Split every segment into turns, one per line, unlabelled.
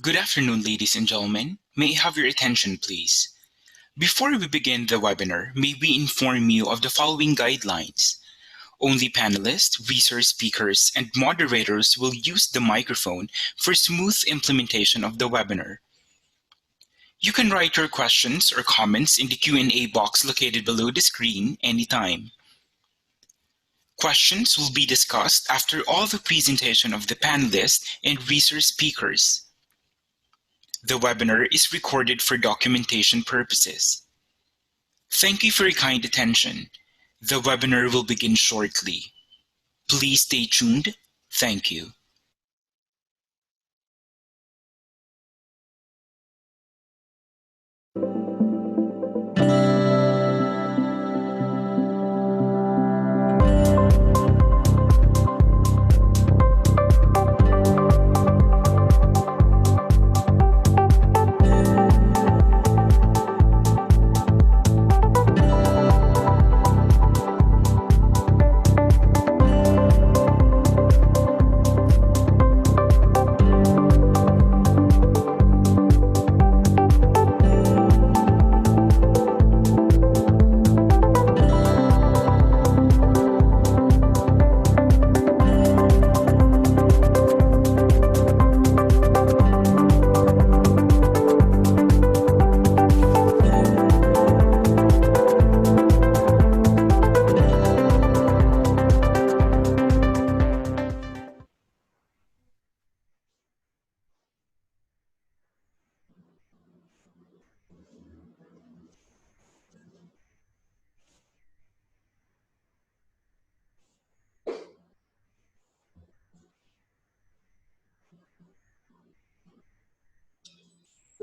Good afternoon, ladies and gentlemen. May I have your attention, please? Before we begin the webinar, may we inform you of the following guidelines. Only panelists, research speakers, and moderators will use the microphone for smooth implementation of the webinar. You can write your questions or comments in the Q&A box located below the screen anytime. Questions will be discussed after all the presentation of the panelists and research speakers. The webinar is recorded for documentation purposes. Thank you for your kind attention. The webinar will begin shortly. Please stay tuned. Thank you.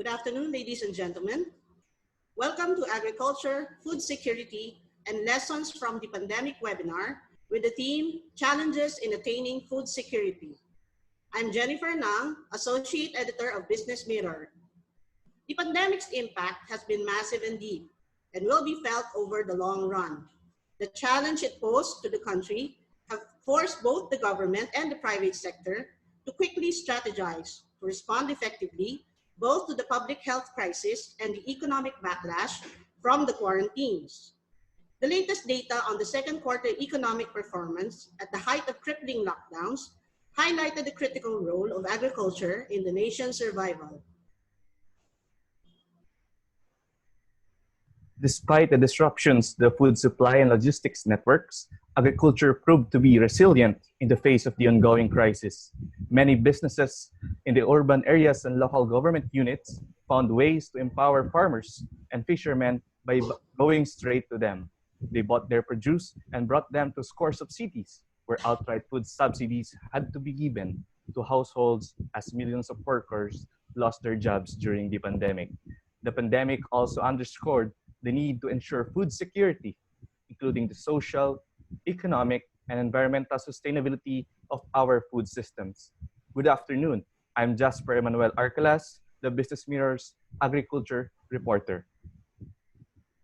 Good afternoon, ladies and gentlemen. Welcome to Agriculture, Food Security, and Lessons from the Pandemic webinar with the theme Challenges in Attaining Food Security. I'm Jennifer Nang, Associate Editor of Business Mirror. The pandemic's impact has been massive and deep and will be felt over the long run. The challenge it posed to the country have forced both the government and the private sector to quickly strategize to respond effectively both to the public health crisis and the economic backlash from the quarantines. The latest data on the second quarter economic performance at the height of crippling lockdowns highlighted the critical role of agriculture in the nation's survival.
Despite the disruptions to the food supply and logistics networks, agriculture proved to be resilient in the face of the ongoing crisis. Many businesses in the urban areas and local government units found ways to empower farmers and fishermen by going straight to them. They bought their produce and brought them to score subsidies, where outright food subsidies had to be given to households as millions of workers lost their jobs during the pandemic. The pandemic also underscored the need to ensure food security, including the social, economic, and environmental sustainability of our food systems. Good afternoon. I'm Jasper Emmanuel Arcalas, the Business Mirror's agriculture reporter.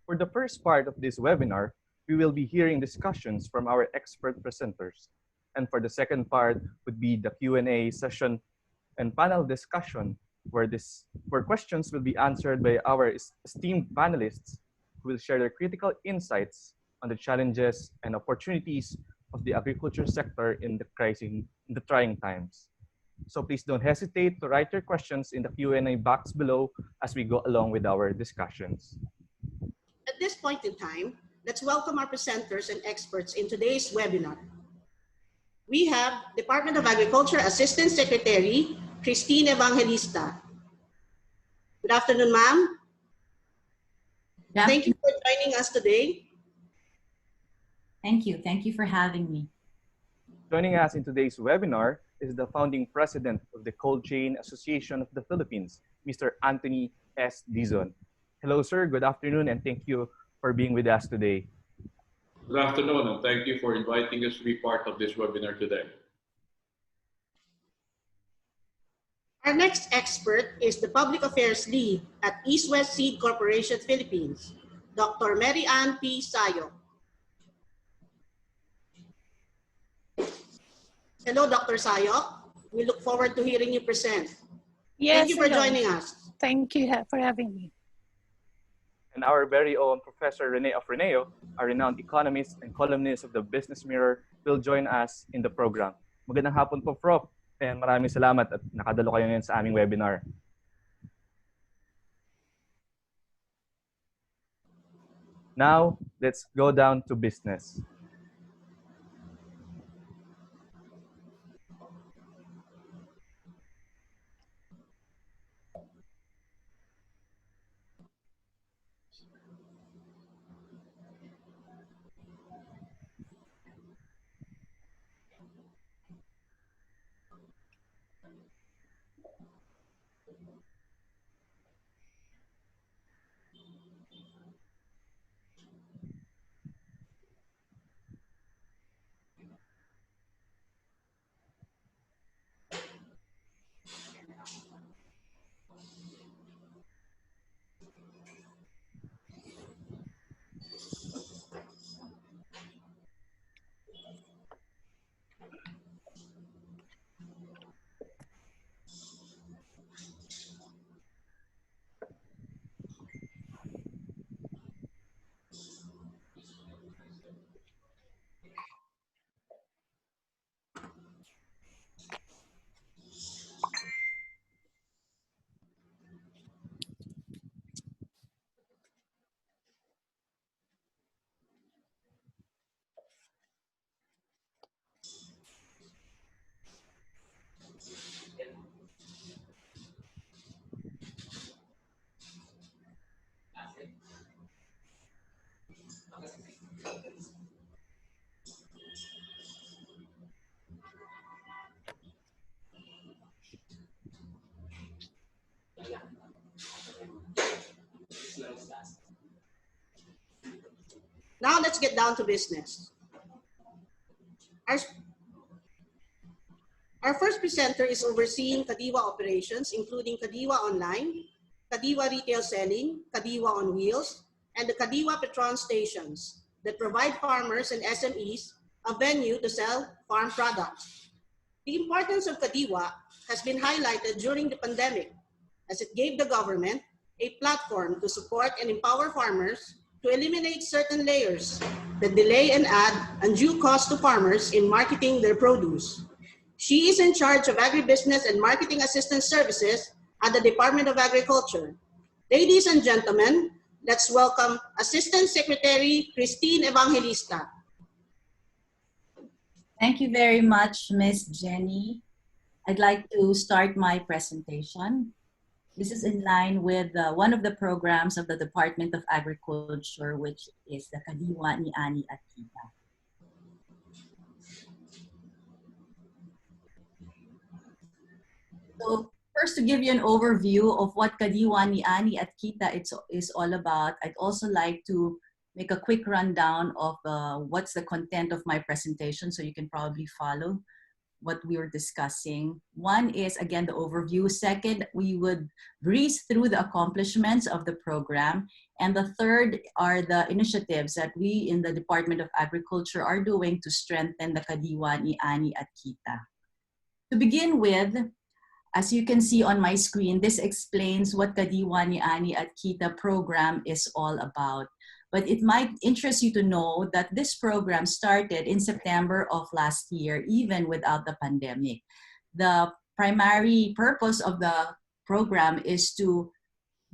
For the first part of this webinar, we will be hearing discussions from our expert presenters. And for the second part would be the Q&A session and panel discussion where questions will be answered by our esteemed panelists who will share their critical insights on the challenges and opportunities of the agriculture sector in the trying times. So please don't hesitate to write your questions in the Q&A box below as we go along with our discussions.
At this point in time, let's welcome our presenters and experts in today's webinar. We have Department of Agriculture Assistant Secretary, Christine Evangelista. Good afternoon, ma'am. Thank you for joining us today.
Thank you. Thank you for having me.
Joining us in today's webinar is the founding president of the Cold Chain Association of the Philippines, Mr. Anthony S. Dizon. Hello, sir. Good afternoon, and thank you for being with us today.
Good afternoon, and thank you for inviting us to be part of this webinar today.
Our next expert is the Public Affairs Lead at East West Seed Corporation Philippines, Dr. Mary Ann P. Sayok. Hello, Dr. Sayok. We look forward to hearing you present.
Yes,
Thank you for
hello.
joining us.
Thank you for having me.
And our very own Professor Rene Afreneo, a renowned economist and columnist of the Business Mirror, will join us in the program. Magandang hapon po, Prof. And maraming salamat at nakadalo kayo ngayon sa aming webinar. Now, let's go down to business.
Now let's get down to business. Our first presenter is overseeing Kadiwa operations, including Kadiwa Online, Kadiwa Retail Selling, Kadiwa on Wheels, and the Kadiwa Petron stations that provide farmers and SMEs a venue to sell farm products. The importance of Kadiwa has been highlighted during the pandemic, as it gave the government a platform to support and empower farmers to eliminate certain layers that delay and add undue cost to farmers in marketing their produce. She is in charge of agribusiness and marketing assistance services at the Department of Agriculture. Ladies and gentlemen, let's welcome Assistant Secretary Christine Evangelista.
Thank you very much, Ms. Jenny. I'd like to start my presentation. This is in line with one of the programs of the Department of Agriculture, which is the Kadiwa ni Ani at Kita. So first, to give you an overview of what Kadiwa ni Ani at Kita is all about, I'd also like to make a quick rundown of what's the content of my presentation so you can probably follow what we were discussing. One is, again, the overview. Second, we would breeze through the accomplishments of the program. And the third are the initiatives that we in the Department of Agriculture are doing to strengthen the Kadiwa ni Ani at Kita. To begin with, as you can see on my screen, this explains what Kadiwa ni Ani at Kita program is all about. But it might interest you to know that this program started in September of last year, even without the pandemic. The primary purpose of the program is to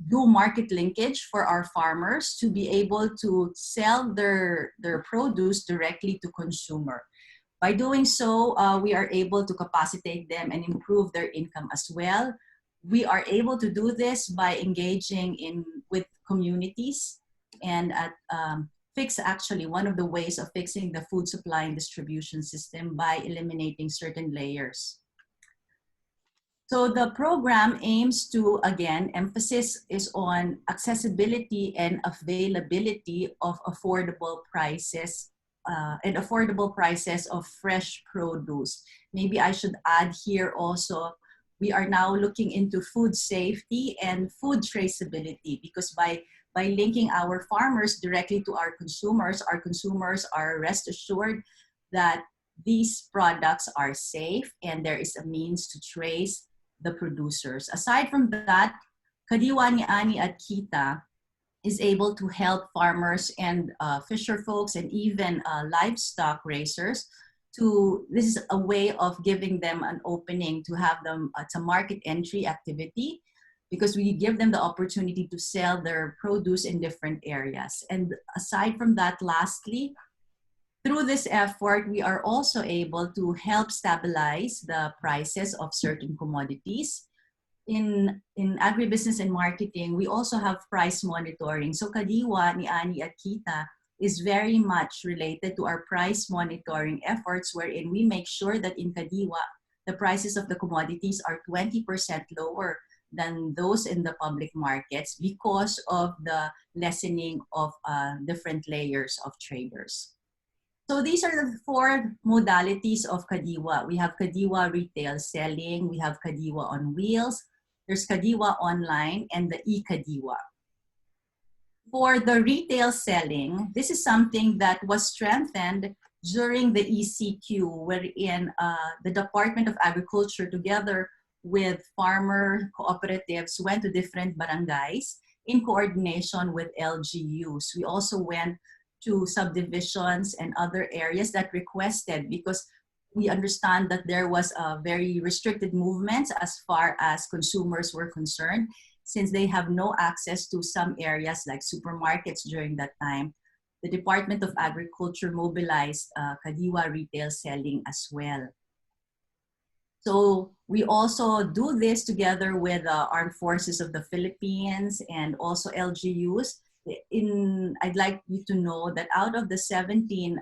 do market linkage for our farmers to be able to sell their produce directly to consumer. By doing so, we are able to capacitate them and improve their income as well. We are able to do this by engaging with communities and fix actually one of the ways of fixing the food supply and distribution system by eliminating certain layers. So the program aims to, again, emphasis is on accessibility and availability of affordable prices of fresh produce. Maybe I should add here also, we are now looking into food safety and food traceability, because by linking our farmers directly to our consumers are rest assured that these products are safe and there is a means to trace the producers. Aside from that, Kadiwa ni Ani at Kita is able to help farmers and fisher folks and even livestock raisers this is a way of giving them an opening to have them, it's a market entry activity because we give them the opportunity to sell their produce in different areas. And aside from that, lastly, through this effort, we are also able to help stabilize the prices of certain commodities. In agribusiness and marketing, we also have price monitoring. So Kadiwa ni Ani at Kita is very much related to our price monitoring efforts, wherein we make sure that in Kadiwa, the prices of the commodities are 20% lower than those in the public markets because of the lessening of different layers of traders. So these are the 4 modalities of Kadiwa. We have Kadiwa retail selling, we have Kadiwa on wheels, there's Kadiwa online, and the e-Kadiwa. For the retail selling, this is something that was strengthened during the ECQ, wherein the Department of Agriculture, together with farmer cooperatives, went to different barangays in coordination with LGUs. We also went to subdivisions and other areas that requested, because we understand that there was a very restricted movements as far as consumers were concerned, since they have no access to some areas like supermarkets during that time. The Department of Agriculture mobilized Kadiwa retail selling as well. So we also do this together with Armed Forces of the Philippines and also LGUs. I'd like you to know that out of the 17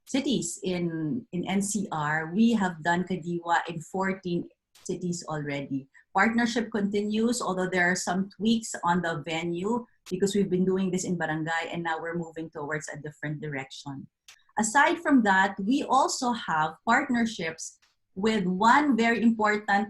cities in NCR, we have done Kadiwa in 14 cities already. Partnership continues, although there are some tweaks on the venue because we've been doing this in barangay and now we're moving towards a different direction. Aside from that, we also have partnerships with one very important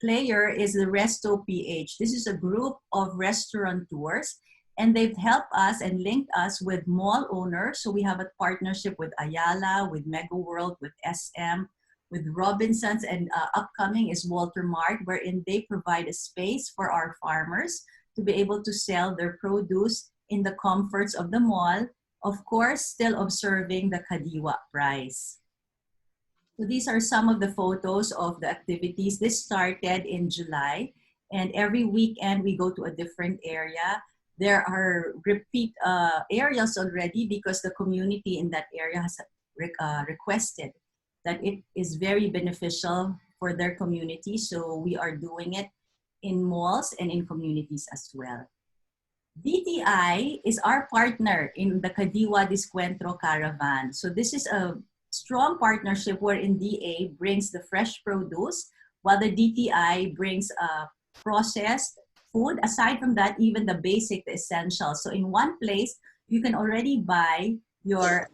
player is the Resto PH. This is a group of restaurateurs, and they've helped us and linked us with mall owners. So we have a partnership with Ayala, with Mega World, with SM, with Robinsons, and upcoming is Walter Mart, wherein they provide a space for our farmers to be able to sell their produce in the comforts of the mall, of course, still observing the Kadiwa price. So these are some of the photos of the activities. This started in July, and every weekend we go to a different area. There are repeat areas already because the community in that area has requested that it is very beneficial for their community. So we are doing it in malls and in communities as well. DTI is our partner in the Kadiwa Descuentro Caravan. So this is a strong partnership wherein DA brings the fresh produce while the DTI brings processed food. Aside from that, even the basic, the essentials. So in one place, you can already buy your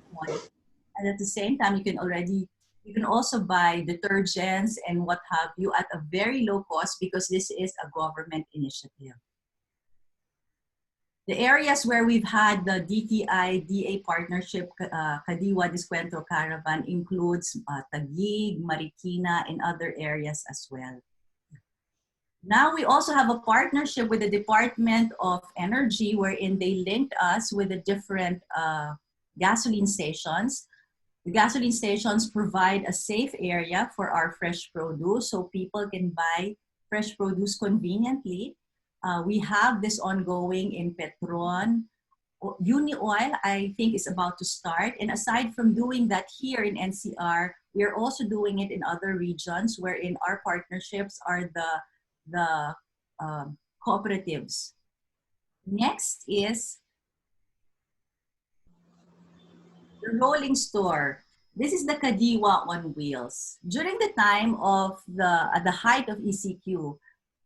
commodity. And at the same time, you can also buy detergents and what have you at a very low cost because this is a government initiative. The areas where we've had the DTI-DA partnership, Kadiwa Descuentro Caravan, includes Taguig, Marikina, and other areas as well. Now we also have a partnership with the Department of Energy wherein they linked us with the different gasoline stations. The gasoline stations provide a safe area for our fresh produce so people can buy fresh produce conveniently. We have this ongoing in Petron. Uni Oil, I think, is about to start. And aside from doing that here in NCR, we are also doing it in other regions wherein our partnerships are the cooperatives. Next is the rolling store. This is the Kadiwa on wheels. During the time of at the height of ECQ,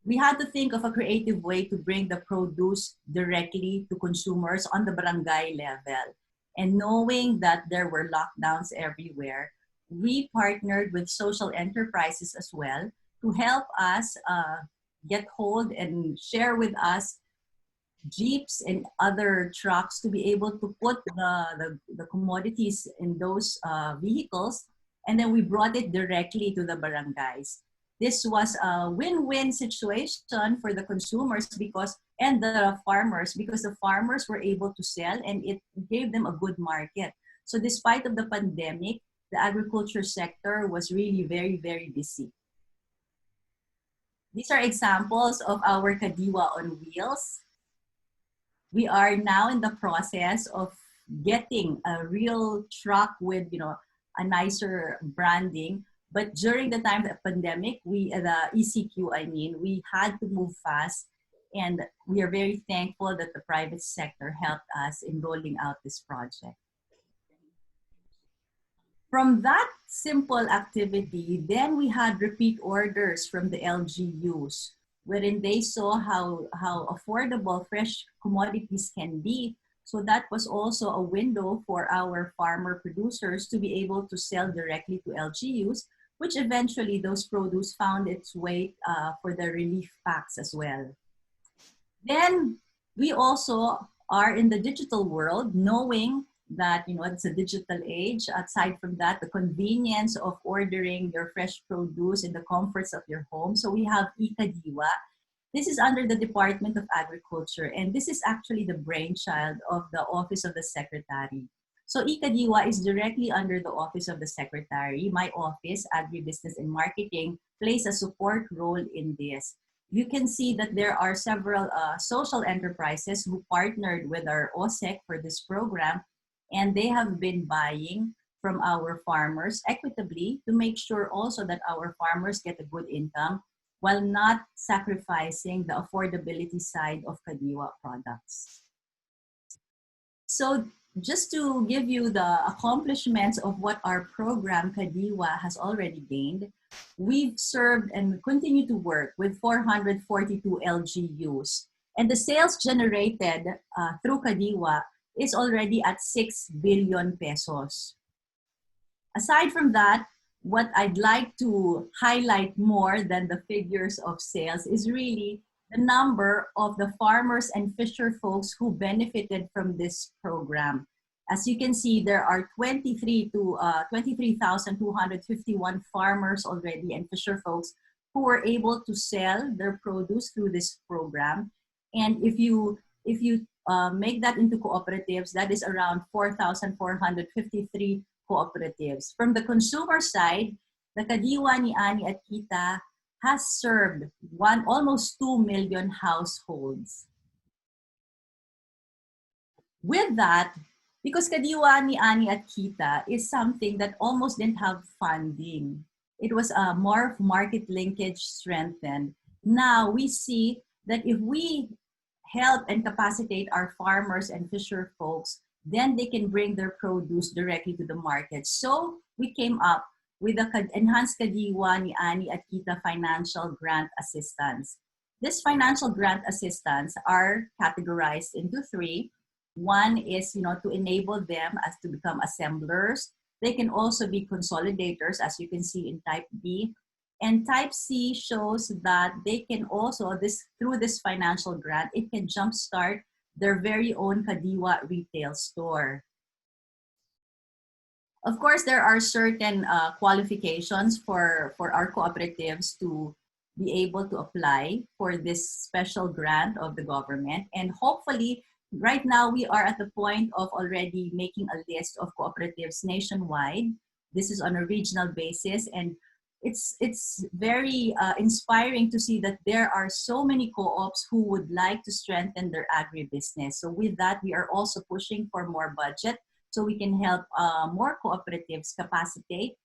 we had to think of a creative way to bring the produce directly to consumers on the barangay level. And knowing that there were lockdowns everywhere, we partnered with social enterprises as well to help us get hold and share with us jeeps and other trucks to be able to put the commodities in those vehicles. And then we brought it directly to the barangays. This was a win-win situation for the consumers and the farmers, because the farmers were able to sell and it gave them a good market. So despite of the pandemic, the agriculture sector was really very, very busy. These are examples of our Kadiwa on wheels. We are now in the process of getting a real truck with, a nicer branding. But during the time of the pandemic, the ECQ, we had to move fast. And we are very thankful that the private sector helped us in rolling out this project. From that simple activity, then we had repeat orders from the LGUs, wherein they saw how affordable fresh commodities can be. So that was also a window for our farmer producers to be able to sell directly to LGUs, which eventually those produce found its way for the relief packs as well. Then we also are in the digital world, knowing that it's a digital age. Aside from that, the convenience of ordering your fresh produce in the comforts of your home. So we have eKadiwa. This is under the Department of Agriculture, and this is actually the brainchild of the Office of the Secretary. So eKadiwa is directly under the Office of the Secretary. My office, Agribusiness and Marketing, plays a support role in this. You can see that there are several social enterprises who partnered with our OSEC for this program, and they have been buying from our farmers equitably to make sure also that our farmers get a good income while not sacrificing the affordability side of Kadiwa products. So just to give you the accomplishments of what our program Kadiwa has already gained, we've served and continue to work with 442 LGUs. And the sales generated through Kadiwa is already at 6 billion pesos. Aside from that, what I'd like to highlight more than the figures of sales is really the number of the farmers and fisher folks who benefited from this program. As you can see, there are 23,251 farmers already and fisher folks who were able to sell their produce through this program. And if you make that into cooperatives, that is around 4,453 cooperatives. From the consumer side, the Kadiwa ni Ani at Kita has served almost 2 million households. With that, because Kadiwa ni Ani at Kita is something that almost didn't have funding, it was more of market linkage strengthened. Now we see that if we help and capacitate our farmers and fisher folks, then they can bring their produce directly to the market. So we came up with the Enhanced Kadiwa ni Ani at Kita Financial Grant Assistance. This financial grant assistance are categorized into three. One is, to enable them as to become assemblers. They can also be consolidators, as you can see in type B. And type C shows that they can also, through this financial grant, it can jumpstart their very own Kadiwa retail store. Of course, there are certain qualifications for our cooperatives to be able to apply for this special grant of the government. And hopefully, right now we are at the point of already making a list of cooperatives nationwide. This is on a regional basis, and it's very inspiring to see that there are so many co-ops who would like to strengthen their agribusiness. So with that, we are also pushing for more budget so we can help more cooperatives capacitate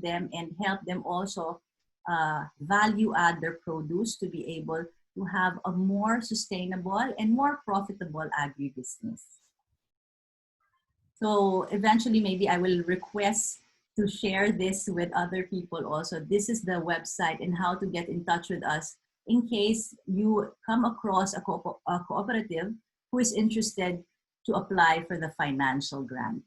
them and help them also value add their produce to be able to have a more sustainable and more profitable agribusiness. So eventually, maybe I will request to share this with other people also. This is the website and how to get in touch with us in case you come across a cooperative who is interested to apply for the financial grant.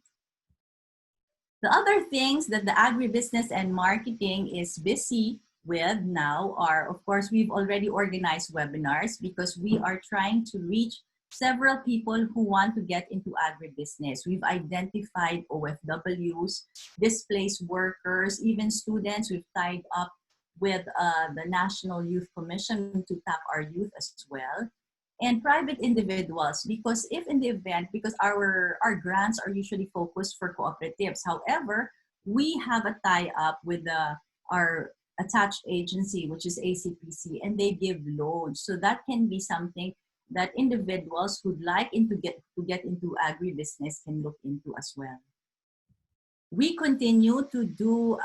The other things that the agribusiness and marketing is busy with now are, of course, we've already organized webinars because we are trying to reach several people who want to get into agribusiness. We've identified OFWs, displaced workers, even students. We've tied up with the National Youth Commission to tap our youth as well. And private individuals, because if in the event, because our grants are usually focused for cooperatives. However, we have a tie-up with our attached agency, which is ACPC, and they give loans. So that can be something that individuals who'd like to get into agribusiness can look into as well. We continue to do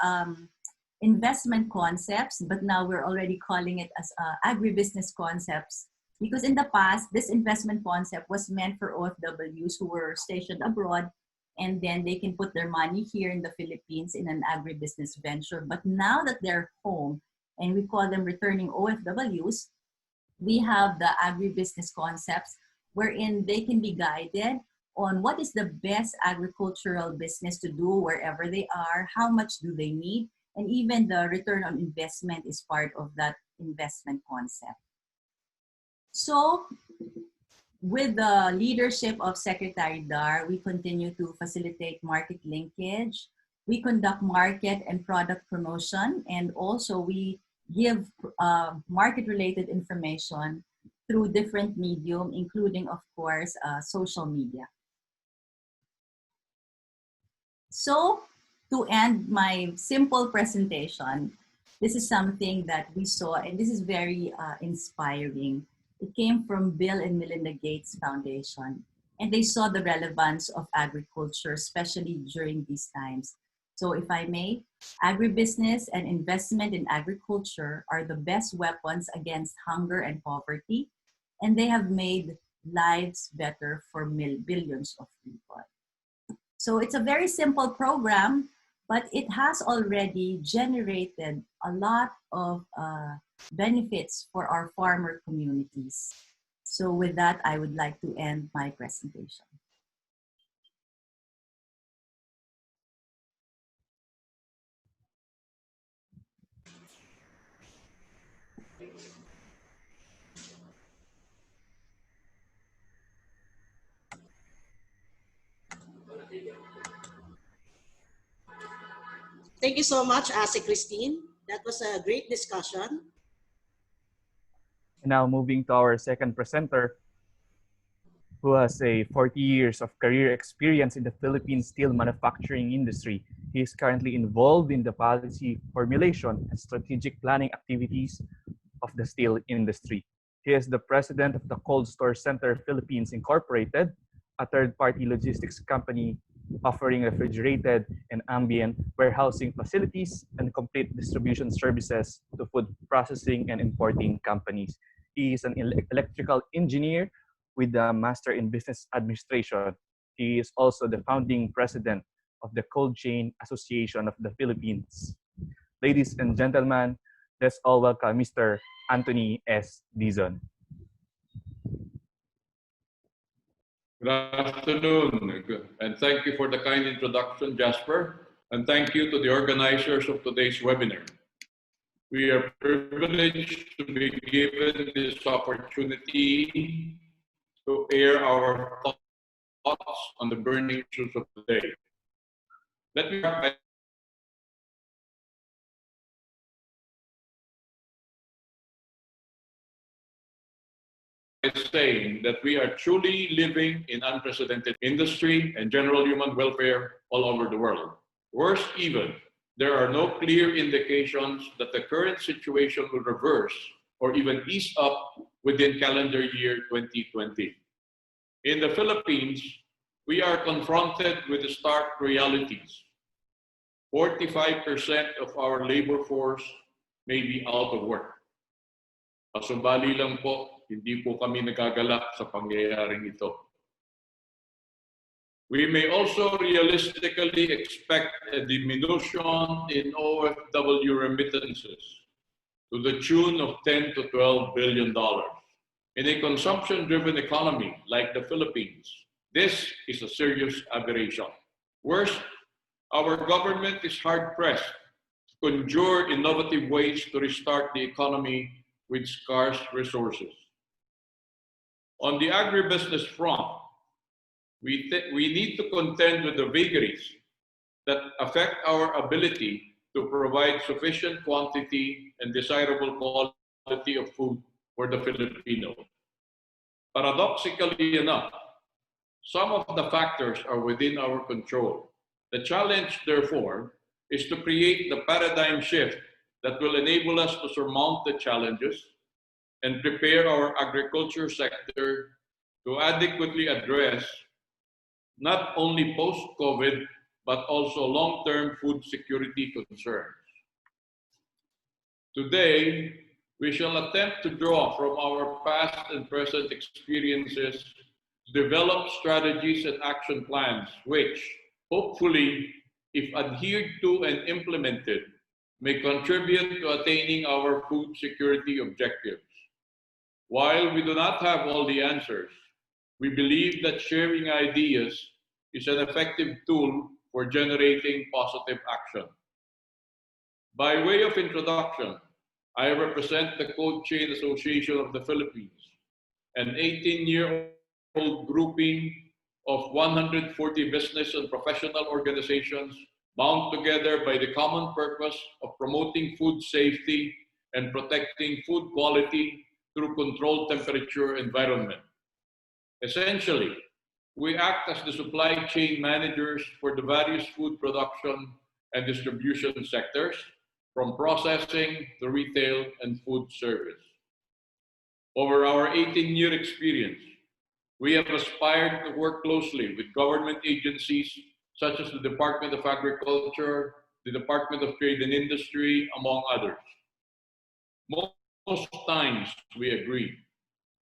investment concepts, but now we're already calling it as agribusiness concepts, because in the past, this investment concept was meant for OFWs who were stationed abroad, and then they can put their money here in the Philippines in an agribusiness venture. But now that they're home, and we call them returning OFWs, we have the agribusiness concepts wherein they can be guided on what is the best agricultural business to do wherever they are, how much do they need, and even the return on investment is part of that investment concept. So, with the leadership of Secretary Dar, we continue to facilitate market linkage. We conduct market and product promotion, and also we give market-related information through different medium, including, of course, social media. So, to end my simple presentation, this is something that we saw, and this is very inspiring. It came from Bill and Melinda Gates Foundation, and they saw the relevance of agriculture, especially during these times. So if I may, agribusiness and investment in agriculture are the best weapons against hunger and poverty, and they have made lives better for billions of people. So it's a very simple program, but it has already generated a lot of benefits for our farmer communities. So with that, I would like to end my presentation.
Thank you so much, Ase Christine. That was a great discussion.
Now moving to our second presenter, who has a 40 years of career experience in the Philippine steel manufacturing industry. He is currently involved in the policy formulation and strategic planning activities of the steel industry. He is the president of the Cold Store Center Philippines Incorporated, a third-party logistics company offering refrigerated and ambient warehousing facilities and complete distribution services to food processing and importing companies. He is an electrical engineer with a Master in Business Administration. He is also the founding president of the Cold Chain Association of the Philippines. Ladies and gentlemen, let's all welcome Mr. Anthony S. Dizon.
Good afternoon, and thank you for the kind introduction, Jasper, and thank you to the organizers of today's webinar. We are privileged to be given this opportunity to air our thoughts on the burning issues of the day. Let me start by saying that we are truly living in unprecedented industry and general human welfare all over the world. Worse even, there are no clear indications that the current situation will reverse or even ease up within calendar year 2020. In the Philippines, we are confronted with the stark realities. 45% of our labor force may be out of work. Pasumbali lang po, hindi po kami nagagalak sa pangyayaring ito. We may also realistically expect a diminution in OFW remittances to the tune of $10 to $12 billion. In a consumption-driven economy like the Philippines, this is a serious aberration. Worse, our government is hard-pressed to conjure innovative ways to restart the economy with scarce resources. On the agribusiness front, we need to contend with the vagaries that affect our ability to provide sufficient quantity and desirable quality of food for the Filipino. Paradoxically enough, some of the factors are within our control. The challenge, therefore, is to create the paradigm shift that will enable us to surmount the challenges and prepare our agriculture sector to adequately address not only post-COVID, but also long-term food security concerns. Today, we shall attempt to draw from our past and present experiences, develop strategies and action plans, which, hopefully, if adhered to and implemented, may contribute to attaining our food security objectives. While we do not have all the answers, we believe that sharing ideas is an effective tool for generating positive action. By way of introduction, I represent the Cold Chain Association of the Philippines, an 18-year-old grouping of 140 business and professional organizations bound together by the common purpose of promoting food safety and protecting food quality through controlled temperature environment. Essentially, we act as the supply chain managers for the various food production and distribution sectors, from processing to retail and food service. Over our 18-year experience, we have aspired to work closely with government agencies such as the Department of Agriculture, the Department of Trade and Industry, among others. Most times we agree.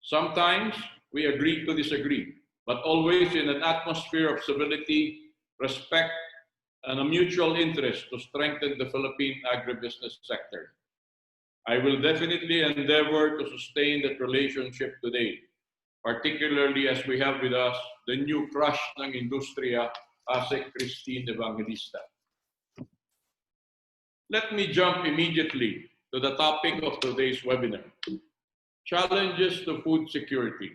Sometimes we agree to disagree, but always in an atmosphere of civility, respect, and a mutual interest to strengthen the Philippine agribusiness sector. I will definitely endeavor to sustain that relationship today, particularly as we have with us the new crush ng industriya, ASEC Christine Evangelista. Let me jump immediately to the topic of today's webinar, challenges to food security.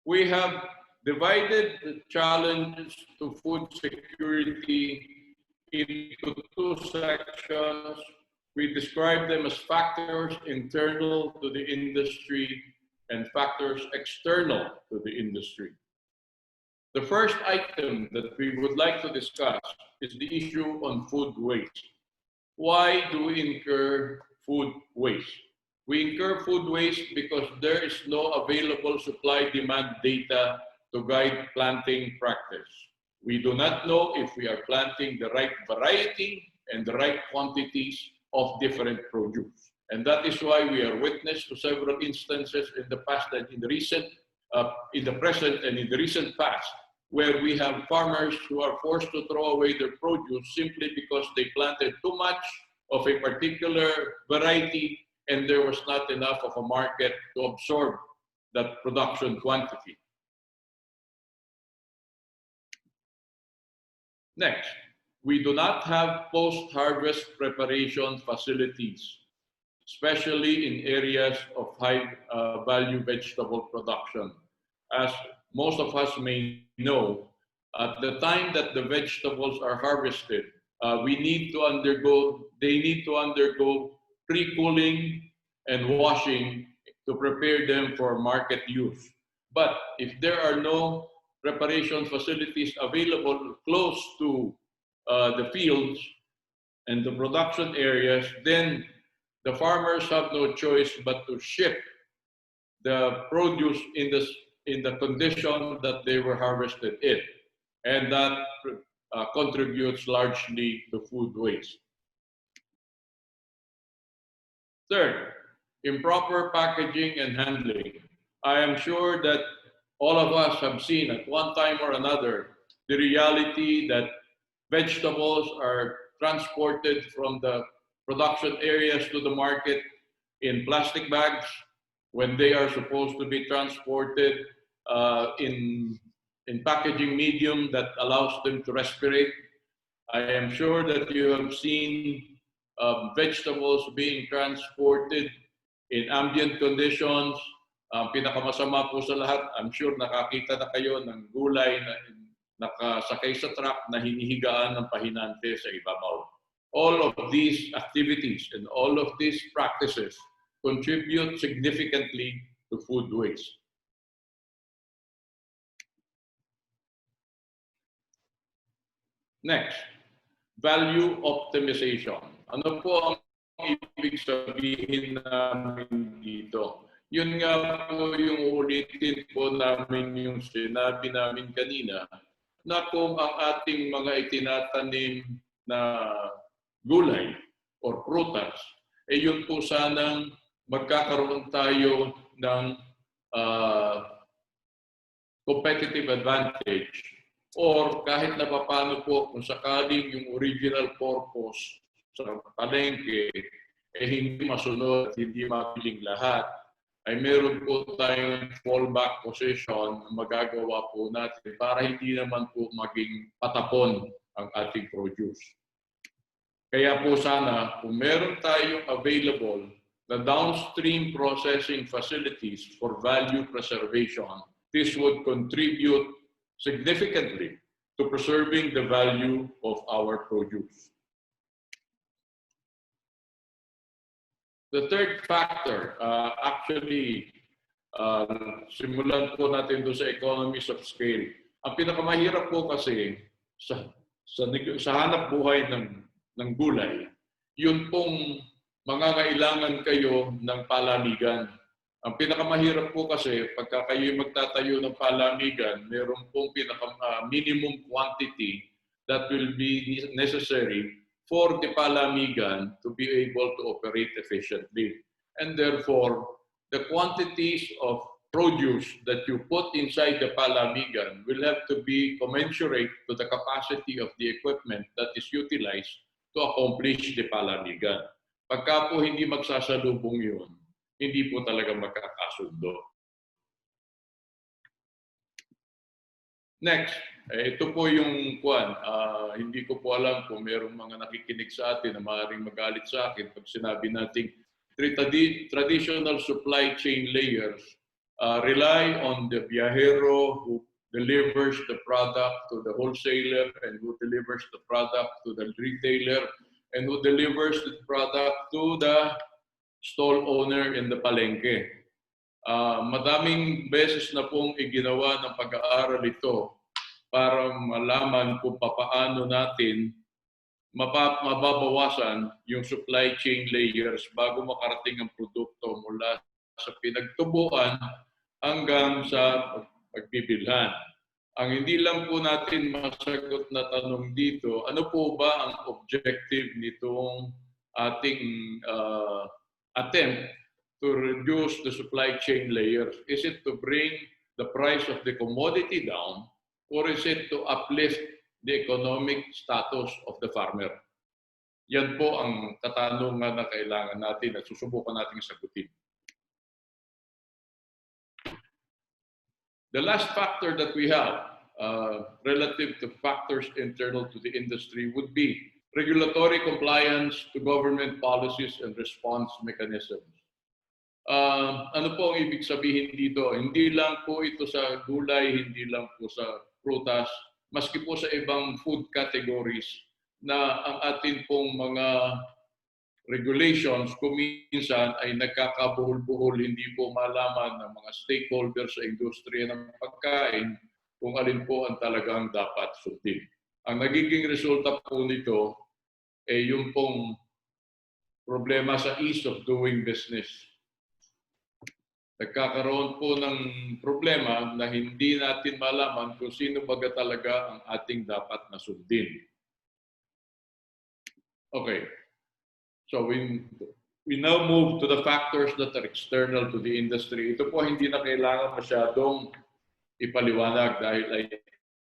We have divided the challenges to food security into two sections. We describe them as factors internal to the industry and factors external to the industry. The first item that we would like to discuss is the issue on food waste. Why do we incur food waste? We incur food waste because there is no available supply-demand data to guide planting practice. We do not know if we are planting the right variety and the right quantities of different produce. And that is why we are witness to several instances in the past and in the present and in the recent past, where we have farmers who are forced to throw away their produce simply because they planted too much of a particular variety and there was not enough of a market to absorb that production quantity. Next, we do not have post-harvest preparation facilities, especially in areas of high value vegetable production. As most of us may know, at the time that the vegetables are harvested, they need to undergo pre-cooling and washing to prepare them for market use. But if there are no preparation facilities available close to the fields and the production areas, then the farmers have no choice but to ship the produce in the condition that they were harvested in. And that contributes largely to food waste. Third, improper packaging and handling. I am sure that all of us have seen at one time or another the reality that vegetables are transported from the production areas to the market in plastic bags when they are supposed to be transported in packaging medium that allows them to respirate. I am sure that you have seen vegetables being transported in ambient conditions Ang pinakamasama po sa lahat, I'm sure nakakita na kayo ng gulay na nakasakay sa truck na hinihigaan ng pahinante sa ibabaw. All of these activities and all of these practices contribute significantly to food waste. Next, value optimization. Ano po ang ibig sabihin namin dito? Yun nga po yung ulitin po namin yung sinabi namin kanina na kung ang ating mga itinatanim na gulay or prutas, eh yun po sanang magkakaroon tayo ng competitive advantage. Or kahit na paano po kung sakaling yung original purpose sa palengke eh hindi masunod at hindi mapiling lahat, ay meron po tayong fallback position na magagawa po natin para hindi naman po maging patapon ang ating produce. Kaya po sana kung meron tayong available na downstream processing facilities for value preservation, this would contribute significantly to preserving the value of our produce. The third factor, simulan po natin doon sa economies of scale. Ang pinakamahirap po kasi sa hanap buhay ng gulay, yun pong mangangailangan kayo ng palamigan. Ang pinakamahirap po kasi pagka kayo magtatayo ng palamigan, meron pong minimum quantity that will be necessary for the palamigan to be able to operate efficiently. And therefore, the quantities of produce that you put inside the palamigan will have to be commensurate to the capacity of the equipment that is utilized to accomplish the palamigan. Pagka po hindi magsasalubong yun, hindi po talaga magkakasundo. Next, ito po yung hindi ko po alam kung mayroong mga nakikinig sa atin na maaaring magalit sa akin pag sinabi nating traditional supply chain layers rely on the viajero who delivers the product to the wholesaler and who delivers the product to the retailer and who delivers the product to the stall owner in the palengke. Madaming beses na pong iginawa ng pag-aaral ito para malaman kung paano natin mababawasan yung supply chain layers bago makarating ang produkto mula sa pinagtubuan hanggang sa pagbibilhan. Ang hindi lang po natin masagot na tanong dito, ano po ba ang objective nitong ating attempt to reduce the supply chain layers? Is it to bring the price of the commodity down or is it to uplift the economic status of the farmer? Yan po ang katanungan na kailangan natin at susubukan natin sagutin. The last factor that we have relative to factors internal to the industry would be regulatory compliance to government policies and response mechanisms. Ano po ang ibig sabihin dito? Hindi lang po ito sa gulay, hindi lang po sa prutas, maski po sa ibang food categories na ang atin pong mga regulations kuminsan ay nagkakabuhol-buhol, hindi po malaman ng mga stakeholders sa industriya ng pagkain kung alin po ang talagang dapat sundin. Ang nagiging resulta po nito ay yung pong problema sa ease of doing business. Nagkakaroon po ng problema na hindi natin malaman kung sino baga talaga ang ating dapat na sundin. Okay. So we now move to the factors that are external to the industry. Ito po hindi na kailangan masyadong ipaliwanag dahil I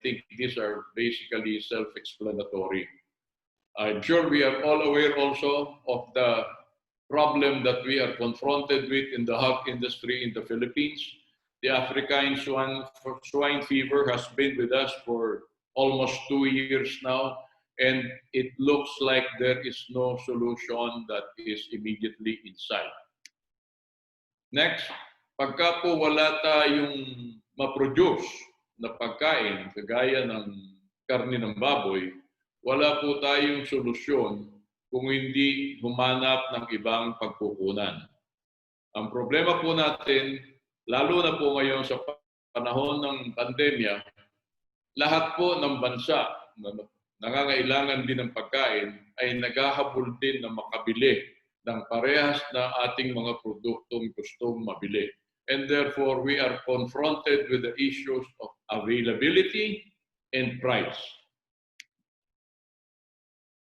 think these are basically self-explanatory. I'm sure we are all aware also of the problem that we are confronted with in the hog industry in the Philippines. The African swine fever has been with us for almost 2 years now, and it looks like there is no solution that is immediately in sight. Next, pagka po wala tayong ma-produce na pagkain, kagaya ng karne ng baboy, wala po tayong solusyon kung hindi humanap ng ibang pagkukunan. Ang problema po natin, lalo na po ngayon sa panahon ng pandemya, lahat po ng bansa na nangangailangan din ng pagkain ay naghahabol din na makabili ng parehas na ating mga produktong gustong mabili. And therefore, we are confronted with the issues of availability and price.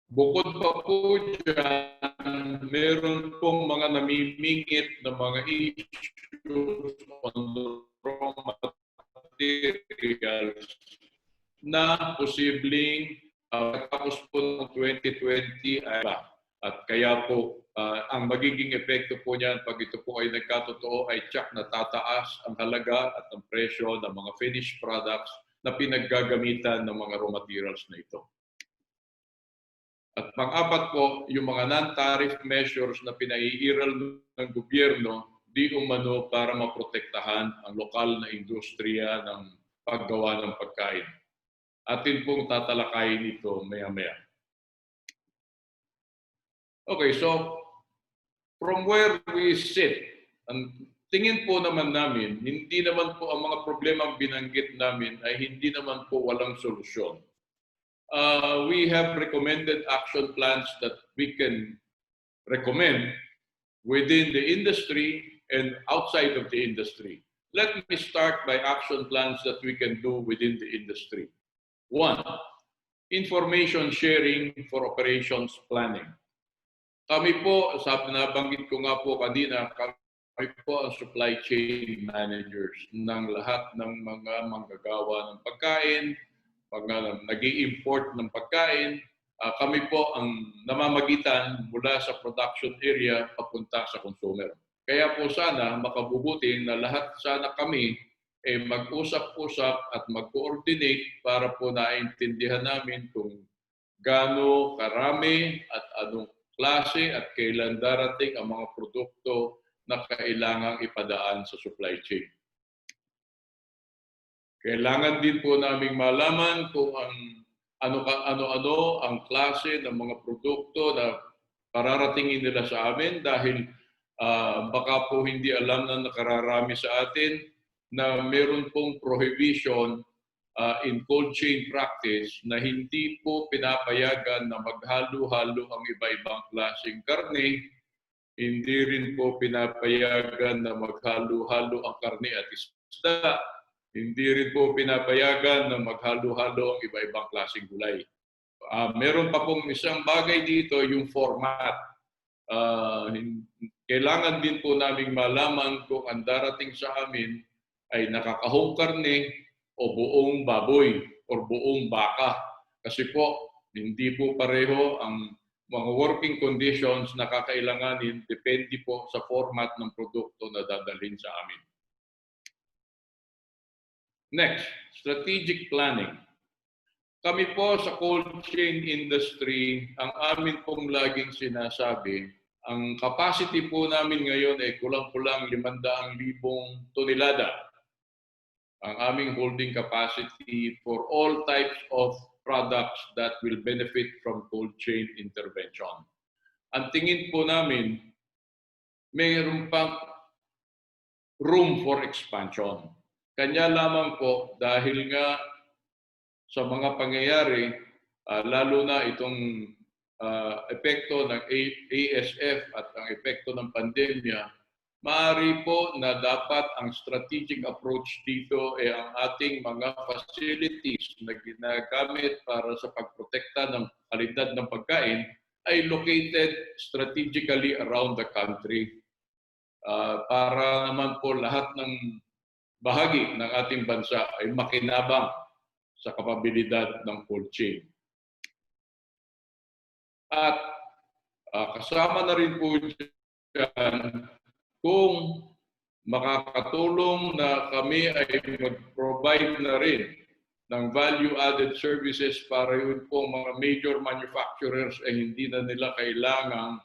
Bukod pa po dyan, meron pong mga namimingit na mga issues on the raw materials na posibleng tapos po ng 2020 ay at kaya po ang magiging epekto po niyan pag ito po ay nagkatotoo ay tiyak na tataas ang halaga at ang presyo ng mga finished products na pinaggagamitan ng mga raw materials na ito. At pang-apat po, yung mga non-tariff measures na pinaiiral ng gobyerno di umano para maprotektahan ang lokal na industriya ng paggawa ng pagkain. Atin pong tatalakayin ito maya-maya. Okay, so from where we sit, ang tingin po naman namin, hindi naman po ang mga problemang binanggit namin ay hindi naman po walang solusyon. We have recommended action plans that we can recommend within the industry and outside of the industry. Let me start by action plans that we can do within the industry. 1, information sharing for operations planning. Kami po, nabanggit ko nga po kanina, kami po ang supply chain managers ng lahat ng mga manggagawa ng pagkain, pag nag-i-import ng pagkain, kami po ang namamagitan mula sa production area papunta sa consumer. Kaya po sana makabubuti na lahat sana kami mag-usap-usap at mag-coordinate para po naintindihan namin kung gaano karami at anong klase at kailan darating ang mga produkto na kailangang ipadaan sa supply chain. Kailangan din po naming malaman kung ano-ano ang klase ng mga produkto na pararatingin nila sa amin dahil baka po hindi alam na nakararami sa atin na meron pong prohibition in cold chain practice na hindi po pinapayagan na maghalo-halo ang iba-ibang klaseng karne, hindi rin po pinapayagan na maghalo-halo ang karne at isda, hindi rin po pinapayagan na maghalo-halo ang iba-ibang klaseng gulay. Meron pa pong isang bagay dito, yung format. Kailangan din po naming malaman kung ang darating sa amin ay nakakahong karne o buong baboy o buong baka. Kasi po, hindi po pareho ang mga working conditions na kakailanganin, depende po sa format ng produkto na dadalhin sa amin. Next, strategic planning. Kami po sa cold chain industry, ang amin pong laging sinasabi, ang capacity po namin ngayon ay kulang-kulang 500,000 tonelada. Ang aming holding capacity for all types of products that will benefit from cold chain intervention. Ang tingin po namin, mayroon pang room for expansion. Kanya lamang po dahil nga sa mga pangyayari, lalo na itong epekto ng ASF at ang epekto ng pandemya, maaari po na dapat ang strategic approach dito ay ang ating mga facilities na ginagamit para sa pagprotekta ng kalidad ng pagkain ay located strategically around the country para naman po lahat ng bahagi ng ating bansa ay makinabang sa kapabilidad ng cold chain. At kasama na rin po dyan kung makakatulong na kami ay mag-provide na rin ng value-added services para yun po mga major manufacturers ay hindi na nila kailangang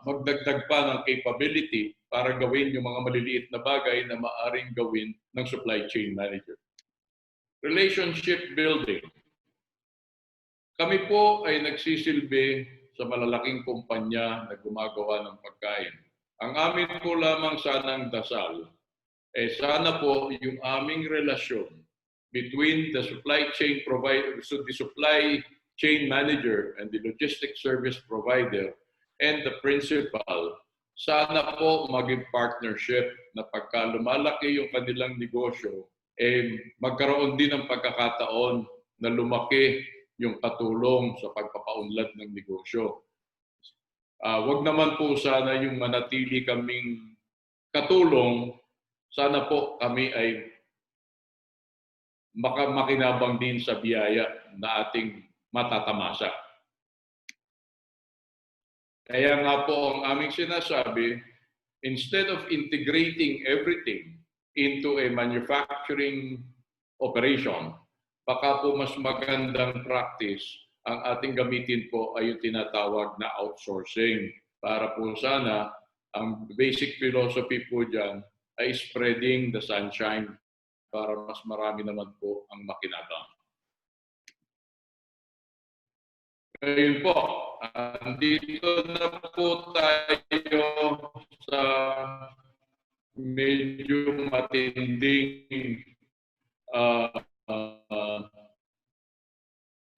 magdagdag pa ng capability para gawin yung mga maliliit na bagay na maaring gawin ng supply chain manager. Relationship building. Kami po ay nagsisilbi sa malalaking kumpanya na gumagawa ng pagkain. Ang amin po lamang sanang dasal, sana po yung aming relasyon between the supply chain provider, so the supply chain manager and the logistics service provider and the principal, sana po maging partnership na pagka lumalaki yung kanilang negosyo, magkaroon din ng pagkakataon na lumaki yung katulong sa pagpapaunlad ng negosyo. Wag naman po sana yung manatili kaming katulong, sana po kami ay makinabang din sa biyaya na ating matatamasa. Kaya nga po ang aming sinasabi, instead of integrating everything into a manufacturing operation, baka po mas magandang practice ang ating gamitin po ay yung tinatawag na outsourcing. Para po sana, ang basic philosophy po dyan ay spreading the sunshine para mas marami naman po ang makinabang. Ngayon po, andito na po tayo sa medyo matinding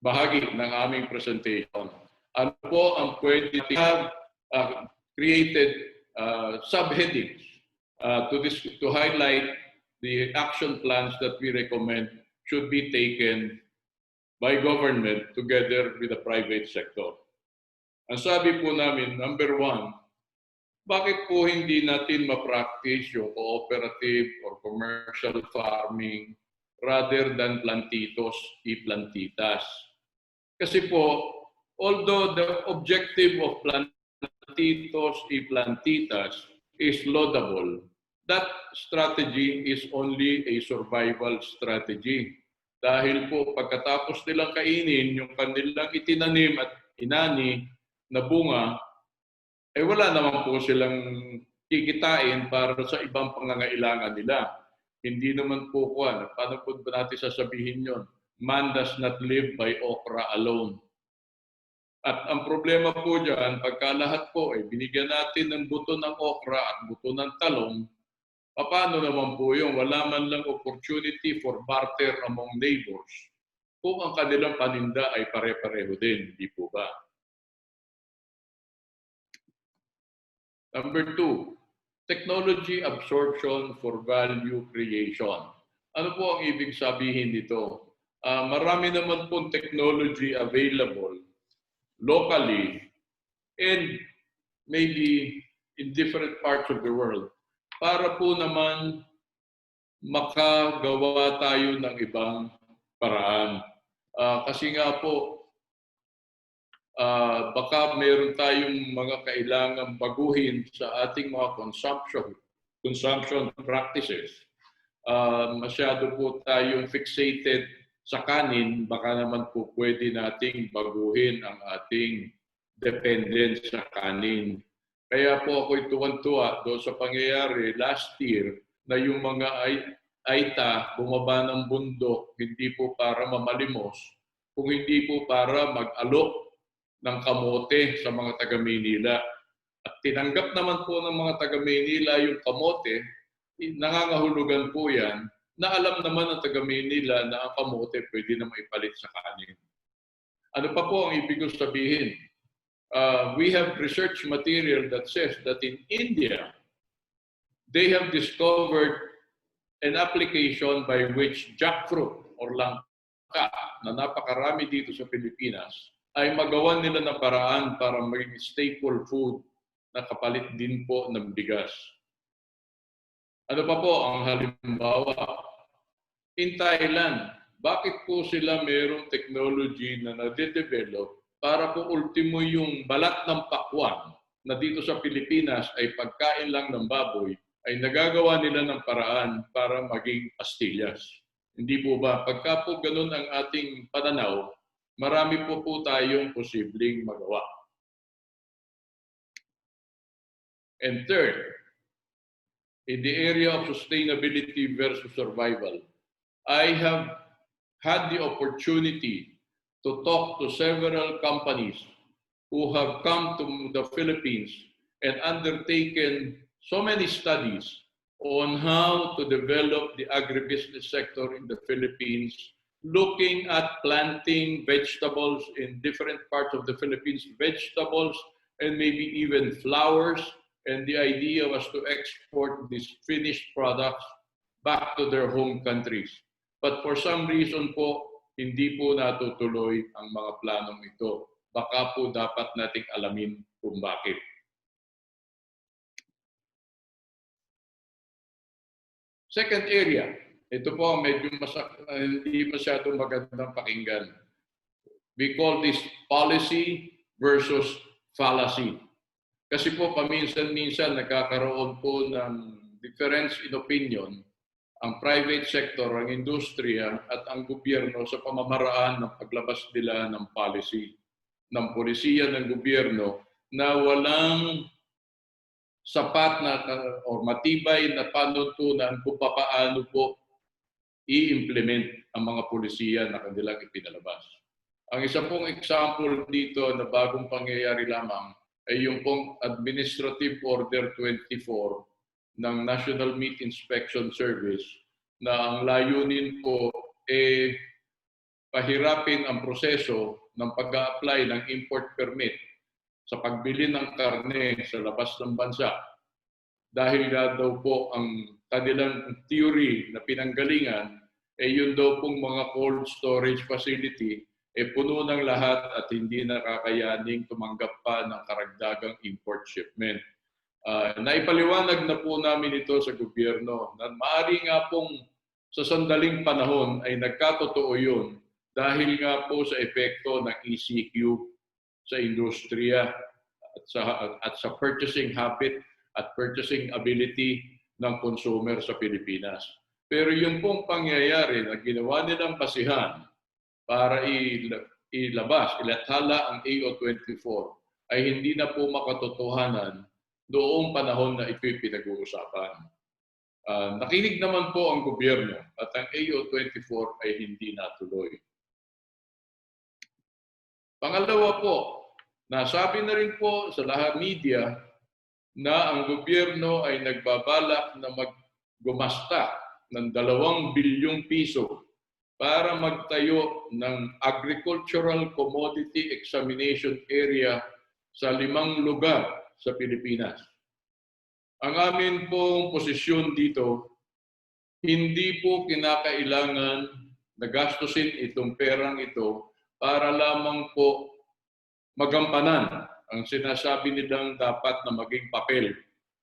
bahagi ng aming presentation. Ano po ang pwede have created subheadings to highlight the action plans that we recommend should be taken by government together with the private sector. Ang sabi po namin, number 1, bakit po hindi natin ma-practice yung cooperative or commercial farming rather than plantitos y plantitas? Kasi po, although the objective of plantitos y plantitas is laudable, that strategy is only a survival strategy. Dahil po pagkatapos nilang kainin yung kanilang itinanim at inani na bunga, wala naman po silang kikitain para sa ibang pangangailangan nila. Hindi naman po paano po ba natin sasabihin yon? Man does not live by okra alone. At ang problema po dyan, pagka lahat po binigyan natin ng buto ng okra at buto ng talong, paano naman po yung wala man lang opportunity for barter among neighbors kung ang kanilang paninda ay pare-pareho din, di po ba? Number 2, technology absorption for value creation. Ano po ang ibig sabihin nito? Marami naman pong technology available locally and maybe in different parts of the world para po naman makagawa tayo ng ibang paraan. Kasi nga po, baka meron tayong mga kailangang baguhin sa ating mga consumption practices. Masyado po tayong fixated sa kanin, baka naman po pwede nating baguhin ang ating dependence sa kanin. Kaya po ako'y tuwan-tuwa doon sa pangyayari last year na yung mga aita bumaba ng bundok, hindi po para mamalimos, kung hindi po para mag-alok ng kamote sa mga taga-Maynila. At tinanggap naman po ng mga taga-Maynila yung kamote, nangangahulugan po yan, na alam naman ng taga-Maynila na ang kamote pwede na maipalit sa kanin. Ano pa po ang ibig sabihin? We have research material that says that in India, they have discovered an application by which jackfruit or langka na napakarami dito sa Pilipinas ay magawan nila ng paraan para maging staple food na kapalit din po ng bigas. Ano pa po ang halimbawa? In Thailand, bakit po sila mayroong technology na nade-develop para po ultimo yung balat ng pakwan na dito sa Pilipinas ay pagkain lang ng baboy, ay nagagawa nila ng paraan para maging pastillas. Hindi po ba? Pagka po ganun ang ating pananaw, marami po tayong posibleng magawa. And third, in the area of sustainability versus survival. I have had the opportunity to talk to several companies who have come to the Philippines and undertaken so many studies on how to develop the agribusiness sector in the Philippines, looking at planting vegetables in different parts of the Philippines, vegetables and maybe even flowers. And the idea was to export these finished products back to their home countries. But for some reason po, hindi po natutuloy ang mga planong ito. Baka po dapat nating alamin kung bakit. Second area, ito po medyo hindi masyadong magandang pakinggan. We call this policy versus fallacy. Kasi po paminsan-minsan nagkakaroon po ng difference in opinion ang private sector, ang industriya at ang gobyerno sa pamamaraan ng paglabas nila ng policy ng polisiya ng gobyerno na walang sapat na o matibay na panuntunan kung paano po i-implement ang mga polisiya na kanilang ipinalabas. Ang isa pong example dito na bagong pangyayari lamang ay yung pong Administrative Order 24 ng National Meat Inspection Service na ang layunin po pahirapin ang proseso ng pag-a-apply ng import permit sa pagbili ng karne sa labas ng bansa. Dahil nga daw po ang kanilang theory na pinanggalingan yun daw pong mga cold storage facility puno ng lahat at hindi nakakayaning tumanggap pa ng karagdagang import shipment. Naipaliwanag na po namin ito sa gobyerno na maaari nga pong sa sandaling panahon ay nagkatotoo yun dahil nga po sa epekto ng ECQ sa industriya at sa purchasing habit at purchasing ability ng consumer sa Pilipinas. Pero yung pong pangyayari na ginawa nilang basihan para ilathala ang AO24 ay hindi na po makatotohanan noong panahon na ito'y pinag-uusapan. Nakinig naman po ang gobyerno at ang AO24 ay hindi natuloy. Pangalawa po, nasabi na rin po sa lahat media na ang gobyerno ay nagbabalak na gumasta ng 2 bilyong piso para magtayo ng agricultural commodity examination area sa 5 lugar sa Pilipinas. Ang amin pong posisyon dito, hindi po kinakailangan na gastusin itong perang ito para lamang po magampanan ang sinasabi nilang dapat na maging papel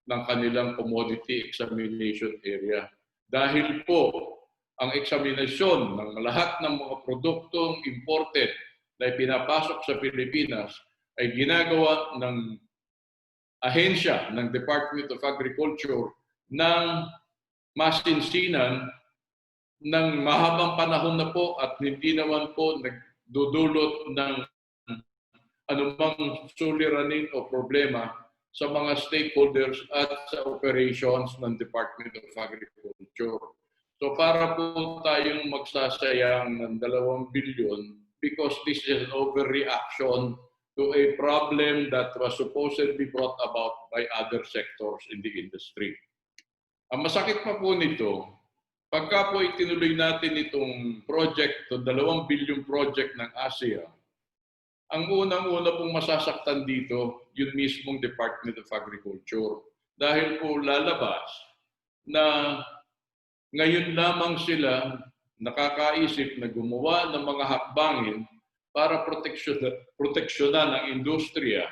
ng kanilang commodity examination area. Dahil po, ang eksaminasyon ng lahat ng mga produktong imported na ipinapasok sa Pilipinas ay ginagawa ng ahensya ng Department of Agriculture ng masinsinan ng mahabang panahon na po at hindi naman po nagdudulot ng anumang suliranin o problema sa mga stakeholders at sa operations ng Department of Agriculture. So para po tayong magsasayang ng 2 bilyon because this is an overreaction to a problem that was supposedly brought about by other sectors in the industry. Ang masakit pa po nito, pagka po itinuloy natin itong project, itong 2 bilyong project ng ASEA, ang unang-una pong masasaktan dito, yung mismong Department of Agriculture. Dahil po lalabas na ngayon lamang sila nakakaisip na gumawa ng mga hakbangin para proteksyonan ang industriya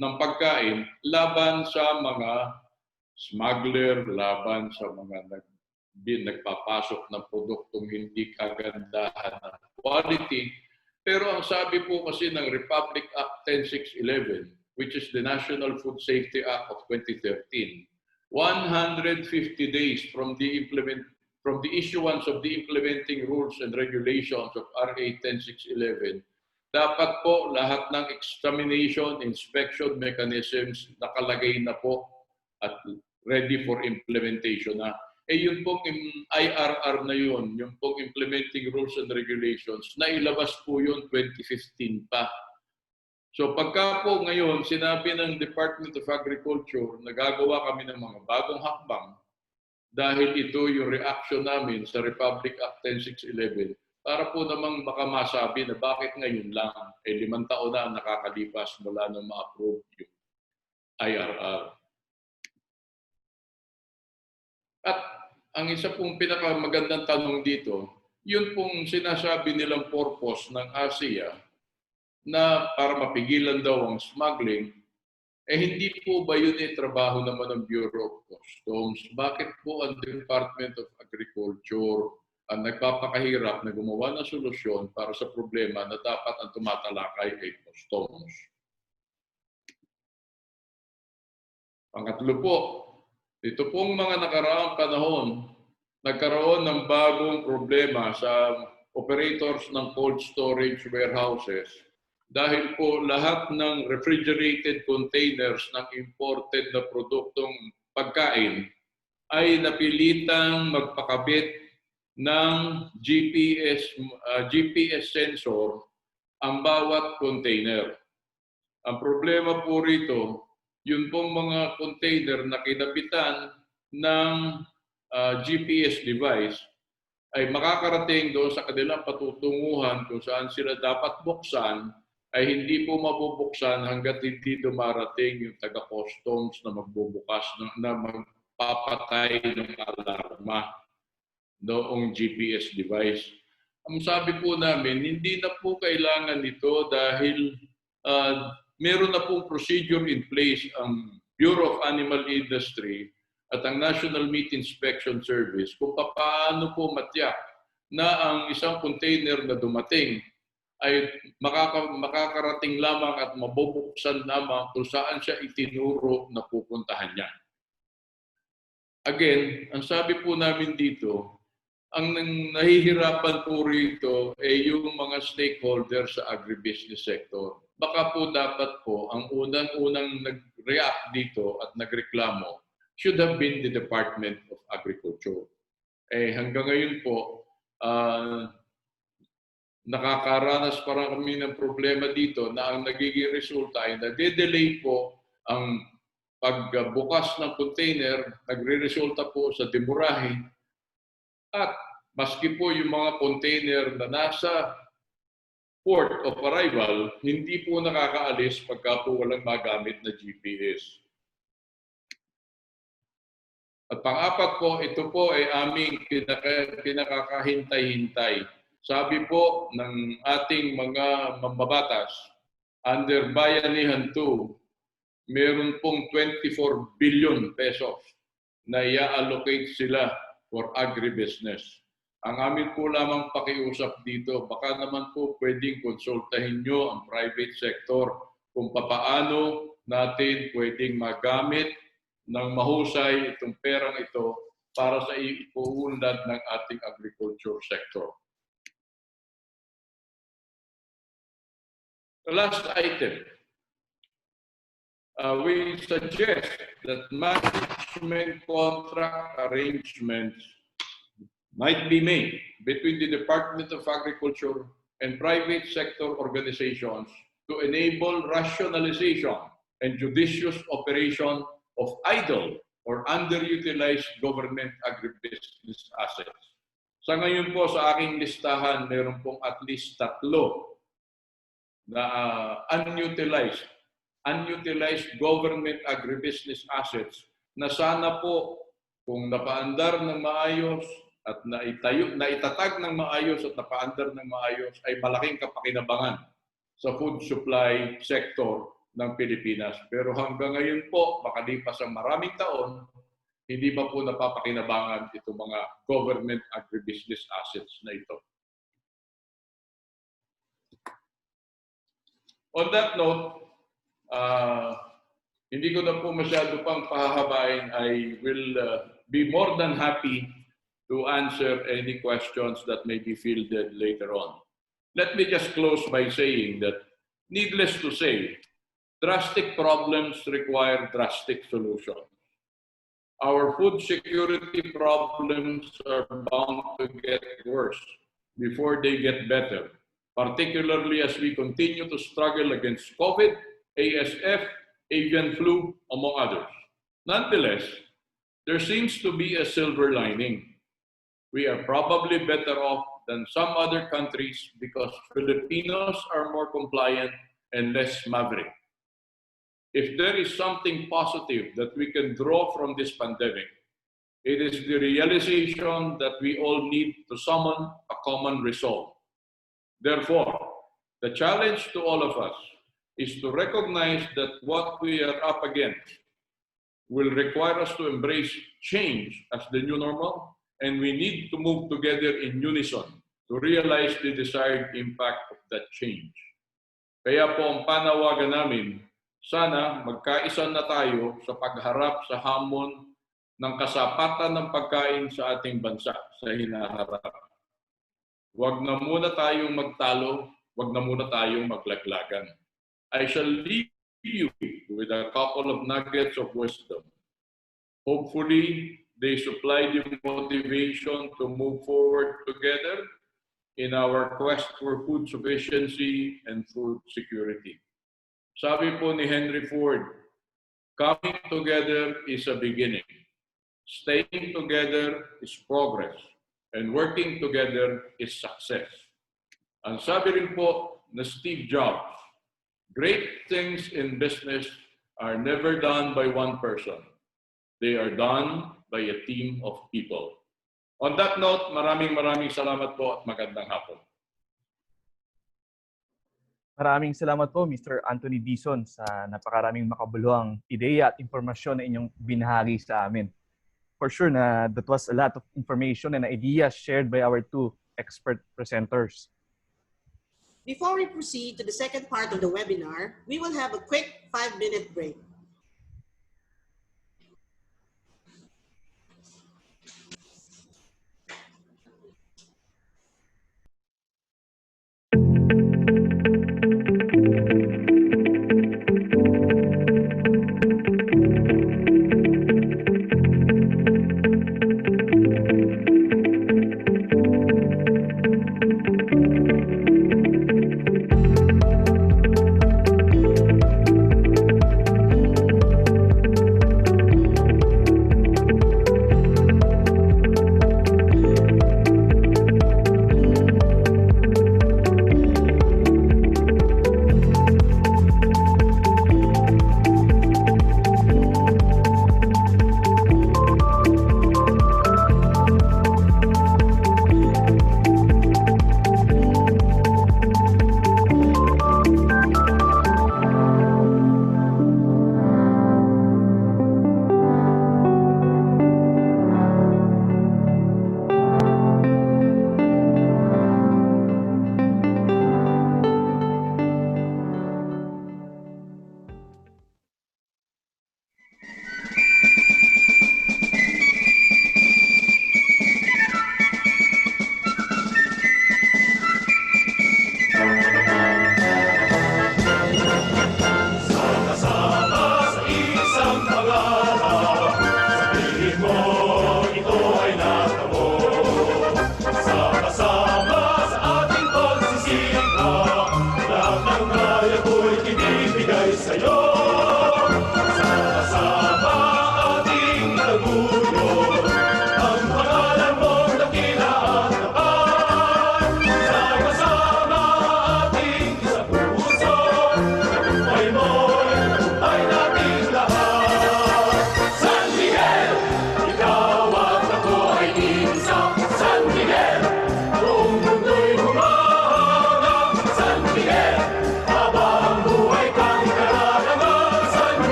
ng pagkain laban sa mga smuggler, laban sa mga nagpapasok ng produktong hindi kagandahan ng quality. Pero ang sabi po kasi ng Republic Act 10611, which is the National Food Safety Act of 2013, 150 days from the issuance of the implementing rules and regulations of RA 10611, dapat po lahat ng examination, inspection mechanisms nakalagay na po at ready for implementation na. Yun pong IRR na yun, yung pong Implementing Rules and Regulations, nailabas po yun 2015 pa. So pagka po ngayon, sinabi ng Department of Agriculture na gagawa kami ng mga bagong hakbang dahil ito yung reaction namin sa Republic Act 10611 para po namang baka masabi na bakit ngayon lang, 5 taon na nakakalipas mula nang ma-approve yung IRR. At ang isa pong pinakamagandang tanong dito, yun pong sinasabi nilang purpose ng ASEA na para mapigilan daw ang smuggling, hindi po ba yun trabaho naman ng Bureau of Customs? Bakit po ang Department of Agriculture ang nagpapakahirap na gumawa ng solusyon para sa problema na dapat ang tumatalakay ay customs? Pangatlo po, ito pong mga nakaraang panahon, nagkaroon ng bagong problema sa operators ng cold storage warehouses dahil po lahat ng refrigerated containers ng imported na produktong pagkain ay napilitang magpakabit ng GPS sensor ang bawat container. Ang problema po rito, yun pong mga container na kinabitan ng GPS device ay makakarating doon sa kanilang patutunguhan kung saan sila dapat buksan ay hindi po mabubuksan hanggat hindi dumarating yung taga-customs na magbubukas, na magpapatay ng alarma noong GPS device. Ang sabi po namin, hindi na po kailangan ito dahil meron na pong procedure in place ang Bureau of Animal Industry at ang National Meat Inspection Service kung paano po matiyak na ang isang container na dumating ay makakarating lamang at mabubuksan lamang kung saan siya itinuro na pupuntahan niya. Again, ang sabi po namin dito, ang nahihirapan po rito ay yung mga stakeholders sa agribusiness sector. Baka po dapat po ang unang-unang nag-react dito at nagreklamo should have been the Department of Agriculture. Hanggang ngayon po, nakakaranas para kami ng problema dito na ang nagiging resulta ay nade-delay po ang pagbukas ng container, nagre-resulta po sa demurahe. At maski po yung mga container na nasa port of arrival, hindi po nakakaalis pagka po walang magamit na GPS. At pang-apat po, ito po ay aming pinakakahintay-hintay. Sabi po ng ating mga mambabatas, under Bayanihan 2, meron pong 24 billion pesos na i-allocate sila for agribusiness. Ang amin po lamang pakiusap dito, baka naman po pwedeng konsultahin nyo ang private sector kung papaano natin pwedeng magamit ng mahusay itong perang ito para sa ipuunlad ng ating agriculture sector. The last item, we suggest that management contract arrangements might be made between the Department of Agriculture and private sector organizations to enable rationalization and judicious operation of idle or underutilized government agribusiness assets. Sa ngayon po sa aking listahan, meron pong at least 3 na unutilized government agribusiness assets na sana po kung napaandar ng maayos at naitatag ng maayos at napaandar ng maayos ay malaking kapakinabangan sa food supply sector ng Pilipinas. Pero hanggang ngayon po, makalipas ang maraming taon, hindi pa po napapakinabangan itong mga government agribusiness assets na ito. On that note, hindi ko na po masyado pang pahahabain. I will be more than happy to answer any questions that may be fielded later on. Let me just close by saying that, needless to say, drastic problems require drastic solutions. Our food security problems are bound to get worse before they get better, particularly as we continue to struggle against COVID, ASF, avian flu, among others. Nonetheless, there seems to be a silver lining. We are probably better off than some other countries because Filipinos are more compliant and less maverick. If there is something positive that we can draw from this pandemic, it is the realization that we all need to summon a common resolve. Therefore, the challenge to all of us is to recognize that what we are up against will require us to embrace change as the new normal, and we need to move together in unison to realize the desired impact of that change. Kaya po ang panawagan namin, sana magkaisa na tayo sa pagharap sa hamon ng kasapatan ng pagkain sa ating bansa sa hinaharap. Huwag na muna tayong magtalo, huwag na muna tayong maglaglagan. I shall leave you with a couple of nuggets of wisdom. Hopefully, they supply the motivation to move forward together in our quest for food sufficiency and food security. Sabi po ni Henry Ford, coming together is a beginning. Staying together is progress. And working together is success. Ang sabi rin po na Steve Jobs, great things in business are never done by one person. They are done by a team of people. On that note, maraming salamat po at magandang hapon.
Maraming salamat po, Mr. Anthony Dizon, sa napakaraming makabuluhang ideya at impormasyon na inyong binahagi sa amin. For sure na that was a lot of information and ideas shared by our two expert presenters.
Before we proceed to the second part of the webinar, we will have a quick 5-minute break.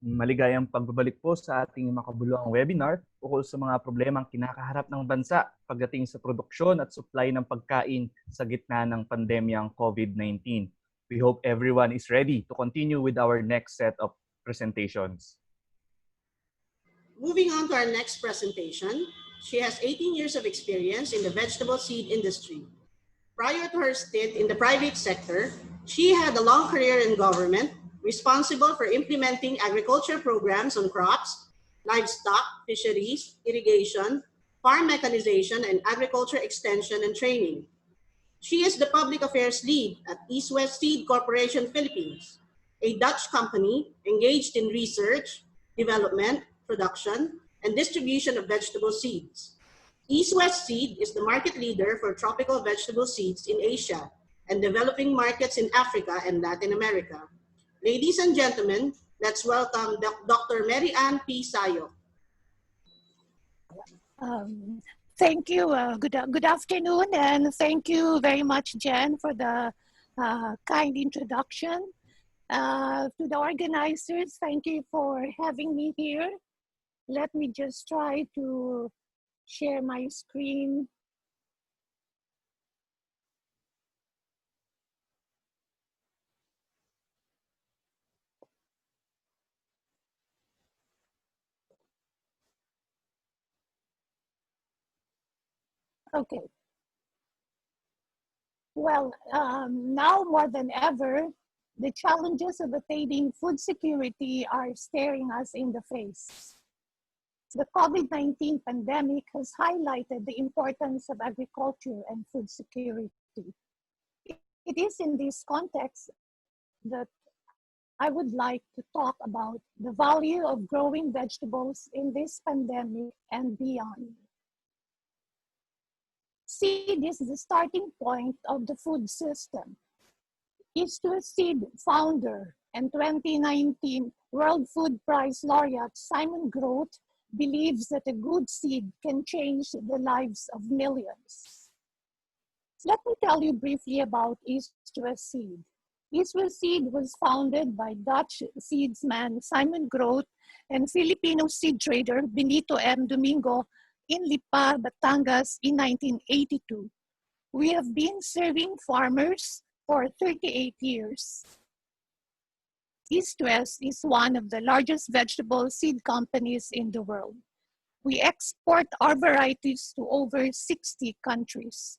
Maligayang pagbabalik po sa ating makabuluhang webinar ukol sa mga problemang kinakaharap ng bansa pagdating sa produksyon at supply ng pagkain sa gitna ng pandemyang COVID-19. We hope everyone is ready to continue with our next set of presentations.
Moving on to our next presentation, she has 18 years of experience in the vegetable seed industry. Prior to her stint in the private sector, she had a long career in government, responsible for implementing agriculture programs on crops, livestock, fisheries, irrigation, farm mechanization, and agriculture extension and training. She is the public affairs lead at East West Seed Corporation Philippines, a Dutch company engaged in research, development, production, and distribution of vegetable seeds. East West Seed is the market leader for tropical vegetable seeds in Asia and developing markets in Africa and Latin America. Ladies and gentlemen, let's welcome Dr. Mary Ann P. Sayo.
Thank you. Good afternoon, and thank you very much, Jen, for the kind introduction. To the organizers, thank you for having me here. Let me just try to share my screen. Okay. Well, now more than ever, the challenges of attaining food security are staring us in the face. The COVID-19 pandemic has highlighted the importance of agriculture and food security. It is in this context that I would like to talk about the value of growing vegetables in this pandemic and beyond. Seed is the starting point of the food system. East West Seed founder and 2019 World Food Prize laureate Simon Groth believes that a good seed can change the lives of millions. Let me tell you briefly about East West Seed. East West Seed was founded by Dutch seedsman Simon Groth and Filipino seed trader Benito M. Domingo in Lipa, Batangas in 1982. We have been serving farmers for 38 years. East West is one of the largest vegetable seed companies in the world. We export our varieties to over 60 countries.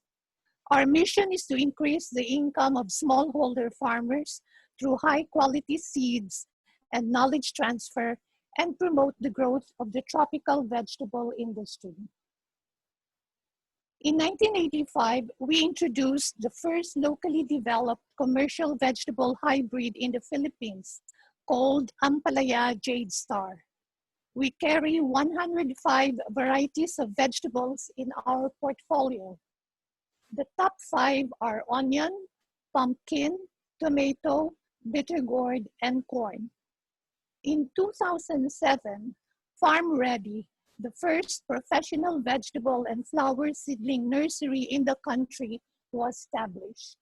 Our mission is to increase the income of smallholder farmers through high-quality seeds and knowledge transfer and promote the growth of the tropical vegetable industry. In 1985, we introduced the first locally developed commercial vegetable hybrid in the Philippines called Ampalaya Jade Star. We carry 105 varieties of vegetables in our portfolio. The top 5 are onion, pumpkin, tomato, bitter gourd, and corn. In 2007, Farm Ready, the first professional vegetable and flower seedling nursery in the country, was established.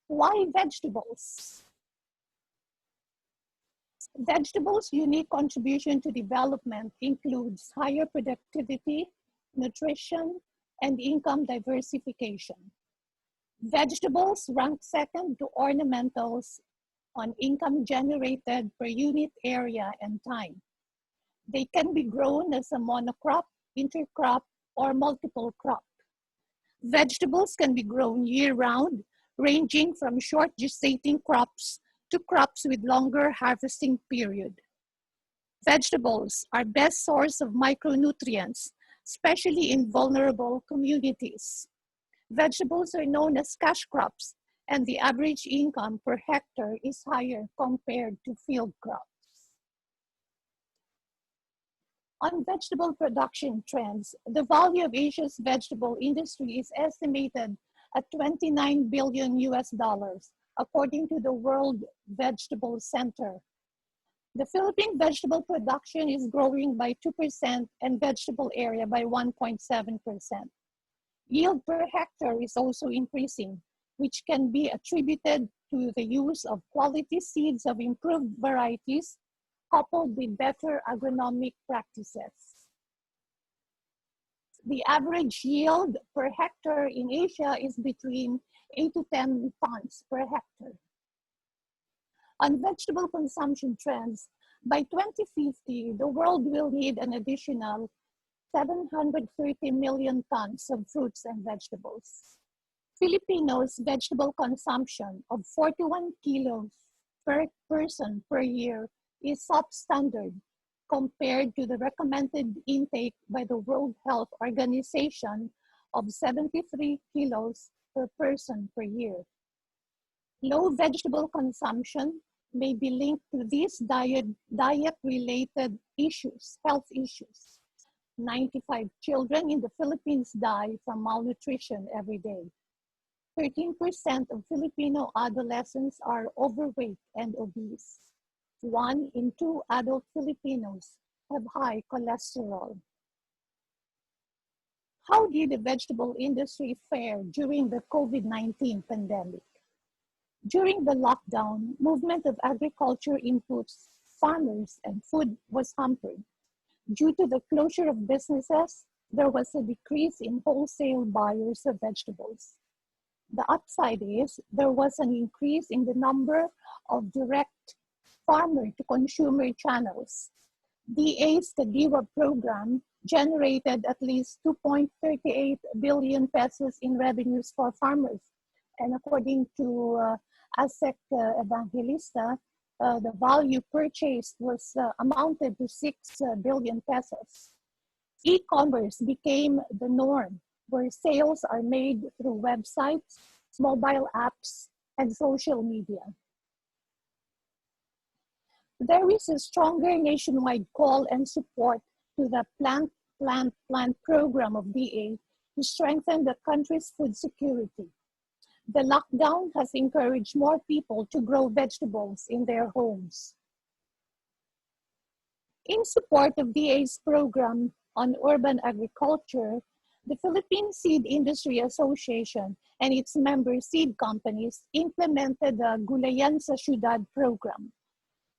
Why vegetables? Vegetables' unique contribution to development includes higher productivity, nutrition, and income diversification. Vegetables rank second to ornamentals on income generated per unit area and time. They can be grown as a monocrop, intercrop, or multiple crop. Vegetables can be grown year-round, ranging from short gestating crops to crops with longer harvesting period. Vegetables are best source of micronutrients, especially in vulnerable communities. Vegetables are known as cash crops, and the average income per hectare is higher compared to field crops. On vegetable production trends, the value of Asia's vegetable industry is estimated at $29 billion US, according to the World Vegetable Center. The Philippine vegetable production is growing by 2% and vegetable area by 1.7%. Yield per hectare is also increasing, which can be attributed to the use of quality seeds of improved varieties coupled with better agronomic practices. The average yield per hectare in Asia is between 8 to 10 tons per hectare. On vegetable consumption trends, by 2050, the world will need an additional 730 million tons of fruits and vegetables. Filipinos' vegetable consumption of 41 kilos per person per year is substandard compared to the recommended intake by the World Health Organization of 73 kilos per person per year. Low vegetable consumption may be linked to these diet-related issues, health issues. 95 children in the Philippines die from malnutrition every day. 13% of Filipino adolescents are overweight and obese. 1 in 2 adult Filipinos have high cholesterol. How did the vegetable industry fare during the COVID-19 pandemic? During the lockdown, movement of agriculture inputs, farmers, and food was hampered. Due to the closure of businesses, there was a decrease in wholesale buyers of vegetables. The upside is there was an increase in the number of direct farmer-to-consumer channels. DA's Kadiwa program generated at least 2.38 billion pesos in revenues for farmers. And according to ASEC Evangelista, the value purchased was amounted to 6 billion pesos. E-commerce became the norm, where sales are made through websites, mobile apps, and social media. There is a stronger nationwide call and support to the plant program of DA to strengthen the country's food security. The lockdown has encouraged more people to grow vegetables in their homes. In support of DA's program on urban agriculture, the Philippine Seed Industry Association and its member seed companies implemented the Gulayan sa Syudad program.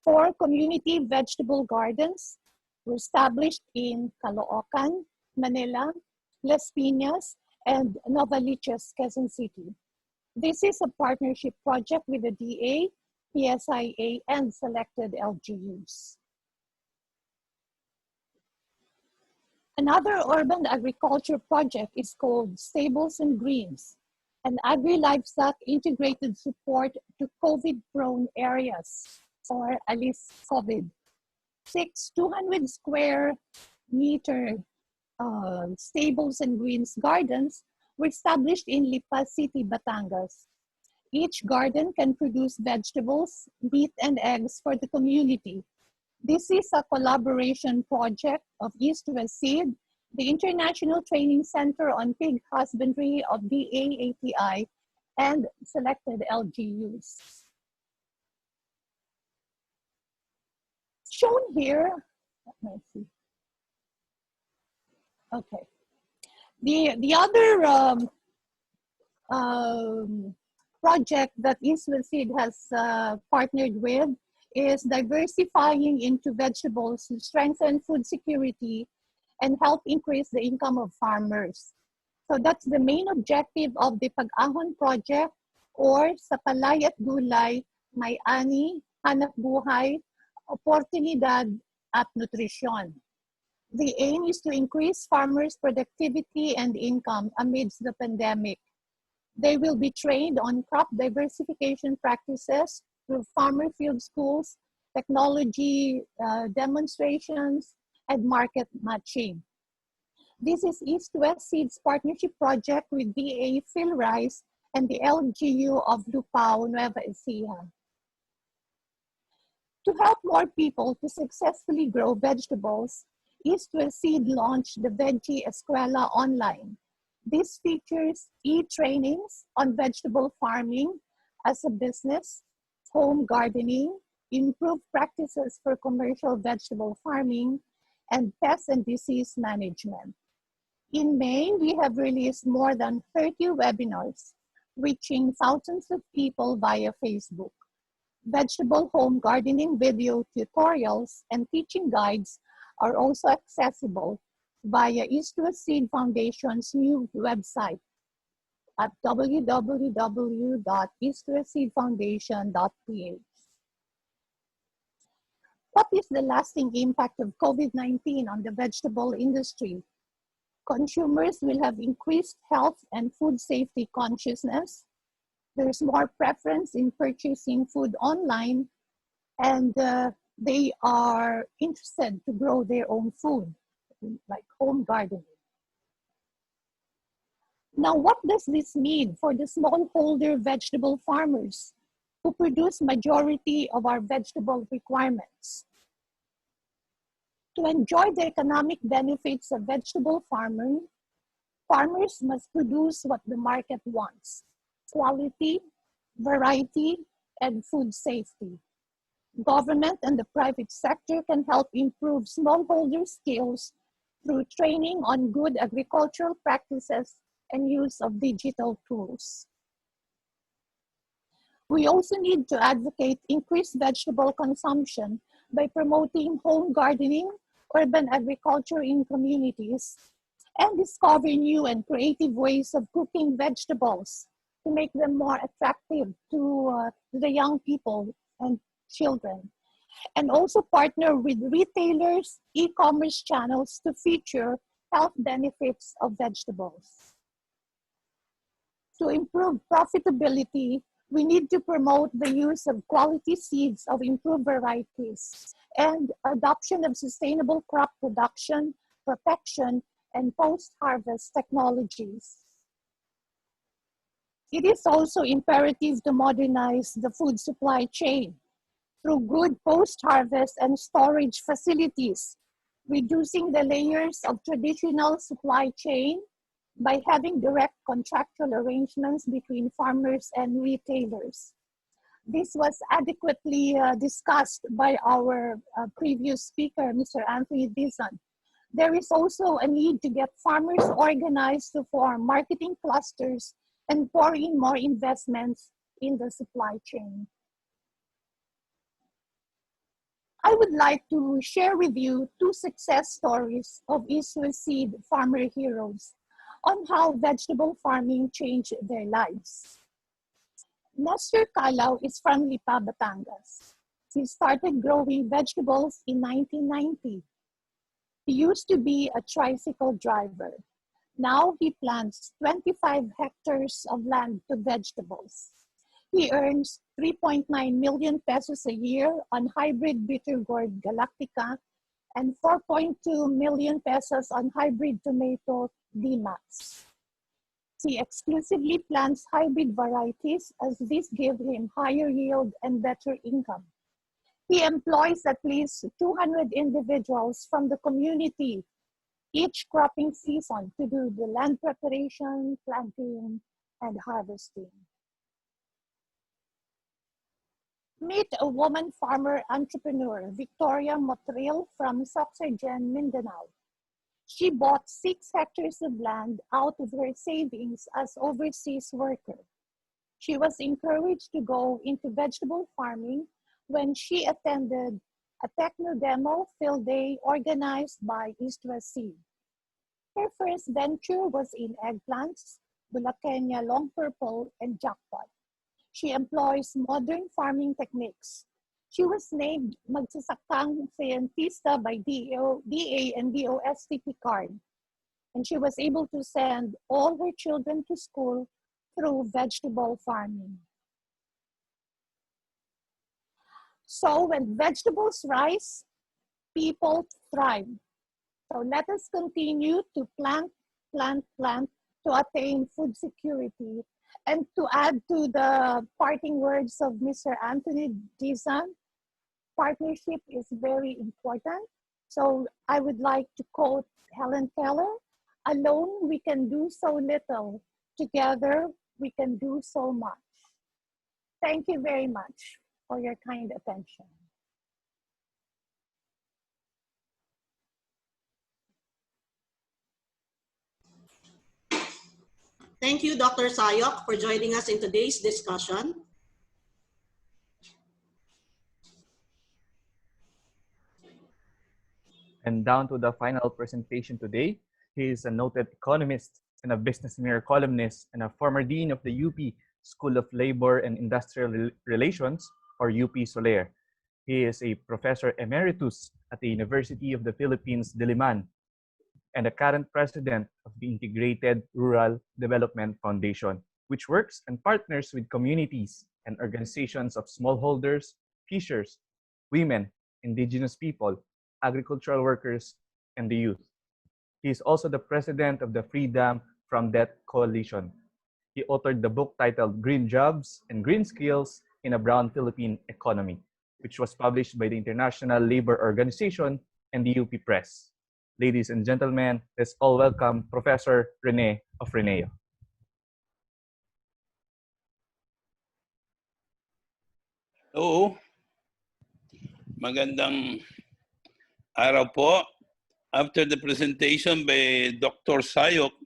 4 community vegetable gardens were established in Caloocan, Manila, Las Piñas, and Novaliches, Quezon City. This is a partnership project with the DA, PSIA, and selected LGUs. Another urban agriculture project is called Stables and Greens, an agri-livestock integrated support to COVID-prone areas, or ALIS COVID. 6 200 square meter stables and greens gardens were established in Lipa City, Batangas. Each garden can produce vegetables, meat, and eggs for the community. This is a collaboration project of East West Seed, the International Training Center on Pig Husbandry of DAATI, and selected LGUs. Shown here, let's see. Okay. The other project that East West Seed has partnered with is diversifying into vegetables to strengthen food security and help increase the income of farmers. So that's the main objective of the Pag-ahon project, or sa Palay at Gulay, May Ani, Hanap Buhay, Oportunidad at Nutrisyon. The aim is to increase farmers' productivity and income amidst the pandemic. They will be trained on crop diversification practices through farmer field schools, technology demonstrations, and market matching. This is East West Seeds partnership project with DA PhilRice and the LGU of Lupao, Nueva Ecija. To help more people to successfully grow vegetables, East West Seed launched the Veggie Escuela Online. This features e-trainings on vegetable farming as a business, home gardening, improved practices for commercial vegetable farming, and pest and disease management. In May, we have released more than 30 webinars reaching thousands of people via Facebook. Vegetable home gardening video tutorials and teaching guides are also accessible via East West Seed Foundation's new website at www.eastwestseedfoundation.ph. What is the lasting impact of COVID-19 on the vegetable industry? Consumers will have increased health and food safety consciousness. There's more preference in purchasing food online, and they are interested to grow their own food, like home gardening. Now, what does this mean for the smallholder vegetable farmers who produce majority of our vegetable requirements? To enjoy the economic benefits of vegetable farming, farmers must produce what the market wants: quality, variety, and food safety. Government and the private sector can help improve smallholder skills through training on good agricultural practices and use of digital tools. We also need to advocate increased vegetable consumption by promoting home gardening, urban agriculture in communities, and discover new and creative ways of cooking vegetables to make them more attractive to the young people and children. And also partner with retailers, e-commerce channels to feature health benefits of vegetables. To improve profitability, we need to promote the use of quality seeds of improved varieties and adoption of sustainable crop production, protection, and post-harvest technologies. It is also imperative to modernize the food supply chain through good post-harvest and storage facilities, reducing the layers of traditional supply chain by having direct contractual arrangements between farmers and retailers. This was adequately discussed by our previous speaker, Mr. Anthony Dizon. There is also a need to get farmers organized to form marketing clusters and pour in more investments in the supply chain. I would like to share with you two success stories of East West Seed farmer heroes on how vegetable farming changed their lives. Nestor Calao is from Lipa, Batangas. He started growing vegetables in 1990. He used to be a tricycle driver. Now he plants 25 hectares of land to vegetables. He earns 3.9 million pesos a year on hybrid bitter gourd Galactica and 4.2 million pesos on hybrid tomato D-Max. He exclusively plants hybrid varieties as this gives him higher yield and better income. He employs at least 200 individuals from the community each cropping season to do the land preparation, planting, and harvesting. Meet a woman farmer entrepreneur, Victoria Motril from Soxargen, Mindanao. She bought 6 hectares of land out of her savings as overseas worker. She was encouraged to go into vegetable farming when she attended a techno demo field day organized by East West Seed. Her first venture was in eggplants, Bulacania long purple, and jackpot. She employs modern farming techniques. She was named Magsasakang Scientista by DA and DOST card, and she was able to send all her children to school through vegetable farming. So when vegetables rise, people thrive. So let us continue to plant to attain food security. And to add to the parting words of Mr. Anthony Dizon, partnership is very important. So I would like to quote Helen Keller, "Alone we can do so little, together we can do so much." Thank you very much for your kind attention.
Thank you, Dr. Sayok, for joining us in today's discussion.
And down to the final presentation today, he is a noted economist and a Business Mirror columnist and a former dean of the UP School of Labor and Industrial Relations, or UP Soler. He is a professor emeritus at the University of the Philippines, Diliman, and the current president of the Integrated Rural Development Foundation, which works and partners with communities and organizations of smallholders, fishers, women, indigenous people, agricultural workers, and the youth. He is also the president of the Freedom from Debt Coalition. He authored the book titled Green Jobs and Green Skills in a Brown Philippine Economy, which was published by the International Labor Organization and the UP Press. Ladies and gentlemen, let's all welcome Professor Rene of Reneo.
Hello, magandang araw po. After the presentation by Dr. Sayok,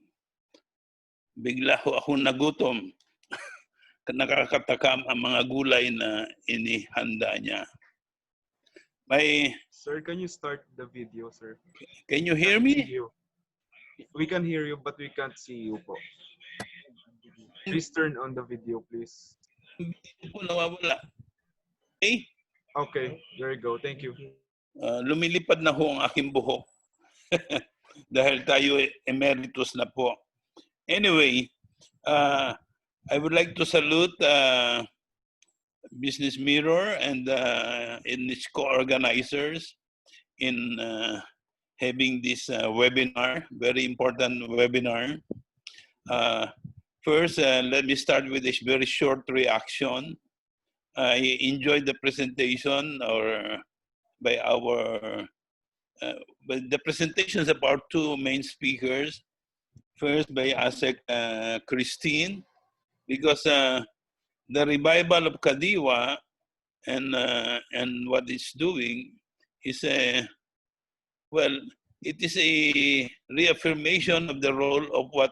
bigla ho ako nagutom. Nakakatakam ang mga gulay na inihanda niya.
Sir, can you start the video, sir?
Can you hear me?
We can hear you, but we can't see you po. Please turn on the video, please.
Video po nawawala. Okay?
Okay, there you go. Thank you.
Lumilipad na ho ang aking buhok. Dahil tayo emeritus na po. Anyway, I would like to salute Business Mirror and its co-organizers in having this webinar, very important webinar. First, let me start with this very short reaction. I enjoyed the presentation by the presentations of our two main speakers. First by ASEC Christine, because the revival of Kadiwa and what it's doing is it is a reaffirmation of the role of what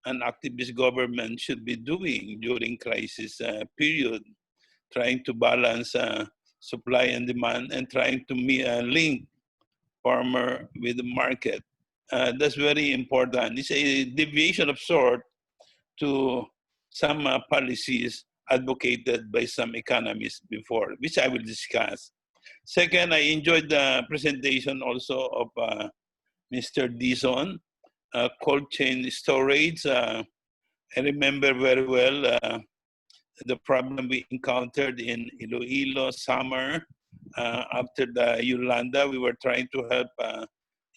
an activist government should be doing during crisis period, trying to balance supply and demand and trying to link farmer with the market. That's very important. It's a deviation of sort to some policies advocated by some economists before, which I will discuss. Second, I enjoyed the presentation also of Mr. Dizon, cold chain storage. I remember very well the problem we encountered in Iloilo summer after the Yolanda. We were trying to help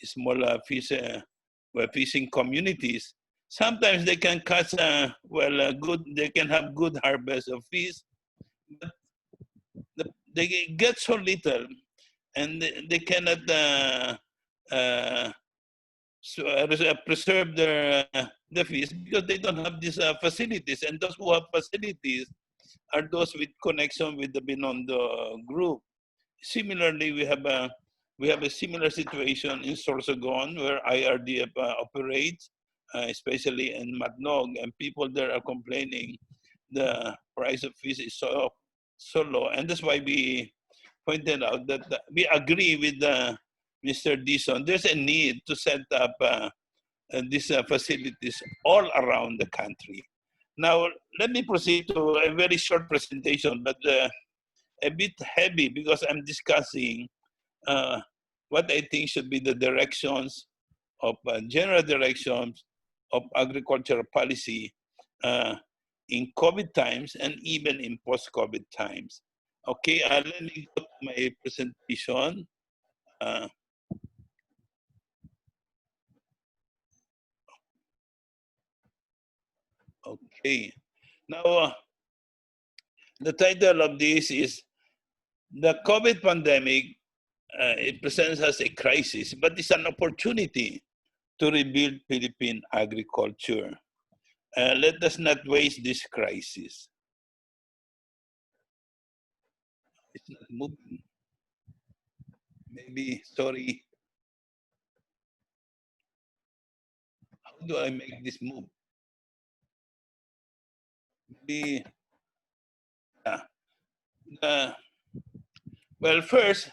small fishing communities. Sometimes they can catch they can have good harvest of fish, but they get so little, and they cannot preserve the fish because they don't have these facilities. And those who have facilities are those with connection with the Binondo group. Similarly, we have a similar situation in Sorsogon where IRDF operates, especially in Matnog, and people there are complaining the price of fish is so low. And that's why we pointed out that we agree with Mr. Dison. There's a need to set up these facilities all around the country. Now, let me proceed to a very short presentation, but a bit heavy because I'm discussing what I think should be the directions of general directions of agricultural policy in COVID times and even in post-COVID times. Okay, let me go to my presentation. Okay, now the title of this is the COVID pandemic. It presents as a crisis, but it's an opportunity to rebuild Philippine agriculture. Let us not waste this crisis. It's not moving. Maybe, sorry. How do I make this move? the, well, first,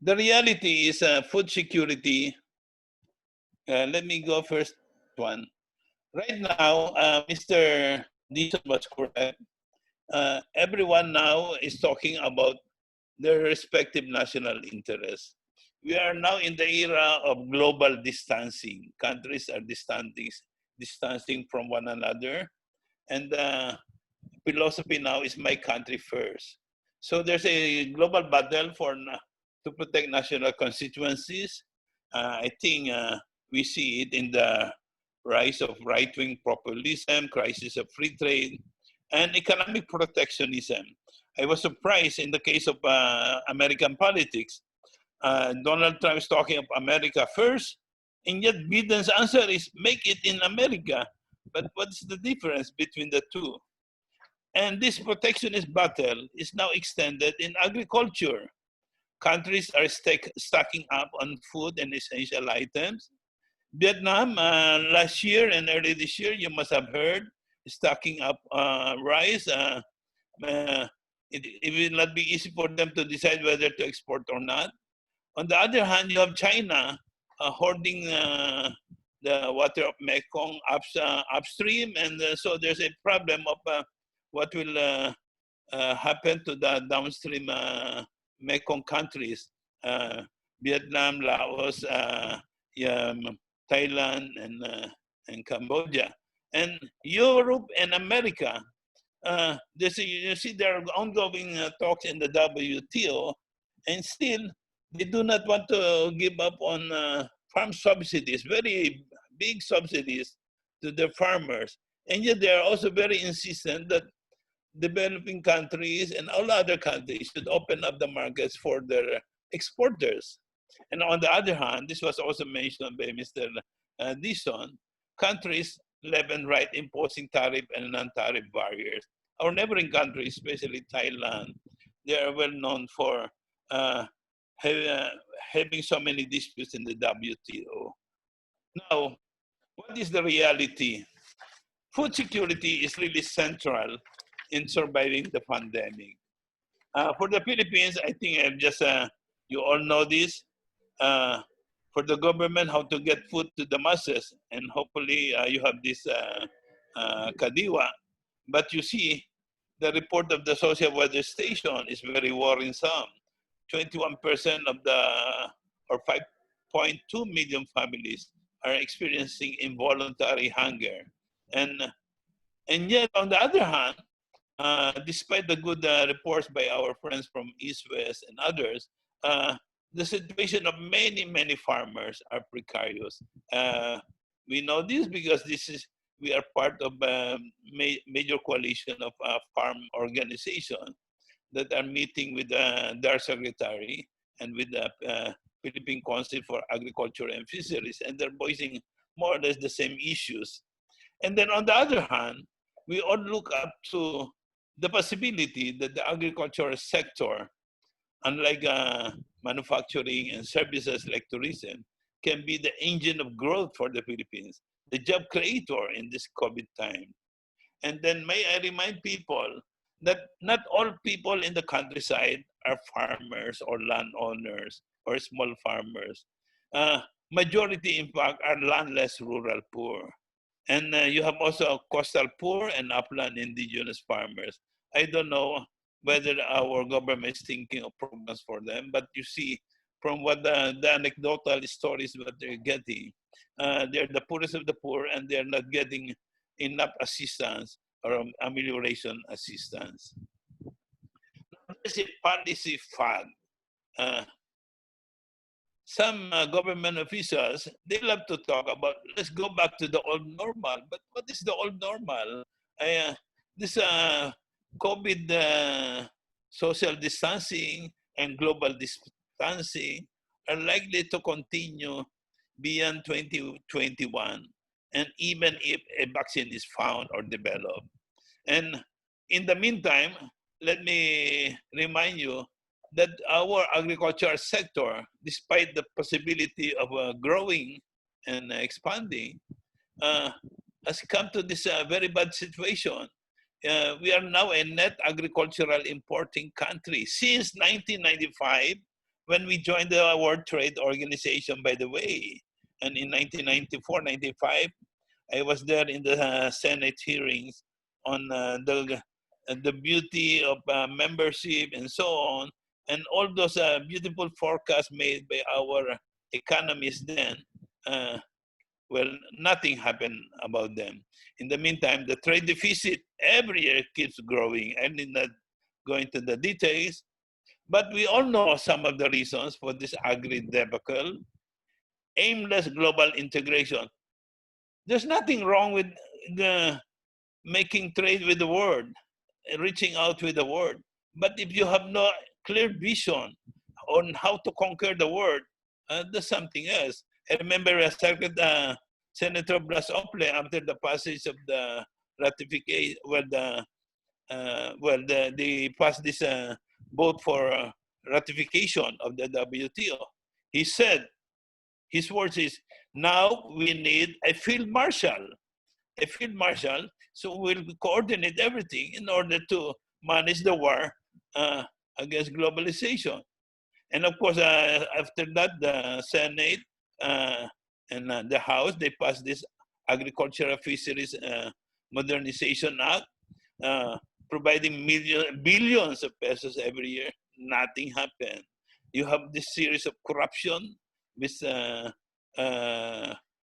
the reality is food security. Let me go first one. Right now, Mr. Dixon was correct. Everyone now is talking about their respective national interests. We are now in the era of global distancing. Countries are distancing from one another. And the philosophy now is my country first. So there's a global battle to protect national constituencies. I think we see it in the rise of right-wing populism, crisis of free trade, and economic protectionism. I was surprised in the case of American politics. Donald Trump is talking of America first, and yet Biden's answer is make it in America. But what's the difference between the two? And this protectionist battle is now extended in agriculture. Countries are stocking up on food and essential items. Vietnam, last year and early this year, you must have heard, stocking up rice. It will not be easy for them to decide whether to export or not. On the other hand, you have China hoarding the water of Mekong upstream, and so there's a problem of what will happen to the downstream Mekong countries, Vietnam, Laos, Thailand, and Cambodia. And Europe and America, you see there are ongoing talks in the WTO, and still they do not want to give up on farm subsidies, very big subsidies to the farmers. And yet they are also very insistent that developing countries and all other countries should open up the markets for their exporters. And on the other hand, this was also mentioned by Mr. Dixon, countries left and right imposing tariff and non-tariff barriers. Our neighboring countries, especially Thailand, they are well known for having so many disputes in the WTO. Now, what is the reality? Food security is really central in surviving the pandemic. For the Philippines, I think I've just, you all know this, for the government, how to get food to the masses, and hopefully you have this kadiwa. But you see, the report of the Social Weather Station is very worrisome. 21% of or 5.2 million families are experiencing involuntary hunger. And yet, on the other hand, despite the good reports by our friends from East, West, and others, the situation of many, many farmers are precarious. We know this because we are part of a major coalition of farm organizations that are meeting with their secretary and with the Philippine Council for Agriculture and Fisheries, and they're voicing more or less the same issues. And then on the other hand, we all look up to the possibility that the agricultural sector, unlike manufacturing and services like tourism, can be the engine of growth for the Philippines, the job creator in this COVID time. And then may I remind people that not all people in the countryside are farmers or landowners or small farmers. Majority, in fact, are landless rural poor. And you have also coastal poor and upland indigenous farmers. I don't know whether our government is thinking of programs for them, but you see from what the anecdotal stories that they're getting, they're the poorest of the poor and they're not getting enough assistance or amelioration assistance. There's a policy fund. Some government officials, they love to talk about, let's go back to the old normal. But what is the old normal? This COVID social distancing and global distancing are likely to continue beyond 2021, and even if a vaccine is found or developed. And in the meantime, let me remind you that our agricultural sector, despite the possibility of growing and expanding, has come to this very bad situation. we are now a net agricultural importing country since 1995, when we joined the World Trade Organization, by the way. And in 1994-95, I was there in the Senate hearings on the beauty of membership and so on, and all those beautiful forecasts made by our economists then. Well, nothing happened about them. In the meantime, the trade deficit every year keeps growing. I need not go into the details, but we all know some of the reasons for this agri debacle. Aimless global integration. There's nothing wrong with the making trade with the world, reaching out with the world. But if you have no clear vision on how to conquer the world, there's something else. I remember Senator Blas Ople, after the passage of the ratification, they passed this vote for ratification of the WTO. He said, his words is, now we need a field marshal. A field marshal, so we'll coordinate everything in order to manage the war against globalization. And of course, after that, the Senate and the House, they passed this Agricultural Fisheries Modernization Act, providing billions of pesos every year. Nothing happened. You have this series of corruption, which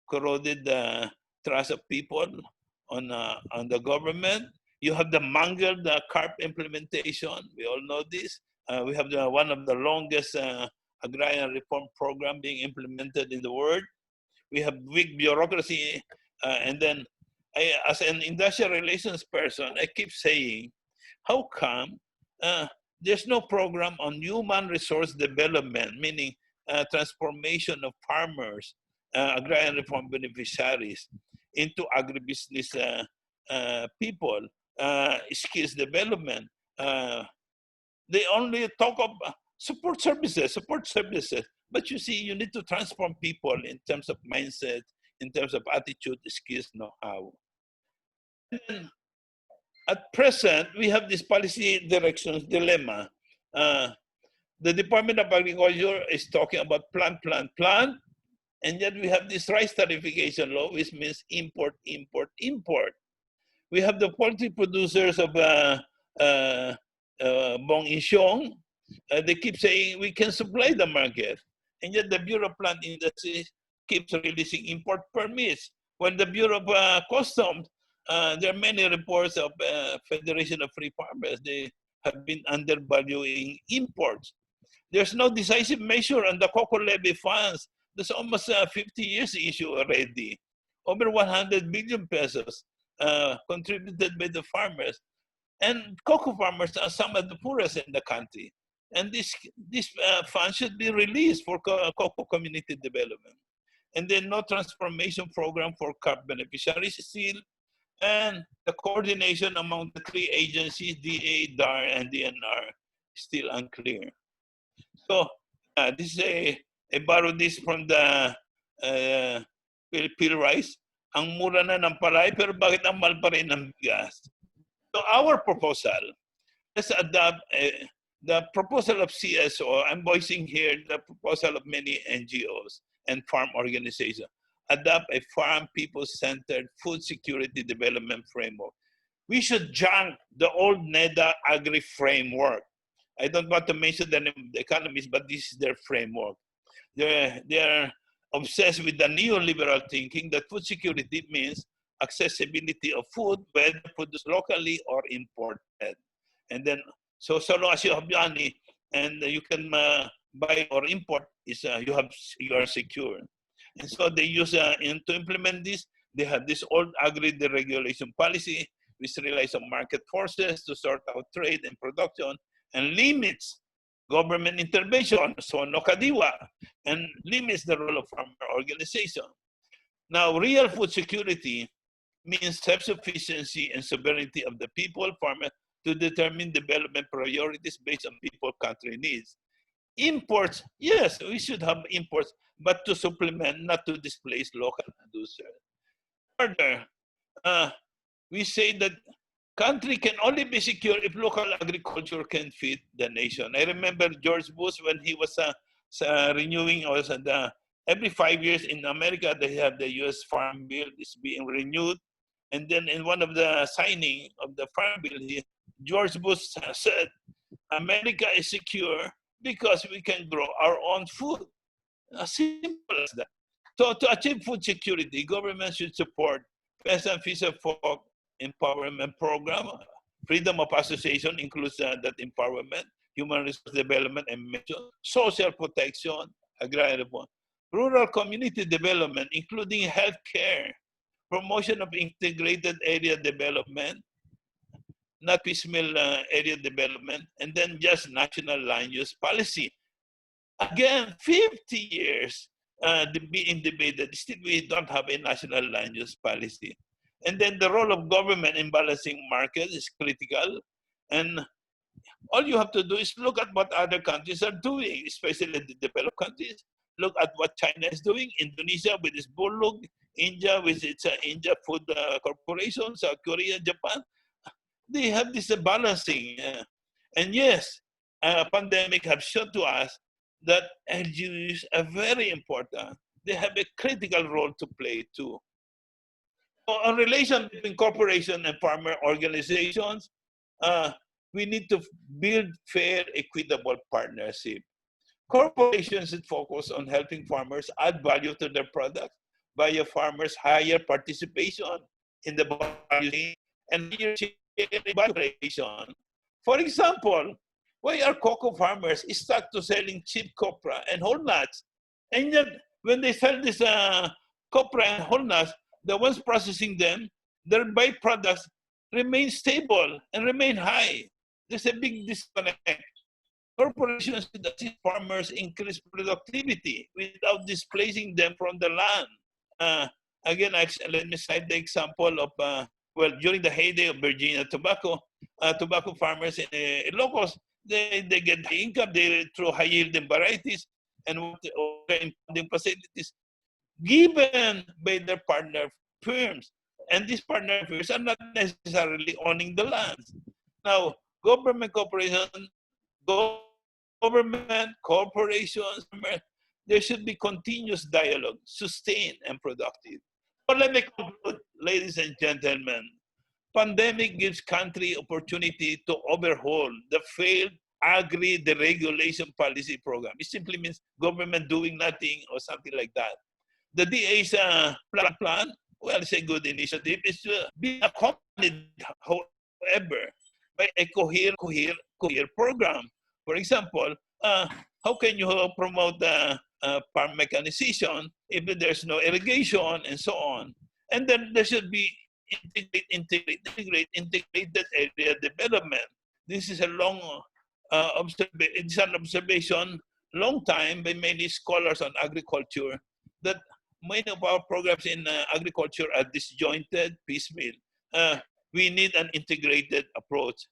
corroded the trust of people on the government. You have the mangled CARP implementation. We all know this. We have one of the longest agrarian reform program being implemented in the world. We have weak bureaucracy. And then as an industrial relations person, I keep saying, how come there's no program on human resource development, meaning transformation of farmers, agrarian reform beneficiaries into agribusiness people, skills development. They only talk of support services. But you see, you need to transform people in terms of mindset, in terms of attitude, skills, know-how. And at present, we have this policy directions dilemma. The Department of Agriculture is talking about plant, and yet we have this rice tariffication law, which means import. We have the poultry producers of Bong Insyong. They keep saying we can supply the market, and yet the Bureau of Plant Industry keeps releasing import permits. When the Bureau of Customs, there are many reports of Federation of Free Farmers. They have been undervaluing imports. There's no decisive measure on the cocoa levy funds. There's almost 50 years issue already. Over 100 billion pesos contributed by the farmers. And cocoa farmers are some of the poorest in the country. And this fund should be released for cocoa community development. And then no transformation program for CARP beneficiaries still. And the coordination among the three agencies, DA, DAR, and DNR, still unclear. So this is I borrowed this from the Phil Rice. Ang mura na ng palay, pero bakit ang mahal pa rin ng bigas? So our proposal, let's adopt the proposal of CSO. I'm voicing here the proposal of many NGOs and farm organizations. Adopt a farm people-centered food security development framework. We should junk the old NEDA agri framework. I don't want to mention the name of the economists, but this is their framework. They're obsessed with the neoliberal thinking that food security means accessibility of food, whether produced locally or imported. And then, so long as you have money and you can buy or import, you are secure. And so they use, to implement this, they have this old agri-deregulation policy, which relies on market forces to sort out trade and production and limits government intervention, so no kadiwa, and limits the role of farmer organization. Now, real food security means self-sufficiency and sovereignty of the people, farmer, to determine development priorities based on people country needs. Imports, yes, we should have imports, but to supplement, not to displace local producers. Further, we say that Country can only be secure if local agriculture can feed the nation. I remember George Bush when he was renewing, or every 5 years in America, they have the U.S. Farm Bill is being renewed. And then in one of the signing of the Farm Bill, George Bush said, America is secure because we can grow our own food. As simple as that. So to achieve food security, government should support peasant fisher folk empowerment program. Freedom of association includes that empowerment, human resource development, and social protection, agrarian reform, rural community development, including healthcare, promotion of integrated area development, not piecemeal area development, and then just national land use policy. Again, 50 years being debated, still we don't have a national land use policy. And then the role of government in balancing markets is critical. And all you have to do is look at what other countries are doing, especially the developed countries. Look at what China is doing, Indonesia with its Bulog, India with its India Food Corporation, South Korea, Japan. They have this balancing. And yes, pandemic have shown to us that LGUs are very important. They have a critical role to play too. So on relation between corporation and farmer organizations, we need to build fair, equitable partnership. Corporations should focus on helping farmers add value to their products via farmers' higher participation in the value chain and higher share in value creation. For example, why are cocoa farmers stuck to selling cheap copra and whole nuts? And yet, when they sell this copra and whole nuts, the ones processing them, their byproducts remain stable and remain high. There's a big disconnect. Corporations should assist farmers increase productivity without displacing them from the land. Again, let me cite the example of, well, during the heyday of Virginia tobacco farmers in Ilocos, they get the income through high-yielding varieties and impounding facilities given by their partner firms. And these partner firms are not necessarily owning the lands. Now, government, corporations, there should be continuous dialogue, sustained and productive. But let me conclude, ladies and gentlemen. Pandemic gives country opportunity to overhaul the failed agri-deregulation policy program. It simply means government doing nothing or something like that. The DA's plan, well, it's a good initiative. It's being accompanied, however, by a coherent program. For example, how can you promote farm mechanization if there's no irrigation and so on? And then there should be integrated area development. This is a long it's an observation, long time by many scholars on agriculture, that many of our programs in agriculture are disjointed, piecemeal. We need an integrated approach.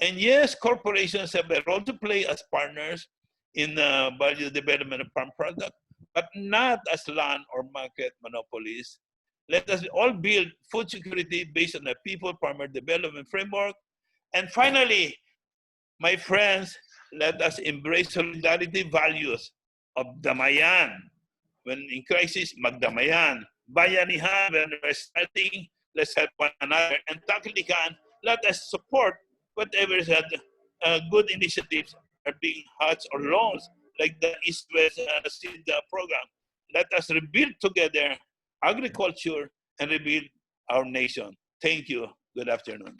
And yes, corporations have a role to play as partners in value development of farm product, but not as land or market monopolies. Let us all build food security based on a people-farmer development framework. And finally, my friends, let us embrace solidarity values of damayan. When in crisis, magdamayan. Bayanihan, when we're starting, let's help one another. And taklikan, let us support whatever is good initiatives are being hatched or launched, like the East-West Seed program. Let us rebuild together agriculture and rebuild our nation. Thank you. Good afternoon.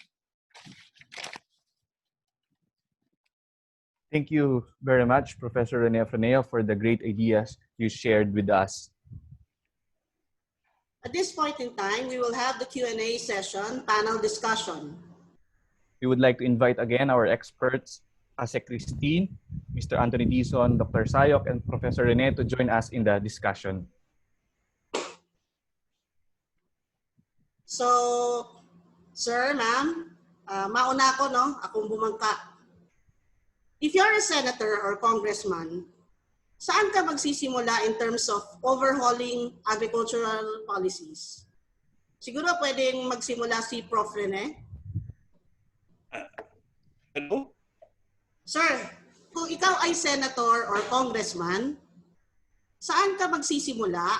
Thank you very much, Professor Rene Afraneo, for the great ideas you shared with us.
At this point in time, we will have the Q&A session, panel discussion.
We would like to invite again our experts, Ase Christine, Mr. Anthony Dizon, Dr. Sayok, and Professor Rene to join us in the discussion.
So, sir, ma'am, mauna ako, no? Akong bumangka. If you're a senator or congressman, saan ka magsisimula in terms of overhauling agricultural policies? Siguro pwedeng magsimula si Prof. Rene. Sir, kung ikaw ay senator or congressman, saan ka magsisimula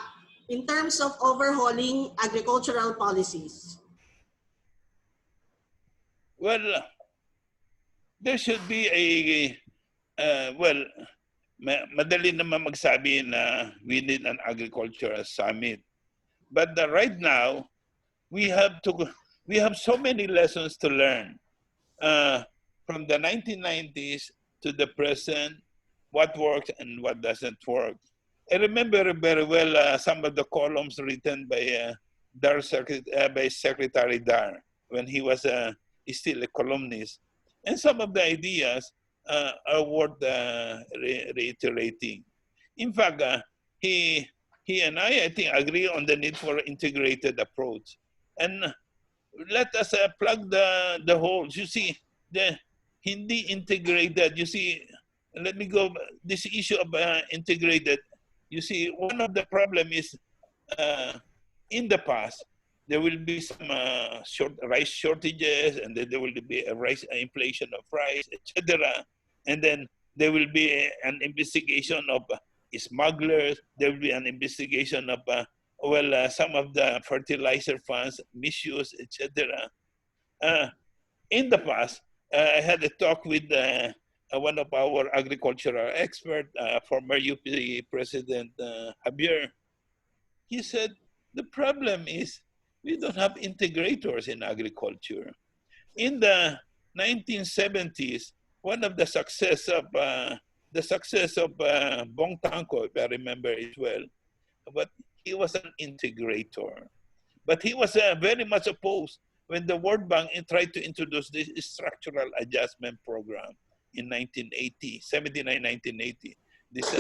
in terms of overhauling agricultural policies?
Well, there should be well, madali naman magsabi na we need an agricultural summit. But right now, we have so many lessons to learn from the 1990s to the present, what works and what doesn't work. I remember very well some of the columns written by by Secretary Dar when he was still a columnist, and some of the ideas are worth reiterating. In fact, he and I think, agree on the need for integrated approach, and let us plug the holes. You see, the hindi integrated. You see, let me go. This issue of integrated. You see, one of the problem is in the past there will be some rice shortages, and then there will be a rice inflation of rice, etc. And then there will be an investigation of smugglers. There will be an investigation of some of the fertilizer funds misuse, etc. In the past, I had a talk with one of our agricultural experts, former UP President Javier. He said, the problem is we don't have integrators in agriculture. In the 1970s, one of the success of Bong Tangko, if I remember it well, but he was an integrator. But he was very much opposed when the World Bank tried to introduce this structural adjustment program in 1980, 1980. This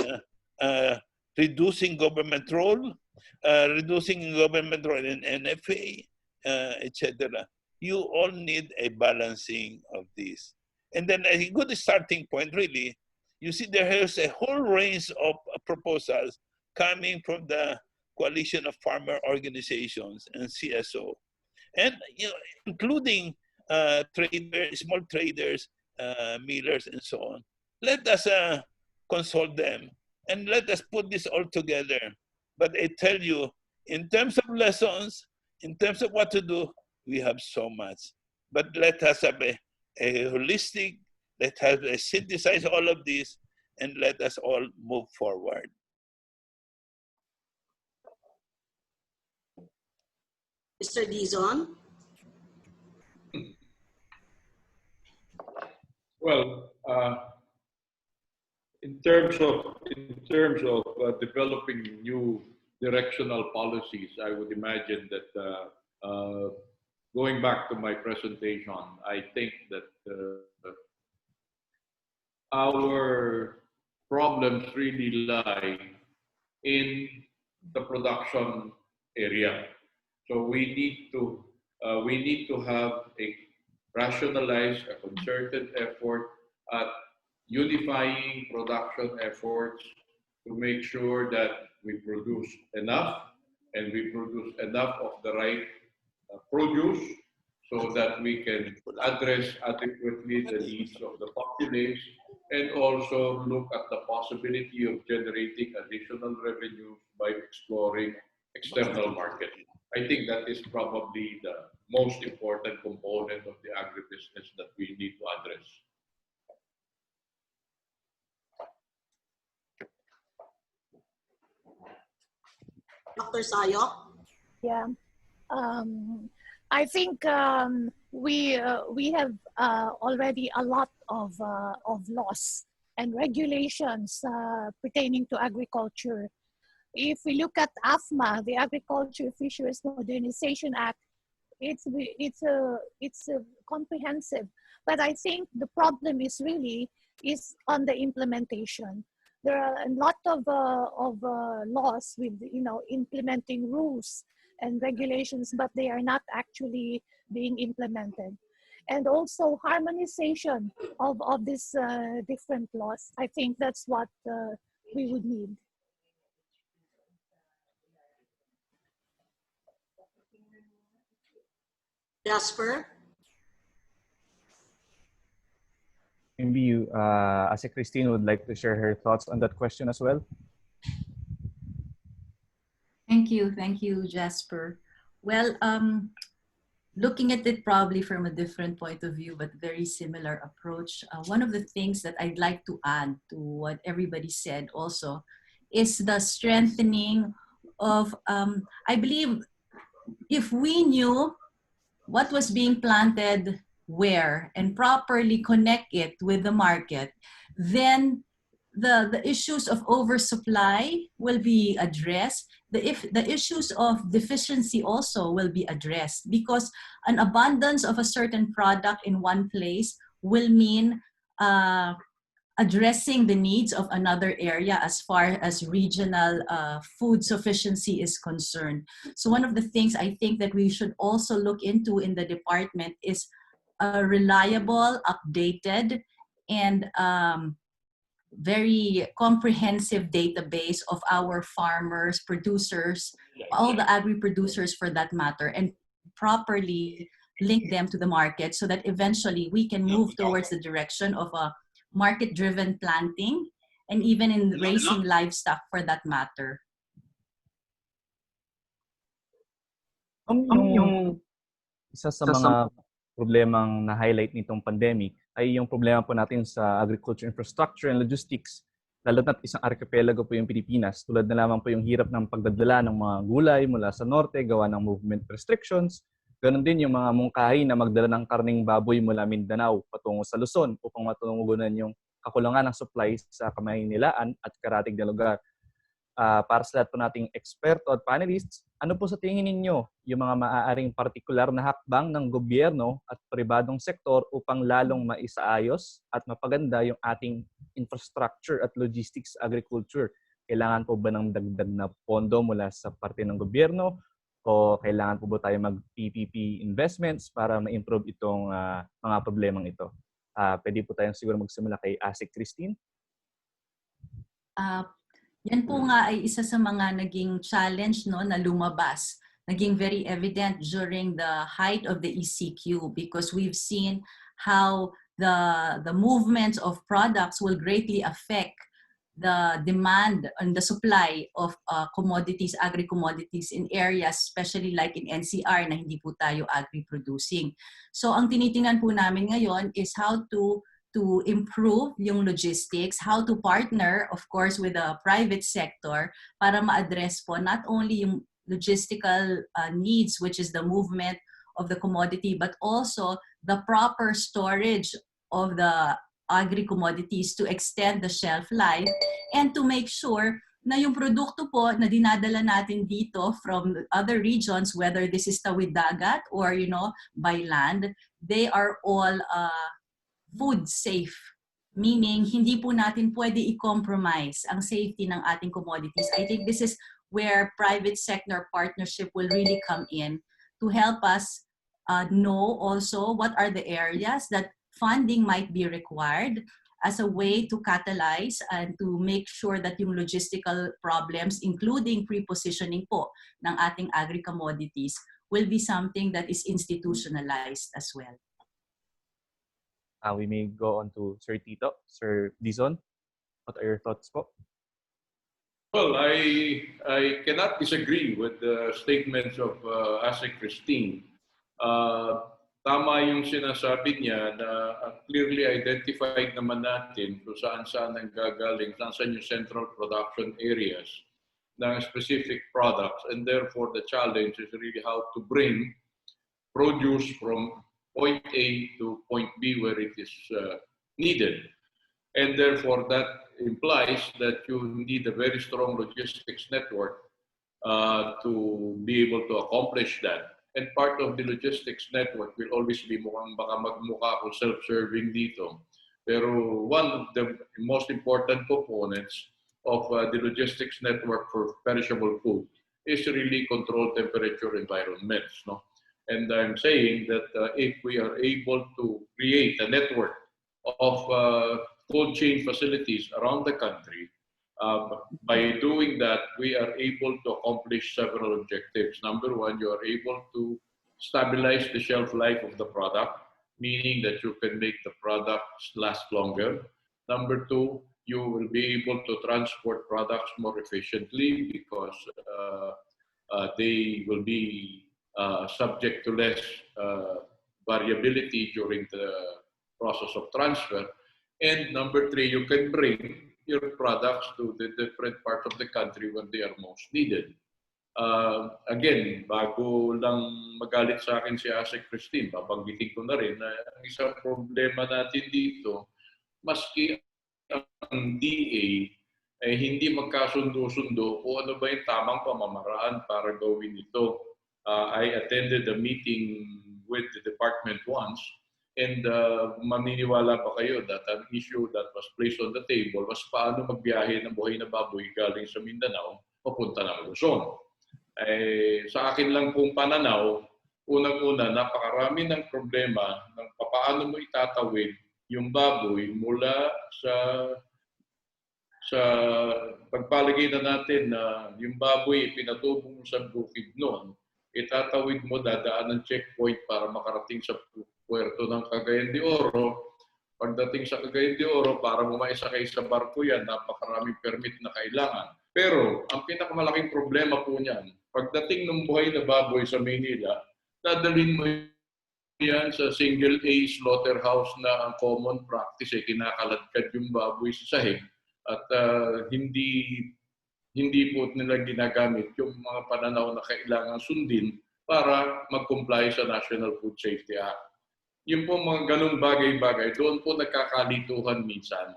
reducing government role in NFA, etc. You all need a balancing of this. And then a good starting point, really, you see there is a whole range of proposals coming from the Coalition of Farmer Organizations and CSO, and including small traders, millers, and so on. Let us consult them and let us put this all together. But I tell you, in terms of lessons, in terms of what to do, we have so much. But let us have a holistic, let us synthesize all of this, and let us all move forward.
Mr. Dizon?
Well, in terms of developing new directional policies, I would imagine that going back to my presentation, I think that our problems really lie in the production area. So we need to have a rationalized, a concerted effort at unifying production efforts to make sure that we produce enough, and we produce enough of the right produce so that we can address adequately the needs of the populace, and also look at the possibility of generating additional revenues by exploring external markets. I think that is probably the most important component of the agribusiness that we need to address.
Dr. Sayok?
Yeah. I think we have already a lot of laws and regulations pertaining to agriculture. If we look at AFMA, the Agriculture Fisheries Modernization Act, it's comprehensive, but I think the problem is on the implementation. There are a lot of laws with implementing rules and regulations, but they are not actually being implemented. And also harmonization of these different laws. I think that's what we would need.
Jasper?
Maybe you, Ase Christine would like to share her thoughts on that question as well.
Thank you, Jasper. Well, looking at it probably from a different point of view, but very similar approach. One of the things that I'd like to add to what everybody said also is the strengthening of, I believe, if we knew what was being planted where and properly connect it with the market, then the issues of oversupply will be addressed. The issues of deficiency also will be addressed, because an abundance of a certain product in one place will mean addressing the needs of another area as far as regional food sufficiency is concerned. So one of the things I think that we should also look into in the department is a reliable, updated, and very comprehensive database of our farmers, producers, all the agri-producers for that matter, and properly link them to the market so that eventually we can move towards the direction of a market-driven planting and even in raising livestock for that matter.
Yung isa sa mga problemang na-highlight nitong pandemic ay yung problema po natin sa agriculture infrastructure and logistics. Lalo na't isang archipelago po yung Pilipinas. Tulad na lamang po yung hirap ng pagdadala ng mga gulay mula sa norte, gawa ng movement restrictions. Ganon din yung mga mungkahi na magdala ng karning baboy mula Mindanao patungo sa Luzon upang matugunan yung kakulangan ng supply sa Kamaynilaan at karatig na lugar. Para sa lahat po nating eksperto at panelists, ano po sa tingin ninyo yung mga maaaring partikular na hakbang ng gobyerno at pribadong sektor upang lalong maisaayos at mapaganda yung ating infrastructure at logistics agriculture? Kailangan po ba ng dagdag na pondo mula sa parte ng gobyerno o kailangan po ba tayo mag-PPP investments para ma-improve itong mga problemang ito? Pwede po tayong siguro magsimula kay Ase Christine.
Yan po nga ay isa sa mga naging challenge, no, na lumabas. Naging very evident during the height of the ECQ, because we've seen how the movements of products will greatly affect the demand and the supply of commodities, agri-commodities in areas, especially like in NCR na hindi po tayo agri-producing. So ang tinitingnan po namin ngayon is how to improve yung logistics, how to partner, of course, with the private sector para ma-address po not only yung logistical needs, which is the movement of the commodity, but also the proper storage of the agri-commodities to extend the shelf life and to make sure na yung produkto po na dinadala natin dito from other regions, whether this is tawid dagat or, by land, they are all food safe. Meaning, hindi po natin pwede i-compromise ang safety ng ating commodities. I think this is where private sector partnership will really come in to help us know also what are the areas that funding might be required as a way to catalyze and to make sure that yung logistical problems, including pre-positioning po ng ating agri-commodities, will be something that is institutionalized as well.
We may go on to Sir Tito. Sir Dizon, what are your thoughts po?
Well, I cannot disagree with the statements of Ase Christine. Tama yung sinasabi niya na clearly identified naman natin kung saan ang gagaling, saan yung central production areas ng specific products, and therefore the challenge is really how to bring produce from point A to point B where it is needed. And therefore that implies that you need a very strong logistics network to be able to accomplish that. And part of the logistics network will always be baka magmukha kung self-serving dito. Pero one of the most important components of the logistics network for perishable food is really controlled temperature environments, no? And I'm saying that if we are able to create a network of cold chain facilities around the country, by doing that, we are able to accomplish several objectives. Number one, you are able to stabilize the shelf life of the product. meaning that you can make the products last longer. Number two, you will be able to transport products more efficiently because they will be subject to less variability during the process of transfer. And number three, you can bring your products to the different parts of the country when they are most needed. Again, bago lang magalit sa akin si Ase Christine, babanggitin ko na rin na ang isang problema natin dito, maski ang DA ay hindi magkasundo-sundo o ano ba yung tamang pamamaraan para gawin ito. I attended a meeting with the department once, and maniniwala pa kayo that an issue that was placed on the table was paano magbiyahe ng buhay na baboy galing sa Mindanao papunta ng Luzon. Sa akin lang pong pananaw, unang-una, napakarami ng problema ng paano mo itatawid yung baboy mula sa pagpalagay na natin na yung baboy pinatubong sa bukid noon, itatawid mo, dadaan ng checkpoint para makarating sa puerto ng Cagayan de Oro. Pagdating sa Cagayan de Oro, para maisakay sa barko yan, napakaraming permit na kailangan. Pero ang pinakamalaking problema po niyan, pagdating ng buhay na baboy sa Maynila, dadalhin mo yan sa single A slaughterhouse na ang common practice, kinakaladkad yung baboy sa sahig at hindi po nila ginagamit yung mga pananaw na kailangan sundin para mag-comply sa National Food Safety Act. Yung po mga ganung bagay-bagay, doon po nagkakalituhan minsan.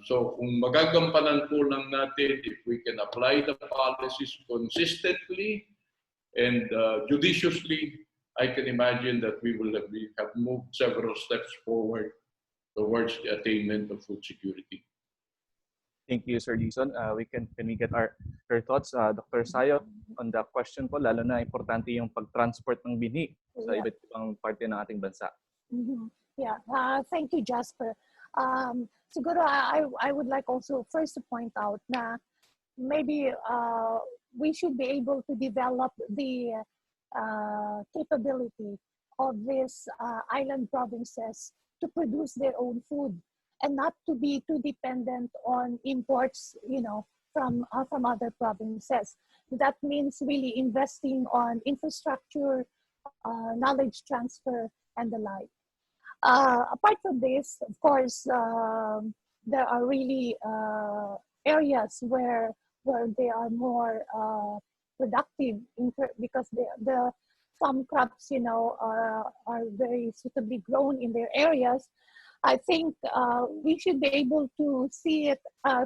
So kung magagampanan po lang natin, if we can apply the policies consistently and judiciously, I can imagine that we have moved several steps forward towards the attainment of food security.
Thank you, Sir Dizon. Can we get your thoughts, Dr. Sayo, on the question po, lalo na importante yung pag-transport ng bini sa iba't ibang parte ng ating bansa.
Yeah, thank you, Jasper. Siguro, I would like also first to point out na maybe we should be able to develop the capability of these island provinces to produce their own food and not to be too dependent on imports, from other provinces. That means really investing on infrastructure, knowledge transfer, and the like. Apart from this, of course, there are really areas where they are more productive because some crops, are very suitably grown in their areas. I think we should be able to see it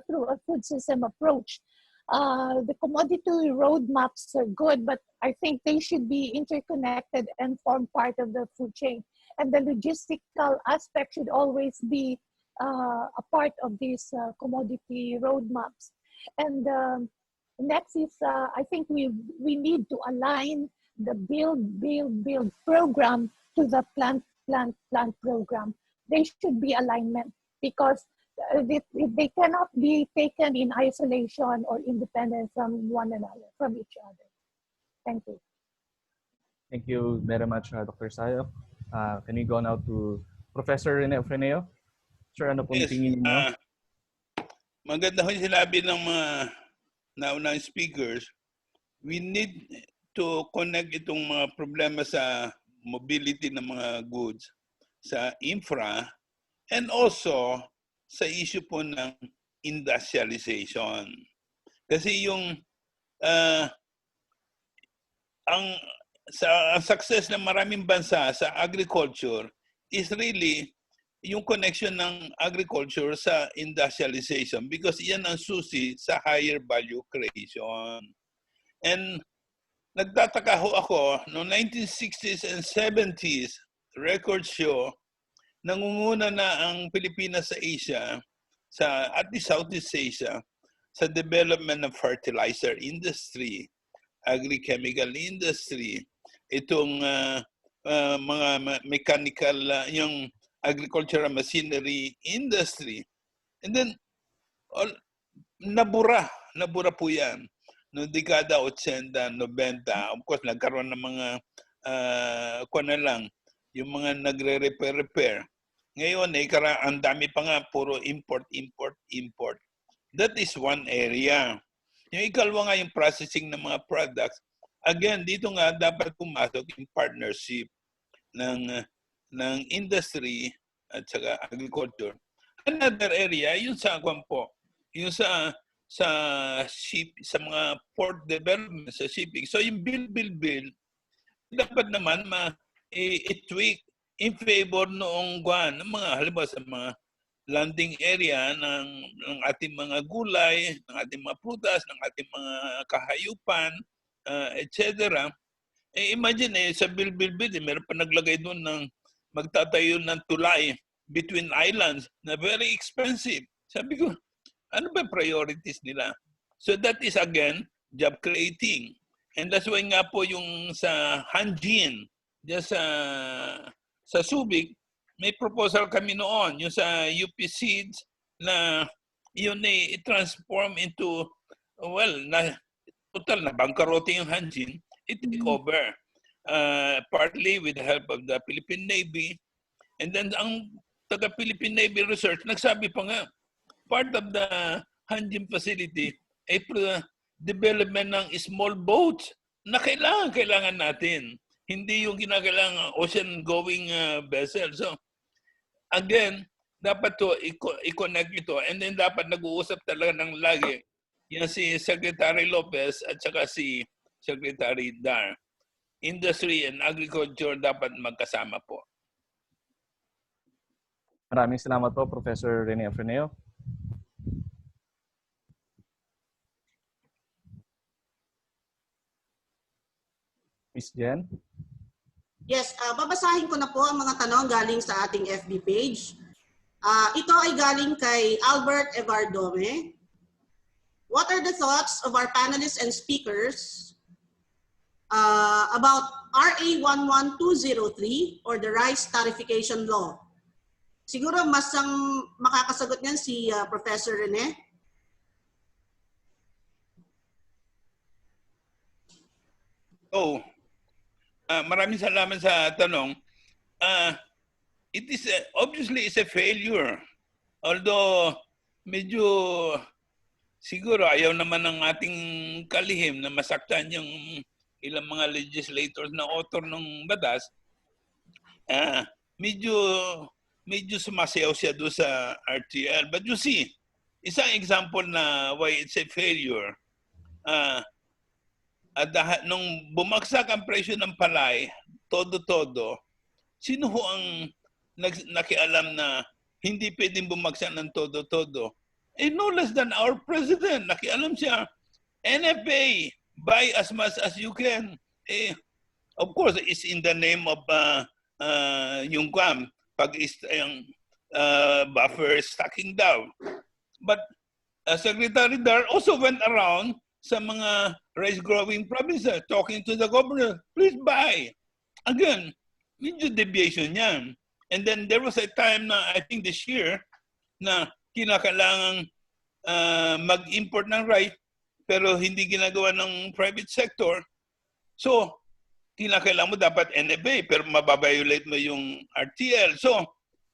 through a food system approach. The commodity roadmaps are good, but I think they should be interconnected and form part of the food chain. And the logistical aspect should always be a part of these commodity roadmaps. And next is, I think we need to align the build program to the plant program. There should be alignment because they cannot be taken in isolation or independent from one another, from each other. Thank you.
Thank you very much, Dr. Sayo. Can we go now to Professor Rene Ofreneo? Sir, ano pong tingin niyo?
Maganda ko yung sinabi ng mga naunang speakers. We need to connect itong mga problema sa mobility ng mga goods sa infra and also sa issue po ng industrialization. Kasi yung ang success ng maraming bansa sa agriculture is really yung connection ng agriculture sa industrialization because yan ang susi sa higher value creation. And nagtataka ho ako, no 1960s and 70s, records show, nangunguna na ang Pilipinas sa Asia, at least Southeast Asia, sa development ng fertilizer industry, agri-chemical industry, itong mga mechanical, yung agricultural machinery industry. And then, nabura po yan. Noong dekada 80, 90, of course, nagkaroon ng mga, yung mga nagre-repair. Ngayon, ang dami pa nga, puro import. That is one area. Yung ikalawa nga yung processing ng mga products. Again, dito nga dapat pumasok yung partnership ng industry at saka agriculture. Another area, yung sa yung sa mga port development, sa shipping. So yung bill, dapat naman i-tweak in favor noong mga halimbawa sa mga landing area ng ating mga gulay, ng ating mga prutas, ng ating mga kahayupan, etc. Imagine sa bill, meron pa naglagay doon ng magtatayo ng tulay between islands na very expensive. Sabi ko, ano ba priorities nila? So that is again, job creating. And that's why nga po yung sa Hanjin, sa Subic, may proposal kami noon, yung sa UP Seeds na yun i-transform into, total na bangkarote yung Hanjin, it-take over. Partly with the help of the Philippine Navy. And then ang taga-Philippine Navy Research, nagsabi pa nga, part of the Hanjin facility ay development ng small boats na kailangan natin. Hindi yung kinakailangan ocean-going vessel. So, again, dapat to i-connect ito and then dapat nag-uusap talaga ng lagi. Yan si Secretary Lopez at saka si Secretary Dar. Industry and agriculture dapat magkasama po.
Maraming salamat po, Professor Rene Afreneo. Miss Jen?
Yes, babasahin ko na po ang mga tanong galing sa ating FB page. Ito ay galing kay Albert Evardome. What are the thoughts of our panelists and speakers about RA 11203 or the rice tarification law? Siguro mas ang makakasagot niyan si Professor Rene.
Maraming salamat sa tanong. It is obviously it's a failure. Although medyo siguro ayaw naman ng ating kalihim na masaktan yung ilang mga legislators na author ng batas. Medyo sumasayaw siya doon sa RTL. But you see, isang example na why it's a failure. Nung bumagsak ang presyo ng palay, todo-todo, sino ho ang nakialam na hindi pwedeng bumagsak ng todo-todo? No less than our president. Nakialam siya. NFA, buy as much as you can. Of course, it's in the name of yung buffer stocking down. But Secretary Dar also went around sa mga rice-growing provinces talking to the governor, please buy. Again, medyo deviation yan. And then there was a time na, I think this year, na kinakailangang mag-import ng rice pero hindi ginagawa ng private sector. So, kinakailangan mo dapat NFA pero mababiolate mo yung RTL. So,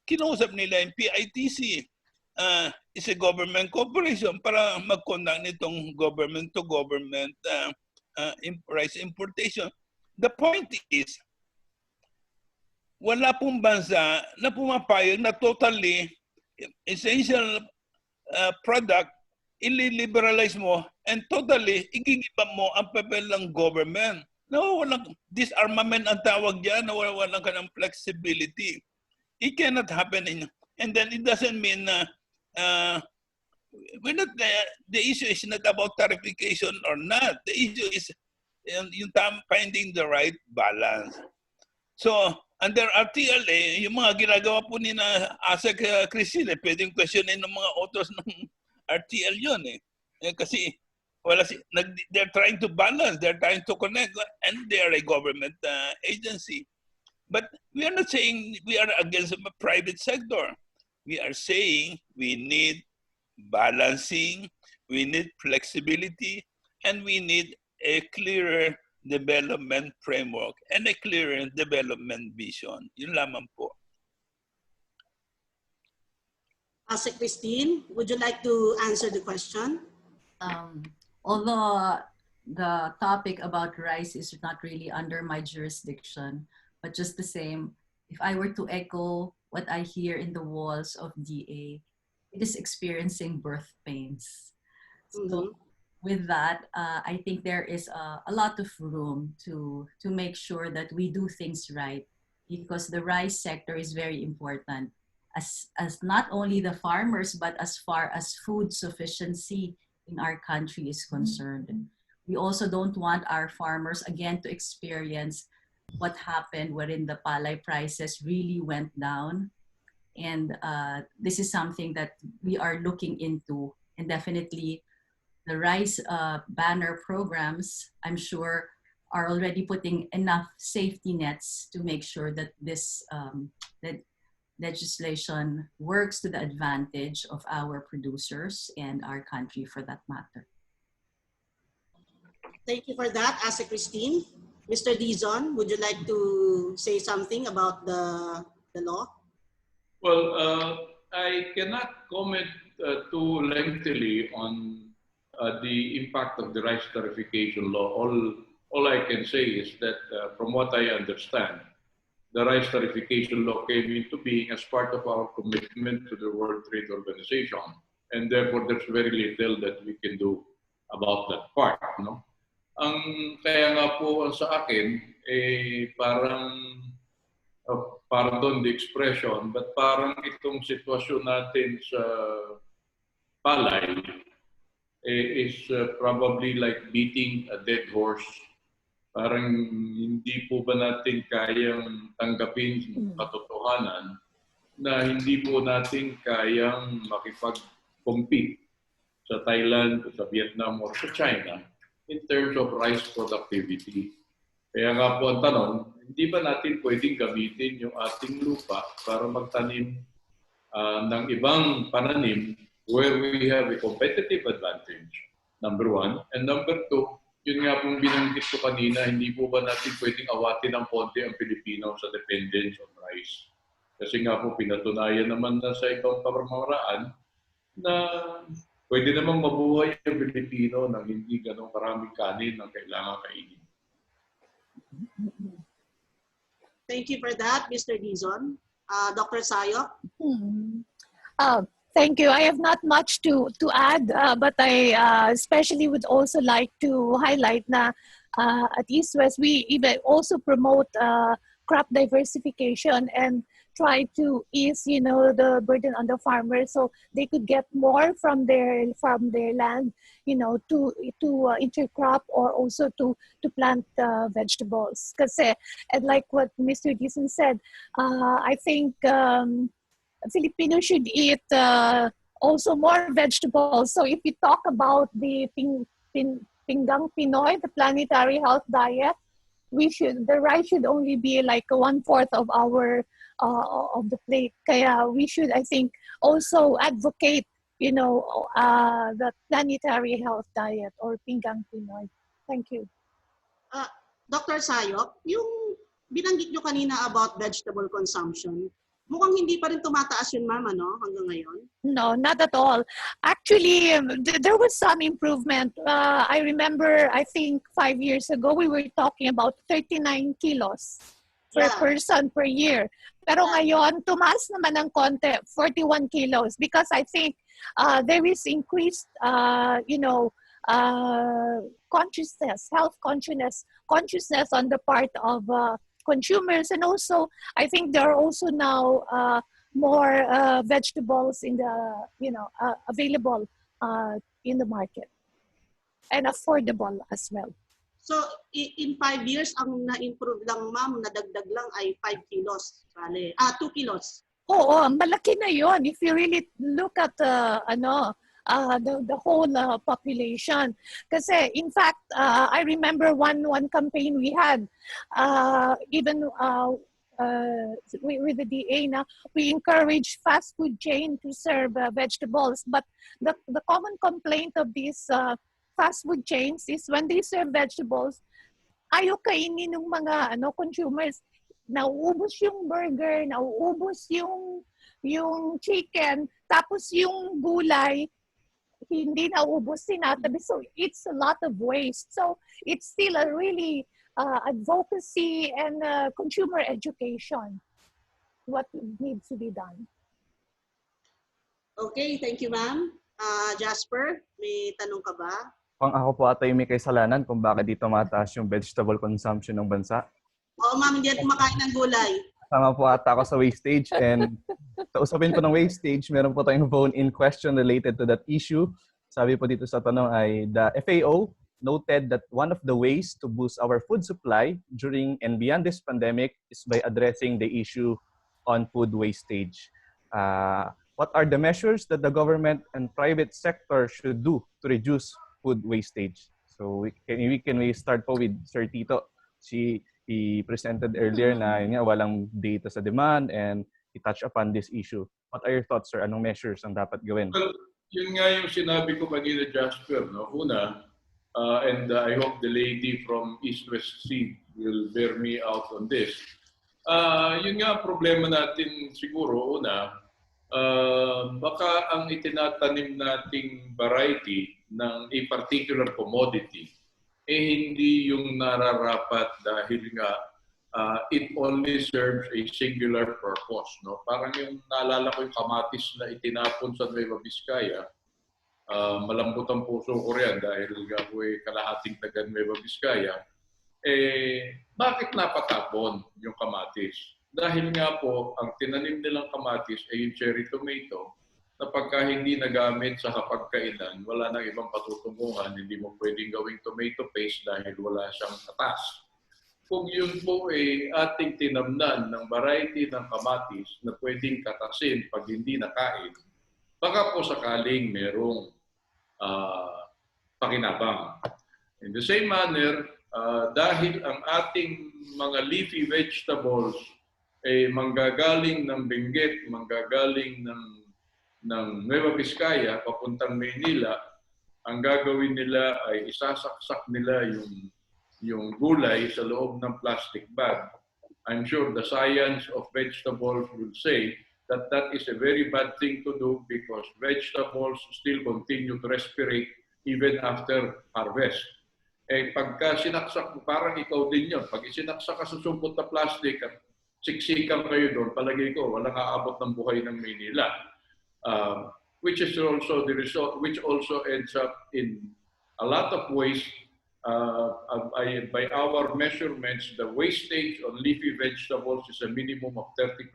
kinausap nila yung PITC. Is a government corporation para mag-conduct nitong government-to-government rice importation. The point is, wala pong bansa na pumapayag na totally essential product, ililiberalize mo and totally igigiba mo ang papel ng government. No, walang disarmament ang tawag dyan, na walang ka ng flexibility. It cannot happen. And then it doesn't mean na the issue is not about tarification or not. The issue is yung finding the right balance. So, under RTLA, yung mga ginagawa po ni na Asa Crisine, pwedeng questionin ng mga authors ng RTL yun kasi they're trying to balance, they're trying to connect, and they are a government agency. But we are not saying we are against the private sector. We are saying we need balancing, we need flexibility, and we need a clearer development framework, and a clear development vision. Yun lamang po.
Asa Christine, would you like to answer the question?
Although the topic about rice is not really under my jurisdiction, but just the same, if I were to echo what I hear in the walls of DA, it is experiencing birth pains. So with that, I think there is a lot of room to make sure that we do things right, because the rice sector is very important as not only the farmers, but as far as food sufficiency in our country is concerned. We also don't want our farmers again to experience what happened wherein the palay prices really went down. And this is something that we are looking into, and definitely the rice banner programs, I'm sure, are already putting enough safety nets to make sure that this that legislation works to the advantage of our producers and our country for that matter.
Thank you for that, Asa Christine. Mr. Dizon, would you like to say something about the law?
Well, I cannot comment too lengthily on the impact of the rice tarification law. All I can say is that from what I understand, the rice tarification law came into being as part of our commitment to the World Trade Organization. And therefore, there's very little that we can do about that part. No? Ang kaya nga po sa akin, parang, pardon the expression, but parang itong sitwasyon natin sa palay is probably like beating a dead horse. Parang hindi po ba natin kayang tanggapin katotohanan na hindi po natin kayang makipag-compete sa Thailand, sa Vietnam, or sa China in terms of rice productivity. Kaya nga po ang tanong, hindi ba natin pwedeng gamitin yung ating lupa para magtanim ng ibang pananim where we have a competitive advantage, number one. And number two, yun nga pong binanggit ko kanina, hindi po ba natin pwedeng awatin ng konti ang Pilipino sa dependence on rice? Kasi nga po pinatunayan naman na sa ibang pamamaraan na pwede namang mabuhay ang Pilipino nang hindi ganong karaming kanin ang kailangan kainin.
Thank you for that, Mr. Dizon. Dr. Sayok?
Thank you. I have not much to add, but I especially would also like to highlight that at East West, we even also promote crop diversification and try to ease, the burden on the farmers so they could get more from their land, to intercrop or also to plant vegetables. Kasi, and like what Mr. Dizon said, I think Filipinos should eat also more vegetables. So if we talk about the Pinggang Pinoy, the planetary health diet, the rice should only be like 1/4 of our of the plate. Kaya we should, I think, also advocate, the planetary health diet or Pinggang Pinoy. Thank you.
Dr. Sayok, yung binanggit nyo kanina about vegetable consumption, mukhang hindi pa rin tumataas yun, ma'am, hanggang ngayon?
No, not at all. Actually, there was some improvement. I remember, I think 5 years ago, we were talking about 39 kilos per person per year. Pero ngayon, tumaas naman ng konti, 41 kilos. Because I think there is increased, consciousness, health consciousness on the part of consumers, and also I think there are also now more vegetables in the available in the market and affordable as well.
So in 5 years ang na-improve lang, ma'am, nadagdag lang ay 5 kilos, 2 kilos.
Oo, malaki na yon if you really look at the whole population. Kasi in fact, I remember one campaign we had, even with the DA now, we encourage fast food chain to serve vegetables. But the common complaint of these fast food chains is when they serve vegetables, ayaw kainin ng mga consumers. Nauubos yung burger, nauubos yung chicken, tapos yung gulay, hindi naubos, sinatabi. So it's a lot of waste. So it's still a really advocacy and consumer education, what needs to be done.
Okay, thank you, ma'am. Jasper, may tanong ka ba?
Pang ako po ata yung may kasalanan kung bakit dito mataas yung vegetable consumption ng bansa.
Oo, ma'am, hindi yan kumakain ng gulay.
Tama po ata ako sa wastage, and sa usapin po ng wastage, meron po tayong phone-in question related to that issue. Sabi po dito sa tanong ay, the FAO noted that one of the ways to boost our food supply during and beyond this pandemic is by addressing the issue on food wastage. What are the measures that the government and private sector should do to reduce food wastage? So we can start po with Sir Tito. He presented earlier na yun nga, walang data sa demand, and he touched upon this issue. What are your thoughts, sir? Anong measures ang dapat gawin?
Well, yun nga yung sinabi ko kanina, Jasper. No? Una, and I hope the lady from East West Sea will bear me out on this. Yun nga ang problema natin siguro, una, baka ang itinatanim nating variety ng a particular commodity hindi yung nararapat dahil nga it only serves a singular purpose. No? Parang yung naalala ko yung kamatis na itinapon sa Nueva Vizcaya, malambot ang puso ko riyan dahil ako ay kalahating taga Nueva Vizcaya. Bakit napatapon yung kamatis? Dahil nga po, ang tinanim nilang kamatis ay yung cherry tomato, na pagka hindi nagamit sa hapagkainan, wala nang ibang patutunguhan, hindi mo pwedeng gawing tomato paste dahil wala siyang katas. Kung yun po ay ating tinamnan ng variety ng kamatis na pwedeng katasin pag hindi nakain, baka po sakaling merong pakinabang. In the same manner, dahil ang ating mga leafy vegetables ay manggagaling ng Benguet, manggagaling ng Nueva Vizcaya papuntang Maynila, ang gagawin nila ay isasaksak nila yung gulay sa loob ng plastic bag. I'm sure the science of vegetables will say that that is a very bad thing to do because vegetables still continue to respirate even after harvest. Pagka sinaksak mo, parang ikaw din yun. Pag isinaksak ka sa sumpot na plastic at siksikan kayo doon, palagay ko, walang aabot ng buhay ng Maynila. Which is also the result, which also ends up in a lot of waste. By our measurements, the wastage on leafy vegetables is a minimum of 30%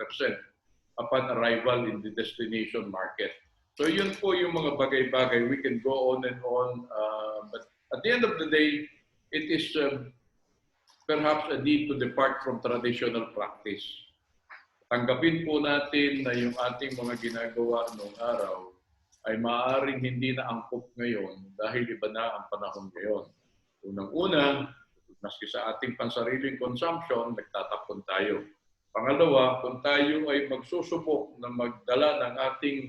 upon arrival in the destination market. So yun po yung mga bagay-bagay. We can go on and on, but at the end of the day, it is perhaps a need to depart from traditional practice. Tanggapin po natin na yung ating mga ginagawa noong araw ay maaaring hindi na angkop ngayon dahil iba na ang panahon ngayon. Unang-una, maski sa ating pansariling consumption, nagtatapon tayo. Pangalawa, kung tayo ay magsusubok na magdala ng ating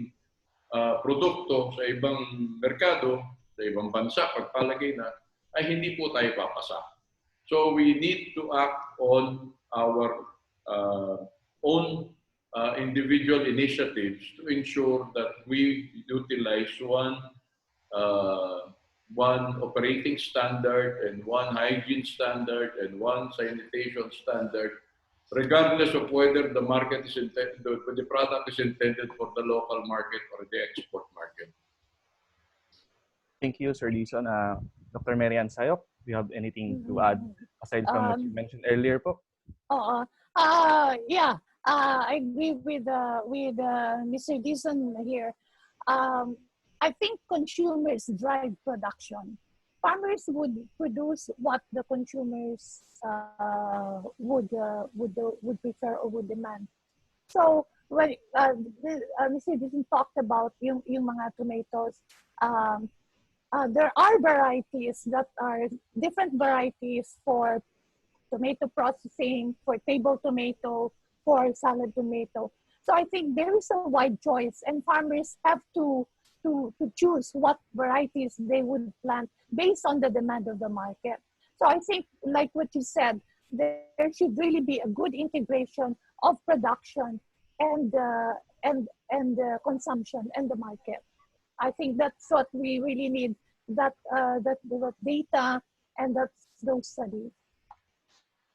produkto sa ibang merkado, sa ibang bansa, pagpalagay na, ay hindi po tayo papasa. So we need to act on our own individual initiatives to ensure that we utilize one operating standard and one hygiene standard and one sanitation standard, regardless of whether the market is intended, the product is intended for the local market or the export market.
Thank you, Sir Dison. Dr. Marian Sayok, do you have anything to add aside from what you mentioned earlier po?
Yeah. I agree with Mr. Dison here. I think consumers drive production. Farmers would produce what the consumers would prefer or would demand. So when Mr. Dison talked about yung mga tomatoes, there are varieties that are different varieties for tomato processing, for table tomato, for salad tomato. So I think there is a wide choice, and farmers have to choose what varieties they would plant based on the demand of the market. So I think, like what you said, there should really be a good integration of production and consumption and the market. I think that's what we really need. That data and those studies.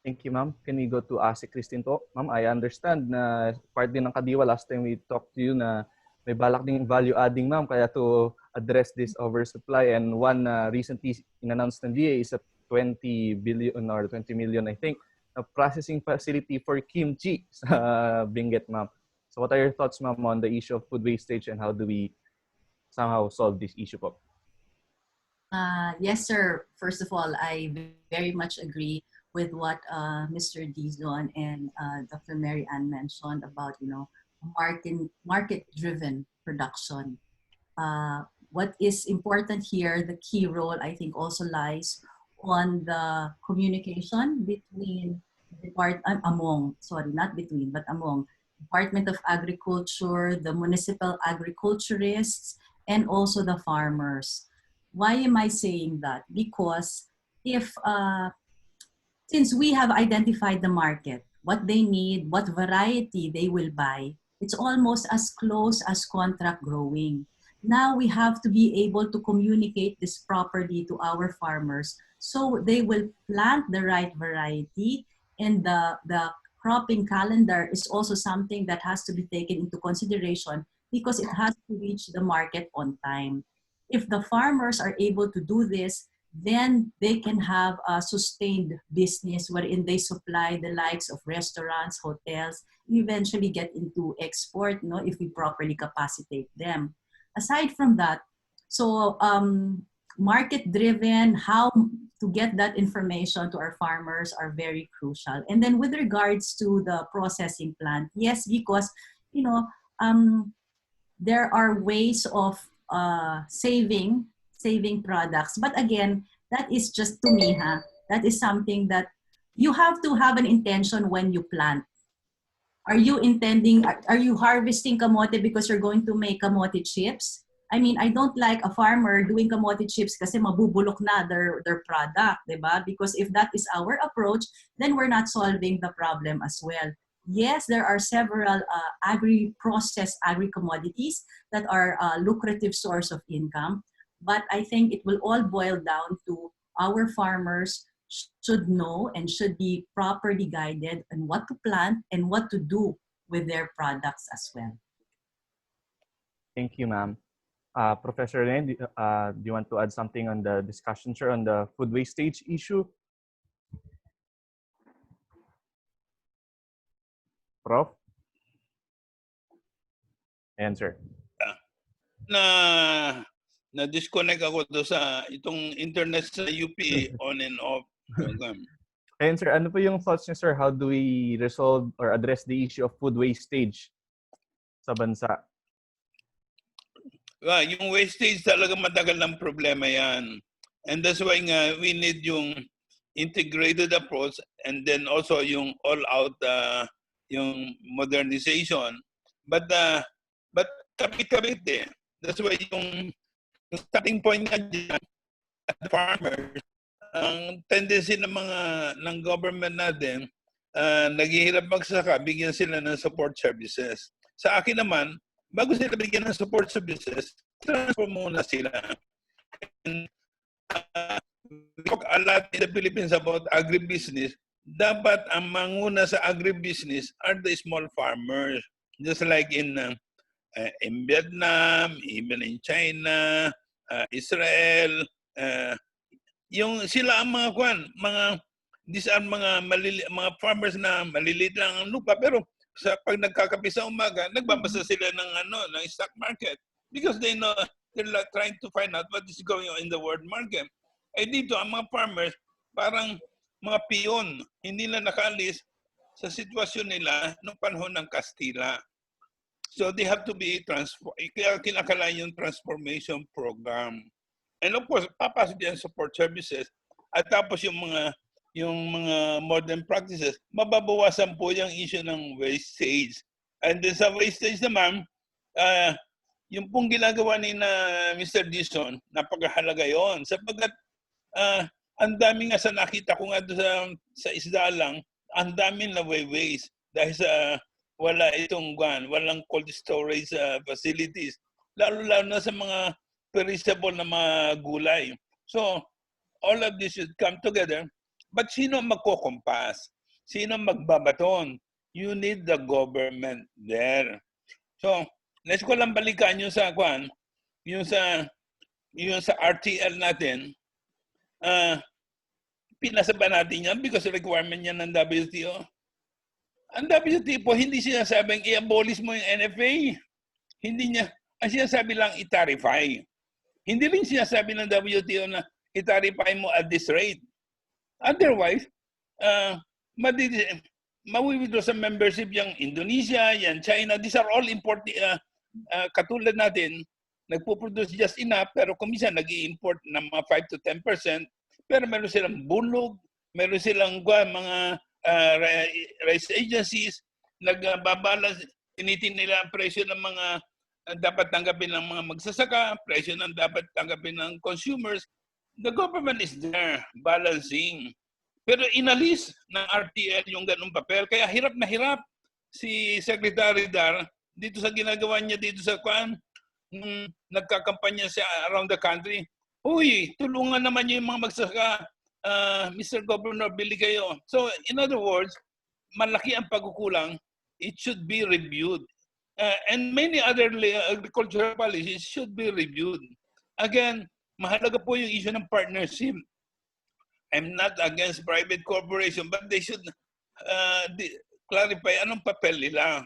Thank you, ma'am. Can we go to Ase Christine po? Ma'am, I understand na part din ng Kadiwa last time we talked to you na may balak ding value adding, ma'am, kaya to address this oversupply, and one recently in-announced ng DA is a 20 billion or 20 million, I think, a processing facility for kimchi sa Benguet, ma'am. So what are your thoughts, ma'am, on the issue of food wastage and how do we somehow solve this issue po?
Yes, sir. First of all, I very much agree with what Mr. Dizon and Dr. Mary Ann mentioned about, market-driven production. What is important here, the key role, I think, also lies on the communication between among Department of Agriculture, the municipal agriculturists, and also the farmers. Why am I saying that? Because since we have identified the market, what they need, what variety they will buy, it's almost as close as contract growing. Now we have to be able to communicate this properly to our farmers so they will plant the right variety, and the cropping calendar is also something that has to be taken into consideration because it has to reach the market on time. If the farmers are able to do this, then they can have a sustained business wherein they supply the likes of restaurants, hotels, eventually get into export, if we properly capacitate them. Aside from that, so market-driven, how to get that information to our farmers are very crucial. And then with regards to the processing plant, yes, because, there are ways of saving products. But again, that is just to me, that is something that you have to have an intention when you plant. Are you harvesting kamote because you're going to make kamote chips? I mean, I don't like a farmer doing kamote chips kasi mabubulok na their product, diba? Because if that is our approach, then we're not solving the problem as well. Yes, there are several processed agri-commodities that are a lucrative source of income, but I think it will all boil down to our farmers should know and should be properly guided on what to plant and what to do with their products as well.
Thank you, ma'am. Professor Ren, do you want to add something on the discussion, sir, on the food wastage issue? Prof? Answer.
Na-disconnect ako do sa itong internet sa UP on and off program.
And sir, ano po yung thoughts niyo, sir? How do we resolve or address the issue of food wastage sa bansa?
Yung wastage talaga matagal ng problema yan. And that's why nga we need yung integrated approach and then also yung all-out yung modernization. But kapit-kapit eh. That's why yung starting point nga dyan, at farmers, ang tendency ng government natin, naghihirap magsaka, bigyan sila ng support services. Sa akin naman, bago sila bigyan ng support services, transform muna sila. And, we talk a lot in the Philippines about agribusiness. Dapat ang manguna sa agribusiness are the small farmers. Just like in Vietnam, even in China, Israel, yung sila ang these are mga farmers na maliliit lang ang lupa, pero pag nagkakape sa umaga, nagbabasa sila ng stock market because they know they're like trying to find out what is going on in the world market. Ay dito ang mga farmers parang mga piyon, hindi na nakaalis sa sitwasyon nila noong panahon ng Kastila. So they have to be kaya kinakala yung transformation program. And of course, papasok din support services at tapos yung mga modern practices, mababawasan po yung issue ng wastage. And then sa wastage naman, yung pong ginagawa ni Mr. Dizon, napakahalaga yon sapagkat Ang dami nga sa nakita ko nga doon sa isda lang, ang dami na waste dahil sa walang cold storage facilities. Lalo na sa mga perishable na mga gulay. So, all of this should come together. But sino magkokompas? Sino magbabaton? You need the government there. So, let's ko lang balikan yung sa RTL natin. Pinasa ba natin yan because requirement yan ng WTO? Ang WTO po, hindi sinasabing i-abolish mo yung NFA. Hindi niya. Ang sinasabi lang, i-tarify. Hindi rin sinasabi ng WTO na i-tarify mo at this rate. Otherwise, mawi-withdraw sa membership yung Indonesia, yung China. These are all important. Katulad natin, nagpo-produce just enough, pero kuminsan nag-i-import ng mga 5 to 10%. Pero meron silang bulog, meron silang mga rice agencies, nagbabalas, tinitin nila ang presyo ng mga dapat tanggapin ng mga magsasaka, presyo ng dapat tanggapin ng consumers. The government is there, balancing. Pero inalis ng RTL yung ganung papel, kaya hirap na hirap si Secretary Dar dito sa ginagawa niya dito sa nung nagkakampanya siya around the country. Uy, tulungan naman niyo yung mga magsasaka. Mr. Governor, bili kayo. So, in other words, malaki ang pagkukulang. It should be reviewed. And many other agricultural policies should be reviewed. Again, mahalaga po yung issue ng partnership. I'm not against private corporation, but they should clarify anong papel nila.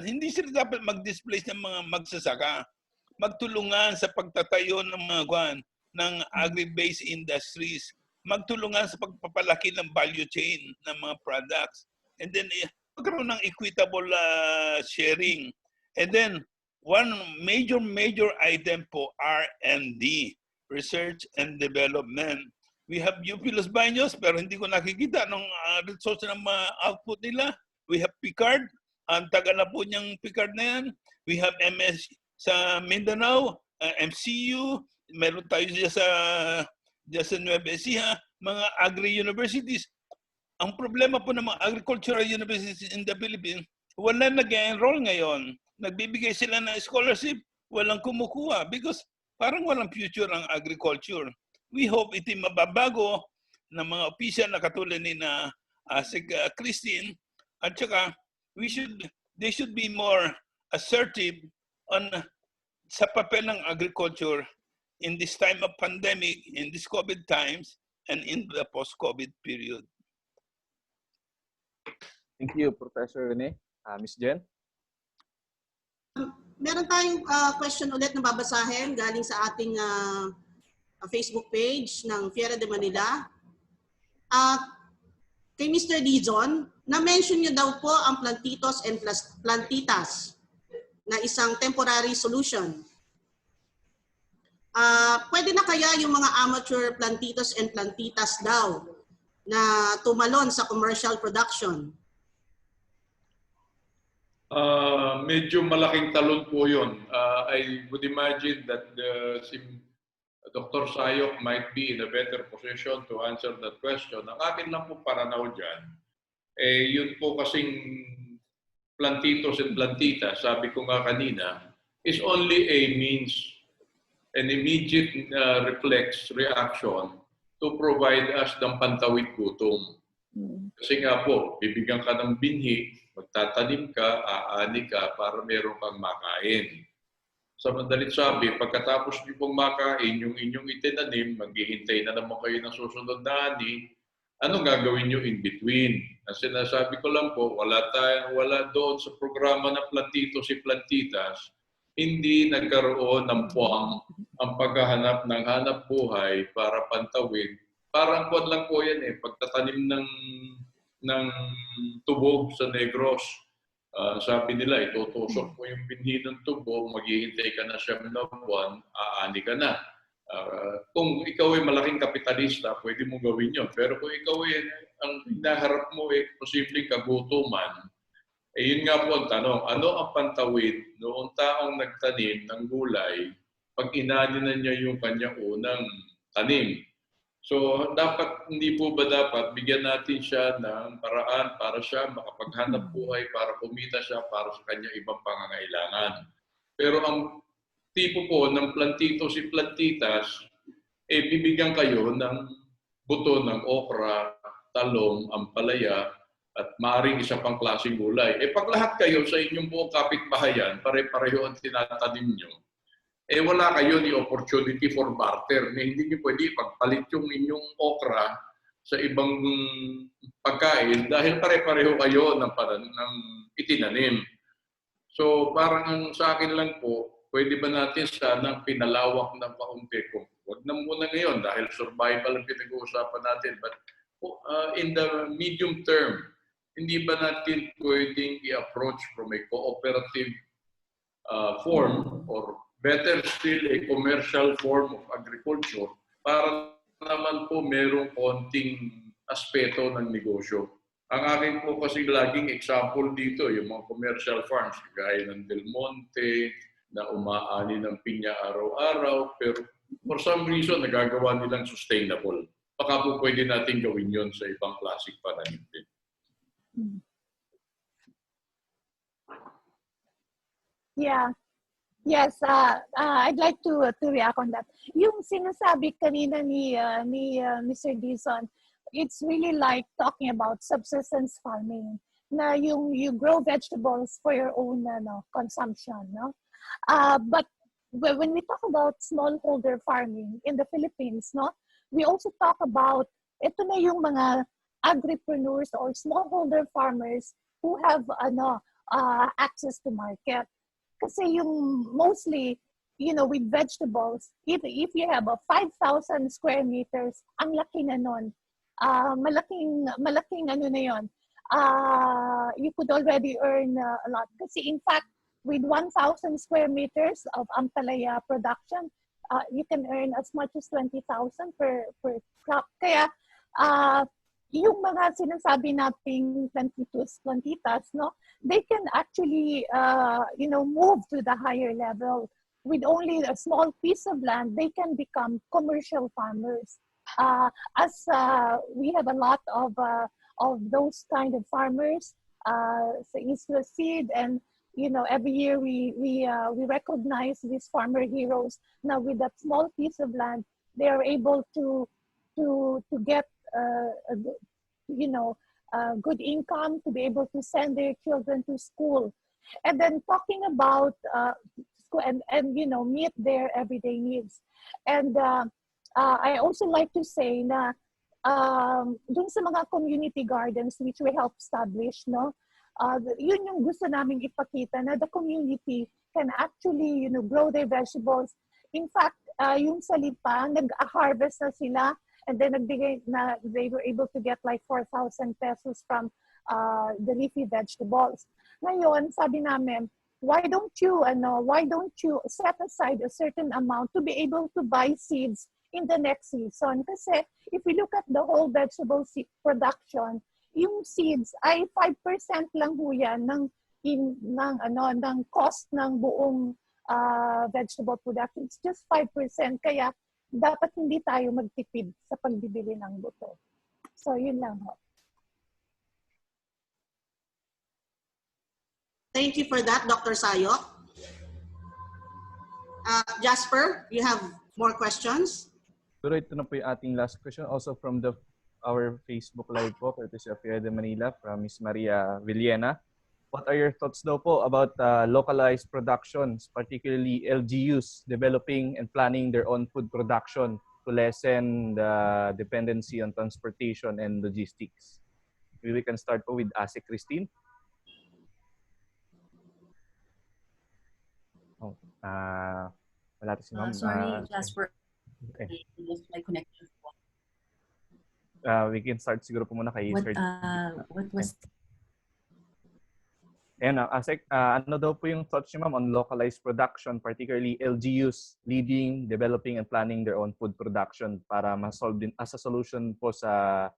Hindi sila dapat mag-displace ng mga magsasaka. Magtulungan sa pagtatayo ng mga ng agri-based industries. Magtulungan sa pagpapalaki ng value chain ng mga products. And then, magkaroon ng equitable sharing. And then, one major item po, R&D, Research and Development. We have UP Los Baños, pero hindi ko nakikita ng resource ng mga output nila. We have Picard. Ang taga na po niyang Picard na yan. We have MS sa Mindanao, MCU. Meron tayo dyan sa Nueva Ecija, mga agri-universities. Ang problema po ng mga agricultural universities in the Philippines, wala nag-enroll ngayon. Nagbibigay sila ng scholarship, walang kumukuha because parang walang future ang agriculture. We hope ito mababago ng mga official na katulad ni Christine at saka they should be more assertive on sa papel ng agriculture in this time of pandemic, in this COVID times, and in the post-COVID period.
Thank you, Professor Rene. Ms. Jen?
Meron tayong question ulit na babasahin galing sa ating Facebook page ng Fiera de Manila. Kay Mr. Dizon, na-mention niyo daw po ang plantitos and plantitas na isang temporary solution. Pwede na kaya yung mga amateur plantitos and plantitas daw na tumalon sa commercial production?
Medyo malaking talon po yun. I would imagine that Dr. Sayok might be in a better position to answer that question. Ang akin lang po paranaw dyan, yun po kasing plantitos and plantitas, sabi ko nga kanina, is only a means, an immediate reflex reaction to provide us ng pantawid gutom. Kasi nga po, bibigyan ka ng binhi, magtatanim ka, aani ka para meron kang makain. Sa madalit sabi, pagkatapos niyo pong makain yung inyong itinanim, maghihintay na naman kayo ng susunod na ani, anong gagawin niyo in between? Ang sinasabi ko lang po, wala doon sa programa ng Plantitos y Plantitas, hindi nagkaroon ng puwang ang paghahanap ng hanap buhay para pantawid. Parang kuwan lang po yan pagtatanim ng tubo sa Negros. Sabi nila, itutusok mo yung binhi ng tubo, maghihintay ka na siya ng buwan, aani ka na. Kung ikaw ay malaking kapitalista, pwede mo gawin yun. Pero kung ikaw ay ang hinaharap mo posibleng kagutuman, yun nga po ang tanong, ano ang pantawid noong taong nagtanim ng gulay pag inani na niya yung kanyang unang tanim? So dapat, hindi po ba dapat bigyan natin siya ng paraan para siya makapaghanap buhay, para kumita siya para sa kanya ibang pangangailangan. Pero ang tipo po ng plantitos si plantitas, bibigyan kayo ng buto ng okra, talong, ampalaya, at maaaring isa pang klaseng gulay. Pag lahat kayo sa inyong buong kapitbahayan, pare-pareho ang tinatanim nyo, wala kayo ni opportunity for barter. Hindi nyo pwede pagpalit yung inyong okra sa ibang pagkain dahil pare-pareho kayo ng itinanim. So parang sa akin lang po, pwede ba natin sanang pinalawak ng kaunti ko? Huwag na muna ngayon dahil survival ang pinag-uusapan natin. But in the medium term, hindi ba natin pwedeng i-approach from a cooperative form, or better still a commercial form of agriculture para naman po merong konting aspeto ng negosyo. Ang akin po kasi laging example dito, yung mga commercial farms, gaya ng Del Monte, na umaani ng pinya araw-araw, pero for some reason, nagagawa nilang sustainable. Baka po pwede natin gawin yon sa ibang klaseng pananim din.
Yeah. Yes, I'd like to react on that. Yung sinasabi kanina ni Mr. Dizon, it's really like talking about subsistence farming. Na you grow vegetables for your own consumption, no? But when we talk about smallholder farming in the Philippines, no, we also talk about ito na yung mga agripreneurs or smallholder farmers who have access to market. Kasi yung mostly, with vegetables, if you have a 5,000 square meters, ang laki na nun. Malaking ano na yun. You could already earn a lot. Kasi in fact, with 1,000 square meters of ampalaya production, you can earn as much as 20,000 per crop. Kaya, yung mga sinasabi nating plantitas, no, they can actually, move to the higher level. With only a small piece of land, they can become commercial farmers. As we have a lot of those kind of farmers, sa Isla Seed, and every year we recognize these farmer heroes. Now with that small piece of land, they are able to get good income, to be able to send their children to school, and then talking about school and meet their everyday needs. And I also like to say na dun sa mga community gardens which we help establish, no, yun yung gusto naming ipakita na the community can actually grow their vegetables. In fact, yung sa Lipa, nag-harvest na sila. And then they were able to get like 4,000 pesos from the leafy vegetables. Ngayon, sabi namin, why don't you set aside a certain amount to be able to buy seeds in the next season? Kasi if we look at the whole vegetable seed production, yung seeds ay 5% lang ho yan ng cost ng buong vegetable production. It's just 5%. Kaya dapat hindi tayo magtipid sa pagbibili ng buto. So, yun lang ho.
Thank you for that, Dr. Sayok. Jasper, you have more questions?
Pero ito na po yung ating last question. Also from our Facebook Live po, courtesy of Fia de Manila, from Ms. Maria Villena. What are your thoughts daw po about localized productions, particularly LGUs, developing and planning their own food production to lessen the dependency on transportation and logistics? Maybe we can start po with Ase Christine. Wala to si Ma'am.
Sorry, Jasper.
Okay.
I lost my connection.
We can start siguro po muna kay Sir.
What was...
And ano daw po yung thoughts niyo, ma'am, on localized production, particularly LGUs leading, developing, and planning their own food production para ma-solve din as a solution po sa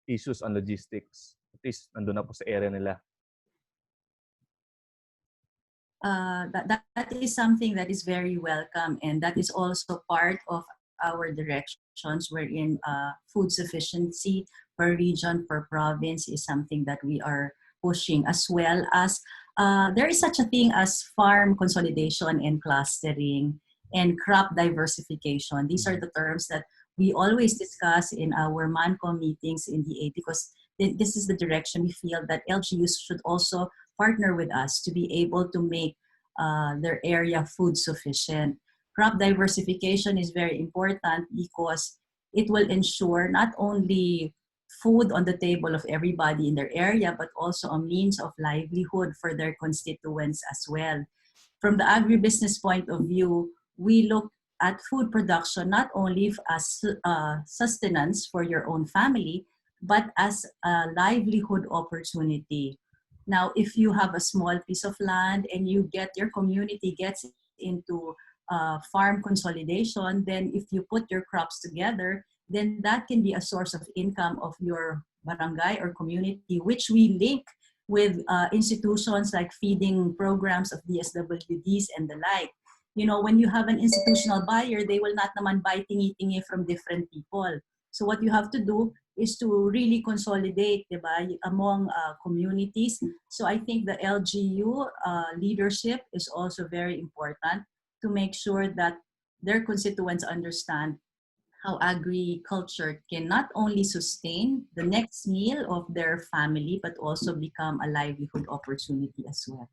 issues on logistics. At least nandun na po sa area nila.
That is something that is very welcome, and that is also part of our direction directions wherein food sufficiency per region, per province is something that we are pushing, as well as there is such a thing as farm consolidation and clustering and crop diversification. These are the terms that we always discuss in our MANCOM meetings in DA, because this is the direction we feel that LGUs should also partner with us to be able to make their area food sufficient. Crop diversification is very important because it will ensure not only food on the table of everybody in their area, but also a means of livelihood for their constituents as well. From the agribusiness point of view, we look at food production not only as sustenance for your own family, but as a livelihood opportunity. Now, if you have a small piece of land and your community gets into farm consolidation, then if you put your crops together, then that can be a source of income of your barangay or community, which we link with institutions like feeding programs of DSWDs and the like. You know, when you have an institutional buyer, they will not naman buy tingi-tingi from different people. So what you have to do is to really consolidate, diba, among communities. So I think the LGU leadership is also very important to make sure that their constituents understand how agriculture can not only sustain the next meal of their family, but also become a livelihood opportunity as well.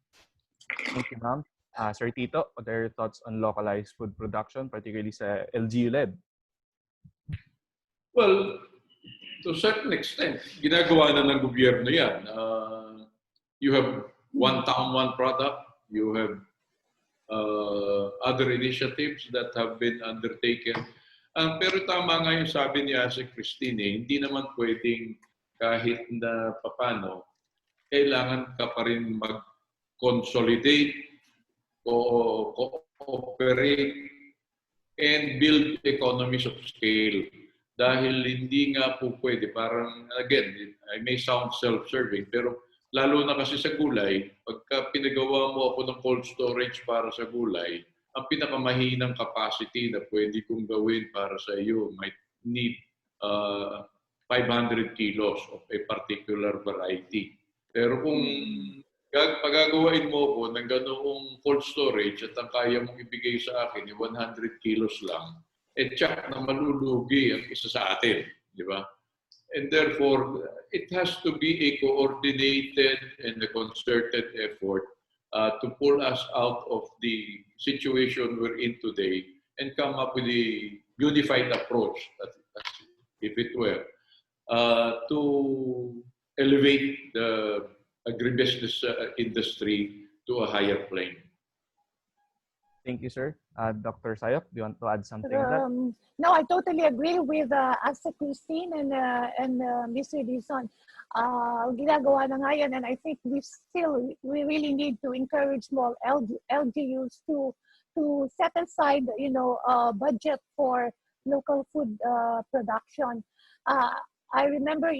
Thank you, ma'am. Sir Tito, what are your thoughts on localized food production, particularly sa LGU-led?
Well, to a certain extent, ginagawa na ng gobyerno yan. You have one town, one product. You have other initiatives that have been undertaken. Pero tama nga yung sabi niya si Christine, hindi naman pwedeng kahit na papano, kailangan ka pa rin mag-consolidate, cooperate, and build economies of scale. Dahil hindi nga po pwede, parang, again, I may sound self-serving, pero lalo na kasi sa gulay, pagka pinagawa mo ako ng cold storage para sa gulay, ang pinakamahinang capacity na pwede kong gawin para sa iyo might need 500 kilos of a particular variety. Pero kung pagagawain mo ko ng ganoong cold storage at ang kaya mong ibigay sa akin ay 100 kilos lang, tsak na malulugi ang isa sa atin, di ba? And therefore, it has to be a coordinated and a concerted effort to pull us out of the situation we're in today and come up with a unified approach, if it were, to elevate the agribusiness industry to a higher plane.
Thank you, sir. Dr. Sayop, do you want to add something to that?
No, I totally agree with Asa Christine and Mr. Dison. Ginagawa na nga yan, and I think we really need to encourage small LGUs to set aside, budget for local food production. I remember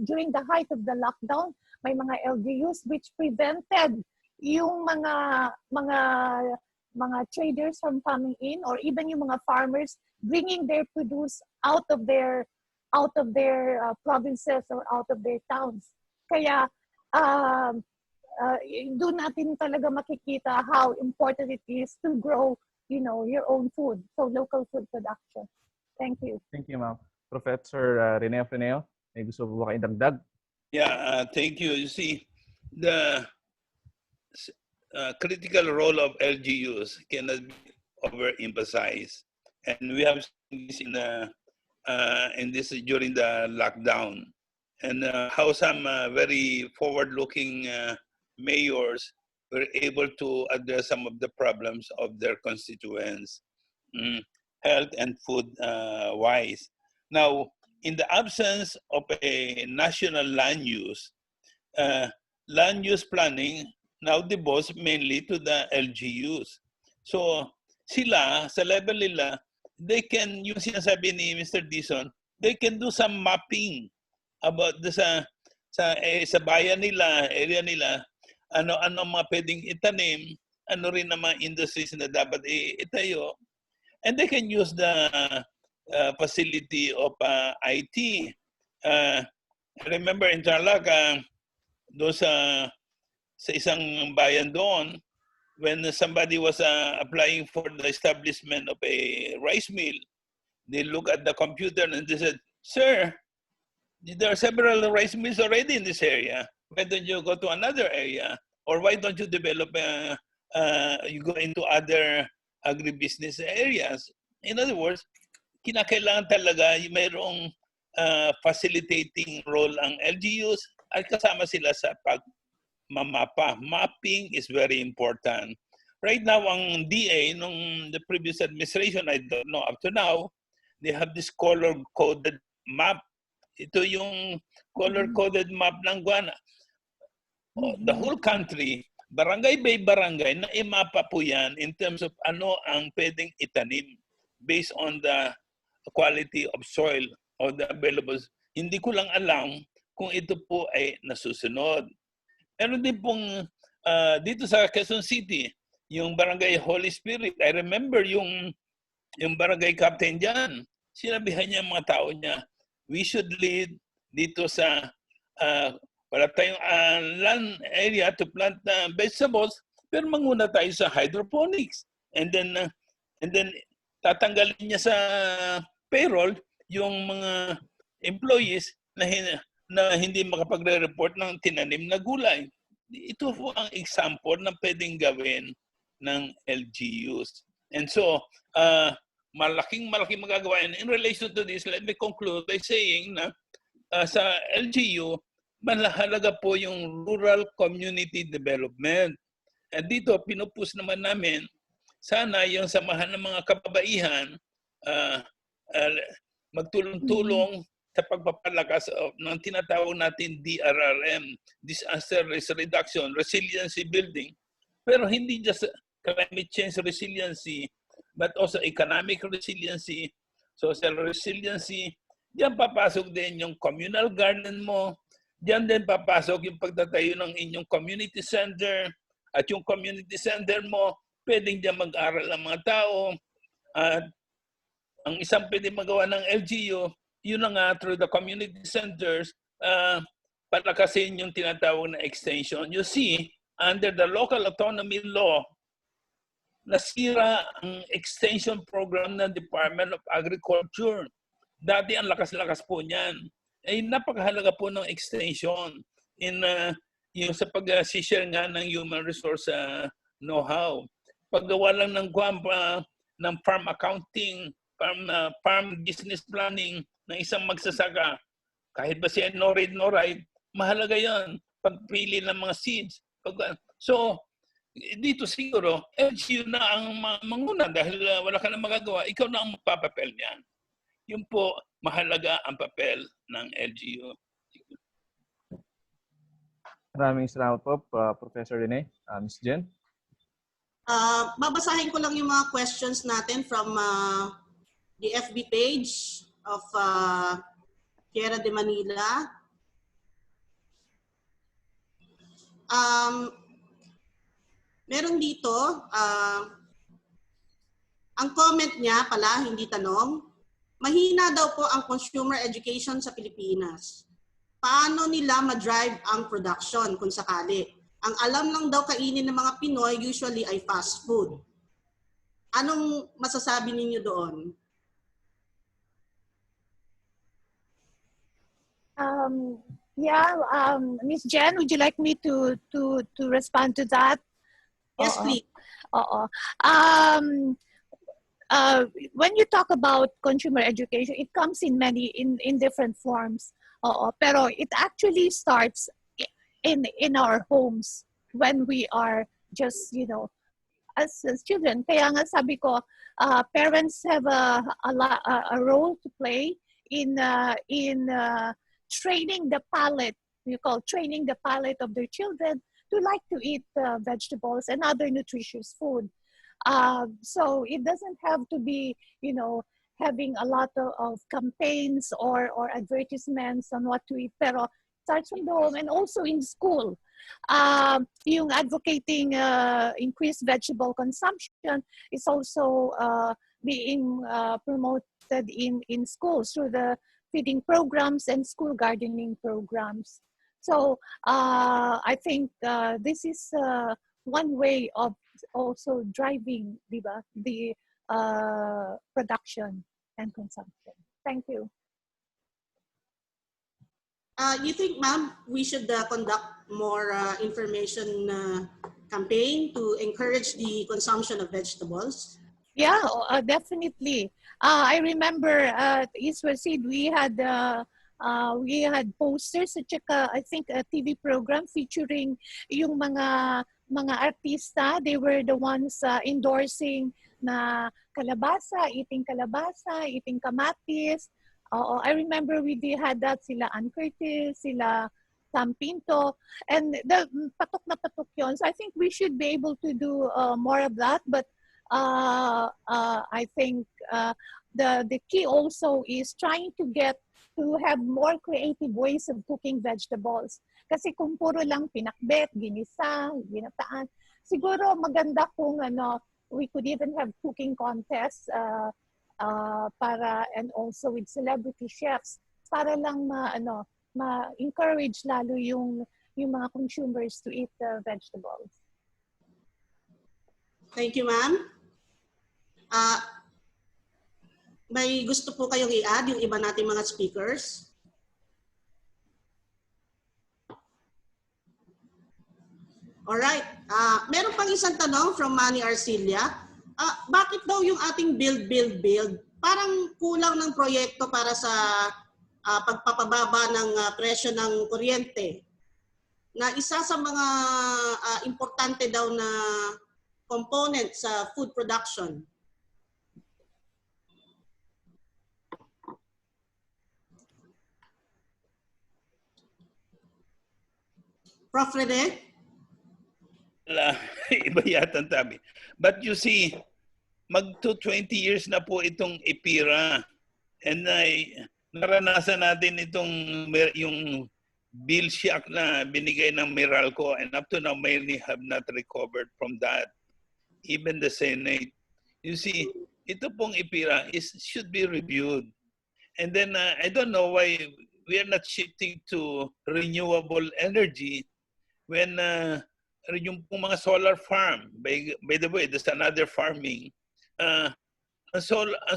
during the height of the lockdown, may mga LGUs which prevented yung mga traders from coming in, or even yung mga farmers bringing their produce out of their provinces or out of their towns. Kaya doon natin talaga makikita how important it is to grow, your own food, so local food production. Thank you.
Thank you, ma'am. Professor Rene Freneo, may gusto po ba kayo dagdag?
Yeah, thank you. You see, the critical role of LGUs cannot be overemphasized, and we have seen this in this during the lockdown, and how some very forward-looking mayors were able to address some of the problems of their constituents, health and food wise. Now, in the absence of a national land use planning now devolves mainly to the LGUs. So sila, sa level nila, they can, yung sinasabi ni Mr. Dison, they can do some mapping about sa bayan nila, area nila, ano mga pwedeng itanim, ano rin na mga industries na dapat itayo. And they can use the facility of IT. I remember in Tarlac, doon sa isang bayan doon, when somebody was applying for the establishment of a rice mill, they look at the computer and they said, "Sir, there are several rice mills already in this area. Why don't you go to another area? Or why don't you develop, you go into other agribusiness areas?" In other words, kinakailangan talaga mayroong facilitating role ang LGUs at kasama sila sa pagmamapa. Mapping is very important. Right now, ang DA, nung the previous administration, I don't know, up to now, they have this color-coded map. Ito yung color-coded map ng Guana. The whole country, barangay by barangay, na imapa po yan in terms of ano ang pwedeng itanim based on the quality of soil or the available. Hindi ko lang alam kung ito po ay nasusunod. Meron din pong dito sa Quezon City, yung barangay Holy Spirit. I remember yung barangay captain dyan. Sinabihan niya mga tao niya, we should lead dito sa wala tayong land area to plant vegetables, pero manguna tayo sa hydroponics. And then tatanggalin niya sa payroll yung mga employees na hindi makapagre-report ng tinanim na gulay. Ito po ang example na pwedeng gawin ng LGUs. And so, malaking magagawa. And in relation to this, let me conclude by saying na sa LGU, mahalaga po yung rural community development. At dito, pinupus naman namin, sana yung samahan ng mga kababaihan, magtulong-tulong sa pagpapalakas ng tinatawag natin DRRM, Disaster Risk Reduction, Resiliency Building. Pero hindi just climate change resiliency, but also economic resiliency, social resiliency. Diyan papasok din yung communal garden mo. Diyan din papasok yung pagtatayo ng inyong community center. At yung community center mo, pwedeng diyan mag-aral ang mga tao. At ang isang pwedeng magawa ng LGU, yun na nga, through the community centers, palakasin yung tinatawag na extension. You see, under the local autonomy law, nasira ang extension program ng Department of Agriculture. Dati ang lakas-lakas po niyan. Ay napakahalaga po ng extension in yung sa pag-share nga ng human resource know-how. Paggawa lang ng farm accounting, farm business planning ng isang magsasaka, kahit ba siya no read no write, mahalaga yan. Pagpili ng mga seeds. So, dito siguro, LGU na ang manguna dahil wala ka na magagawa, ikaw na ang magpapapel niyan. Yun po, mahalaga ang papel ng LGU.
Maraming salamat po, Professor Rene. Ms. Jen?
Babasahin ko lang yung mga questions natin from the FB page of Tierra de Manila. Meron dito, ang comment niya pala, hindi tanong, mahina daw po ang consumer education sa Pilipinas. Paano nila ma-drive ang production kung sakali? Ang alam lang daw kainin ng mga Pinoy usually ay fast food. Anong masasabi ninyo doon?
Ms. Jen, would you like me to respond to that?
Yes, please.
When you talk about consumer education, it comes in different forms. Pero it actually starts in our homes when we are just, as children. Kaya nga sabi ko, parents have a role to play in training the palate. Training the palate of their children to like to eat vegetables and other nutritious food. So it doesn't have to be, having a lot of campaigns or advertisements on what to eat. Pero it starts from the home and also in school. Yung advocating increased vegetable consumption is also being promoted in schools through the feeding programs and school gardening programs. So I think this is one way of also driving the production and consumption. Thank you.
You think, ma'am, we should conduct more information campaign to encourage the consumption of vegetables?
Yeah, definitely. I remember at East West Seed, we had posters at saka, I think a TV program featuring yung mga artista. They were the ones endorsing na eating kamatis. I remember we had that, sila Ann Curtis, sila Sam Pinto, and patok na patok yun. So I think we should be able to do more of that, but I think the key also is trying to have more creative ways of cooking vegetables. Kasi kung puro lang pinakbet, ginisa, ginataan, siguro maganda kung we could even have cooking contests and also with celebrity chefs para lang ma-encourage lalo yung mga consumers to eat vegetables.
Thank you, ma'am. May gusto po kayong i-add yung iba nating mga speakers? Alright. Meron pang isang tanong from Manny Arcilia. Bakit daw yung ating build, parang kulang ng proyekto para sa pagpapababa ng presyo ng kuryente? Na isa sa mga importante daw na component sa food production. Prof. Rene?
Iba yata ang tabi. But you see, magto 20 years na po itong IPIRA. And naranasan natin yung bill shock na binigay ng Meralco, and up to now, mainly have not recovered from that. Even the Senate. You see, ito pong IPIRA should be reviewed. And then I don't know why we are not shifting to renewable energy when yung pong mga solar farm, by the way, there's another farming. Ang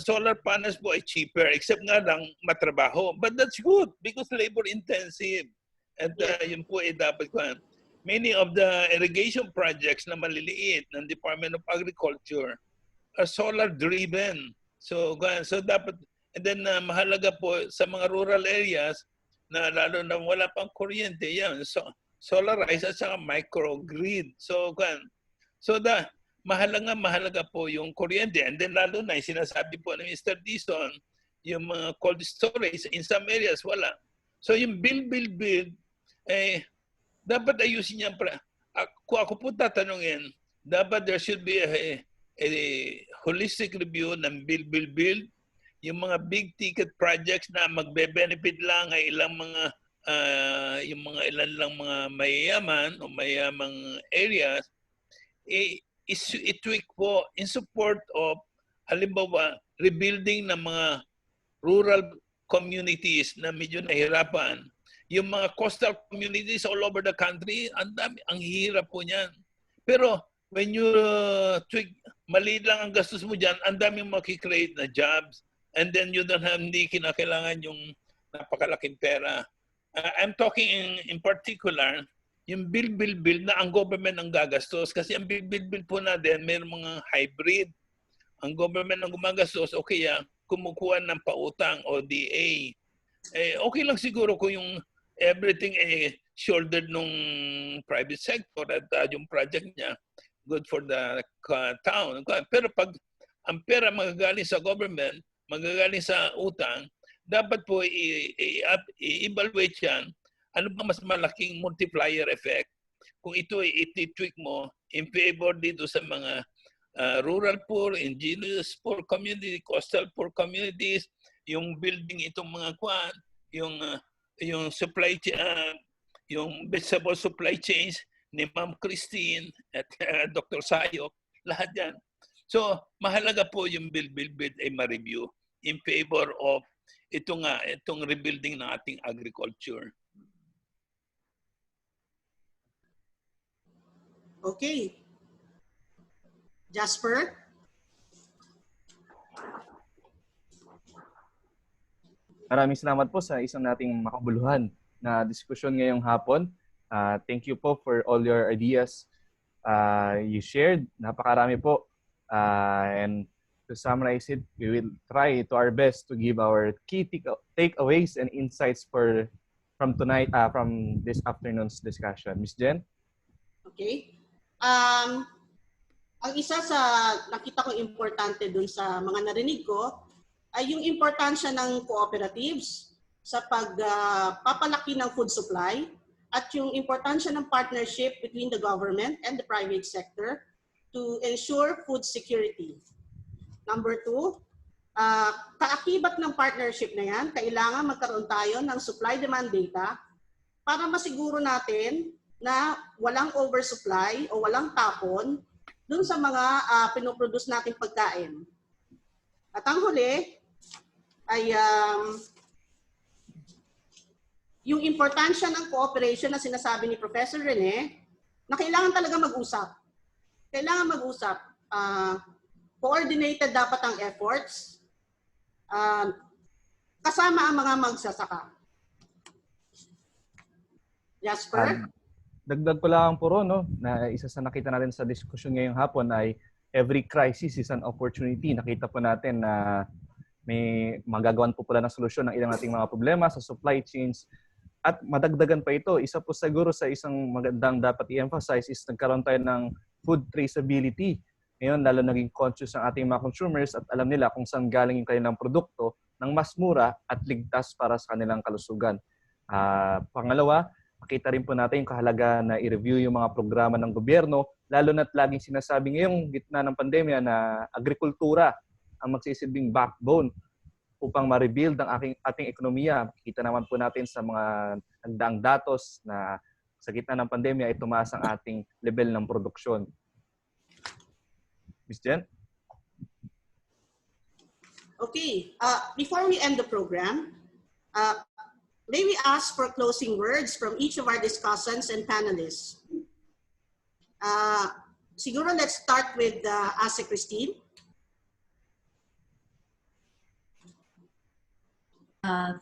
solar panels po ay cheaper, except nga lang matrabaho. But that's good because labor intensive. At yun po ay dapat ko. Many of the irrigation projects na maliliit ng Department of Agriculture are solar driven. So dapat, and then mahalaga po sa mga rural areas na lalo na wala pang kuryente, yan. So solarize at saka microgrid. So mahalaga po yung kuryente. And then lalo na, sinasabi po ng Mr. Dizon, yung mga cold storage, in some areas, wala. So yung build, dapat ayusin niya. Kung ako po tatanungin, dapat there should be a holistic review ng build. Yung mga big ticket projects na magbe-benefit lang ay yung mga ilan lang mga mayayaman o mayayamang areas, i-tweak po in support of, halimbawa, rebuilding ng mga rural communities na medyo nahirapan. Yung mga coastal communities all over the country, ang hirap po niyan. Pero when you tweak, maliit lang ang gastos mo dyan, ang daming makikreate na jobs, and then you don't have, hindi kinakailangan yung napakalaking pera. I'm talking in particular, yung build na ang government ang gagastos. Kasi ang build po natin, may mga hybrid. Ang government ang gumagastos, o kaya kumukuha ng pautang o DA. Okay lang siguro kung yung everything shouldered nung private sector at yung project niya, good for the town. Pero pag ang pera magagaling sa government, magagaling sa utang, dapat po i-evaluate yan. Ano ba mas malaking multiplier effect? Kung ito i-tweak mo in favor dito sa mga rural poor, indigenous poor community, coastal poor communities, yung building itong mga kwan, yung supply yung vegetable supply chains ni Ma'am Christine at Dr. Sayop, lahat yan. So, mahalaga po yung bill ay ma-review in favor of itong rebuilding ng ating agriculture.
Okay. Jasper?
Maraming salamat po sa isang nating makabuluhan na diskusyon ngayong hapon. Thank you po for all your ideas you shared. Napakarami po. And to summarize it, we will try to our best to give our key takeaways and insights from this afternoon's discussion. Ms. Jen?
Okay. Ang isa sa nakita ko importante dun sa mga narinig ko ay yung importansya ng cooperatives sa pagpapalaki ng food supply at yung importansya ng partnership between the government and the private sector to ensure food security. Number 2, kaakibat ng partnership na yan, kailangan magkaroon tayo ng supply-demand data para masiguro natin na walang oversupply o walang tapon dun sa mga pinoproduce nating pagkain. At ang huli ay yung importansya ng cooperation na sinasabi ni Professor Rene na kailangan talaga mag-usap. Kailangan mag-usap. Coordinated dapat ang efforts kasama ang mga magsasaka. Jasper?
Dagdag ko lang po no, na isa sa nakita natin sa diskusyon ngayong hapon ay every crisis is an opportunity. Nakita po natin na may magagawan po pala ng solusyon ng ilang ating mga problema sa supply chains. At madagdagan pa ito, isa po siguro sa isang magandang dapat i-emphasize is nagkaroon tayo ng food traceability. Ngayon, lalo naging conscious ang ating mga consumers at alam nila kung saan galing yung kanilang produkto ng mas mura at ligtas para sa kanilang kalusugan. Pangalawa, makita rin po natin yung kahalaga na i-review yung mga programa ng gobyerno, lalo na't laging sinasabi ngayong gitna ng pandemya na agrikultura ang magsisilbing backbone upang ma-rebuild ang ating ekonomiya. Makikita naman po natin sa mga nagdaang datos na sa gitna ng pandemya ay tumaas ang ating level ng produksyon. Ms. Jen?
Okay. Before we end the program, may we ask for closing words from each of our discussants and panelists. Siguro let's start with Ase Christine.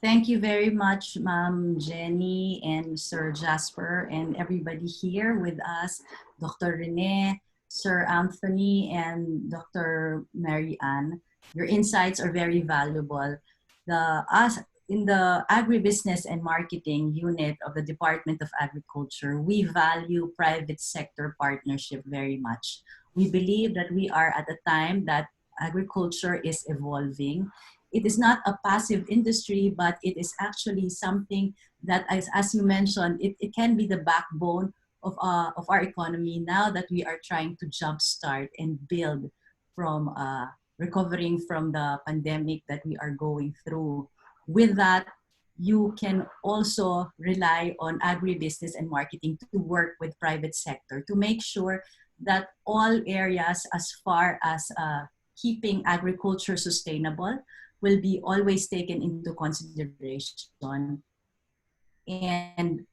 Thank you very much, Ma'am Jenny and Sir Jasper and everybody here with us, Dr. Rene, Sir Anthony, and Dr. Mary Ann. Your insights are very valuable. In the Agribusiness and Marketing Unit of the Department of Agriculture, we value private sector partnership very much. We believe that we are at a time that agriculture is evolving. It is not a passive industry, but it is actually something that, as you mentioned, it can be the backbone of our economy now that we are trying to jumpstart and build from recovering from the pandemic that we are going through. With that, you can also rely on agribusiness and marketing to work with private sector to make sure that all areas as far as keeping agriculture sustainable will be always taken into consideration. And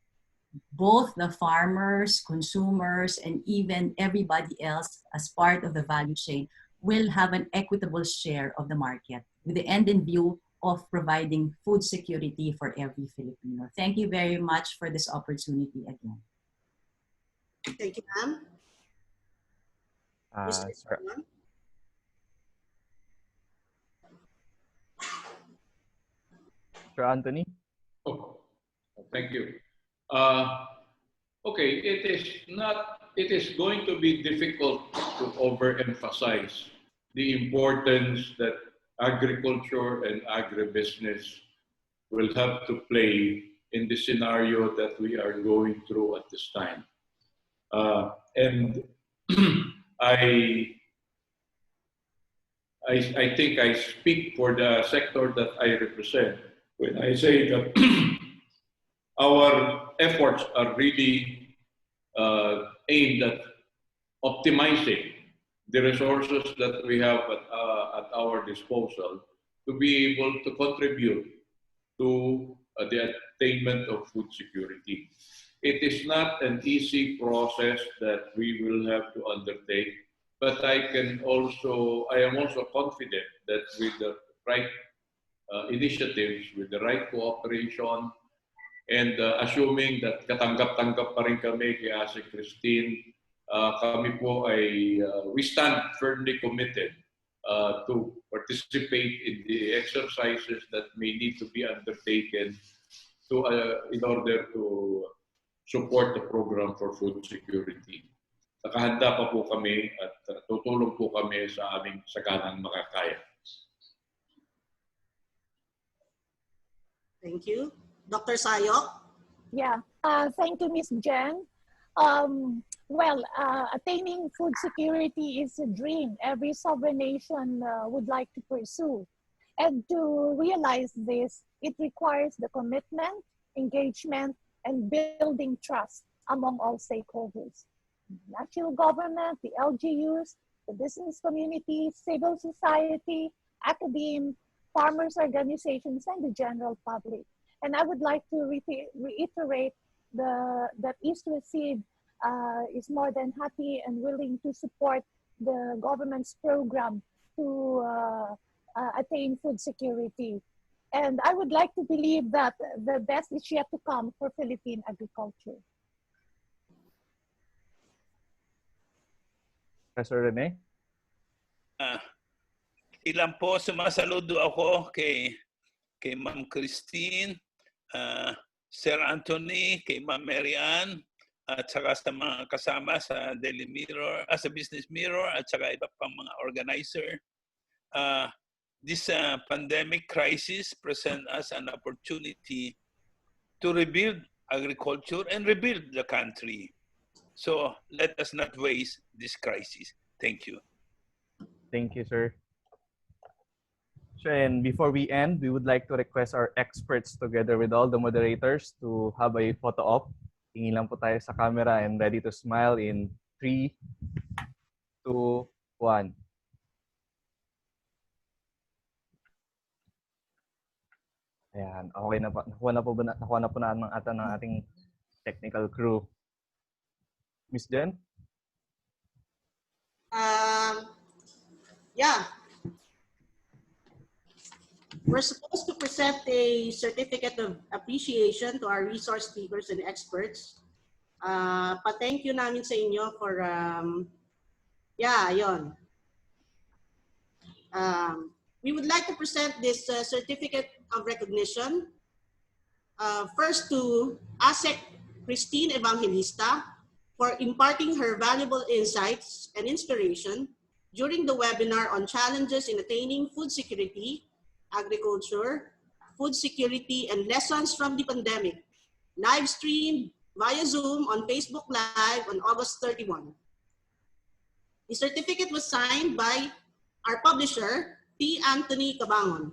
both the farmers, consumers, and even everybody else as part of the value chain will have an equitable share of the market with the end in view of providing food security for every Filipino. Thank you very much for this opportunity again.
Thank you, ma'am.
Sir Anthony?
Oh, thank you. Okay, it is going to be difficult to overemphasize the importance that agriculture and agribusiness will have to play in the scenario that we are going through at this time. And I think I speak for the sector that I represent when I say that our efforts are really aimed at optimizing the resources that we have at our disposal to be able to contribute to the attainment of food security. It is not an easy process that we will have to undertake, but I am also confident that with the right initiatives, with the right cooperation, and assuming that katanggap-tanggap pa rin kami kay Ate Christine, kami po ay we stand firmly committed to participate in the exercises that may need to be undertaken in order to support the program for food security. Nakahanda pa po kami at tutulong po kami sa aming saganang makakaya.
Thank you. Dr. Sayok?
Yeah, thank you, Ms. Jen. Attaining food security is a dream every sovereign nation would like to pursue. And to realize this, it requires the commitment, engagement, and building trust among all stakeholders. National government, the LGUs, the business community, civil society, academia, farmers' organizations, and the general public. And I would like to reiterate that East West Seed is more than happy and willing to support the government's program to attain food security. And I would like to believe that the best is yet to come for Philippine agriculture.
Professor Rene?
Ilan po sumasaludo ako kay Ma'am Christine, Sir Anthony, kay Ma'am Marianne, at saka sa mga kasama sa Daily Mirror, sa Business Mirror, at saka iba pang mga organizer. This pandemic crisis presents us an opportunity to rebuild agriculture and rebuild the country. So let us not waste this crisis. Thank you.
Thank you, sir. And before we end, we would like to request our experts together with all the moderators to have a photo op. Tingin lang po tayo sa camera and ready to smile in 3, 2, 1. Ayan, okay na po. Nakuha na po ng ating technical crew. Miss Jen?
Yeah. We're supposed to present a certificate of appreciation to our resource speakers and experts. Pa-thank you namin sa inyo for, yun. We would like to present this certificate of recognition first to ASEC Christine Evangelista for imparting her valuable insights and inspiration during the webinar on challenges in attaining food security, agriculture, food security, and lessons from the pandemic, live streamed via Zoom on Facebook Live on August 31. The certificate was signed by our publisher, T. Anthony Cabangon.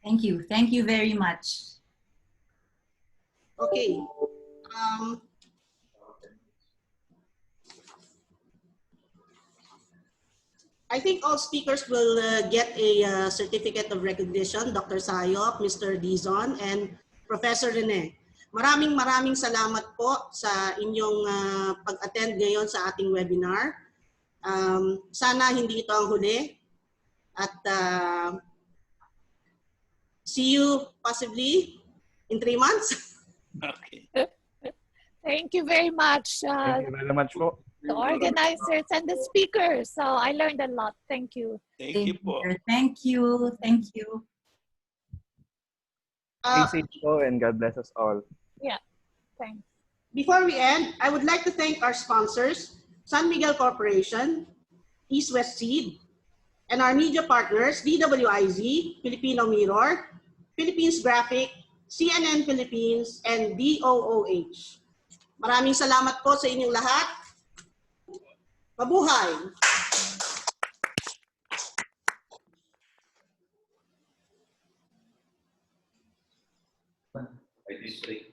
Thank you. Thank you very much.
Okay. I think all speakers will get a certificate of recognition, Dr. Sayok, Mr. Dizon, and Professor Rene. Maraming salamat po sa inyong pag-attend ngayon sa ating webinar. Sana hindi ito ang huli. At see you possibly in 3 months.
Okay.
Thank you very much.
Thank you very much po.
The organizers and the speakers. So I learned a lot. Thank you.
Thank you po.
Thank you. Thank you.
Stay safe po and God bless us all.
Yeah, thanks.
Before we end, I would like to thank our sponsors, San Miguel Corporation, East West Seed, and our media partners, DWIZ, Filipino Mirror, Philippines Graphic, CNN Philippines, and DOOH. Maraming salamat po sa inyong lahat. Mabuhay!
I disagree.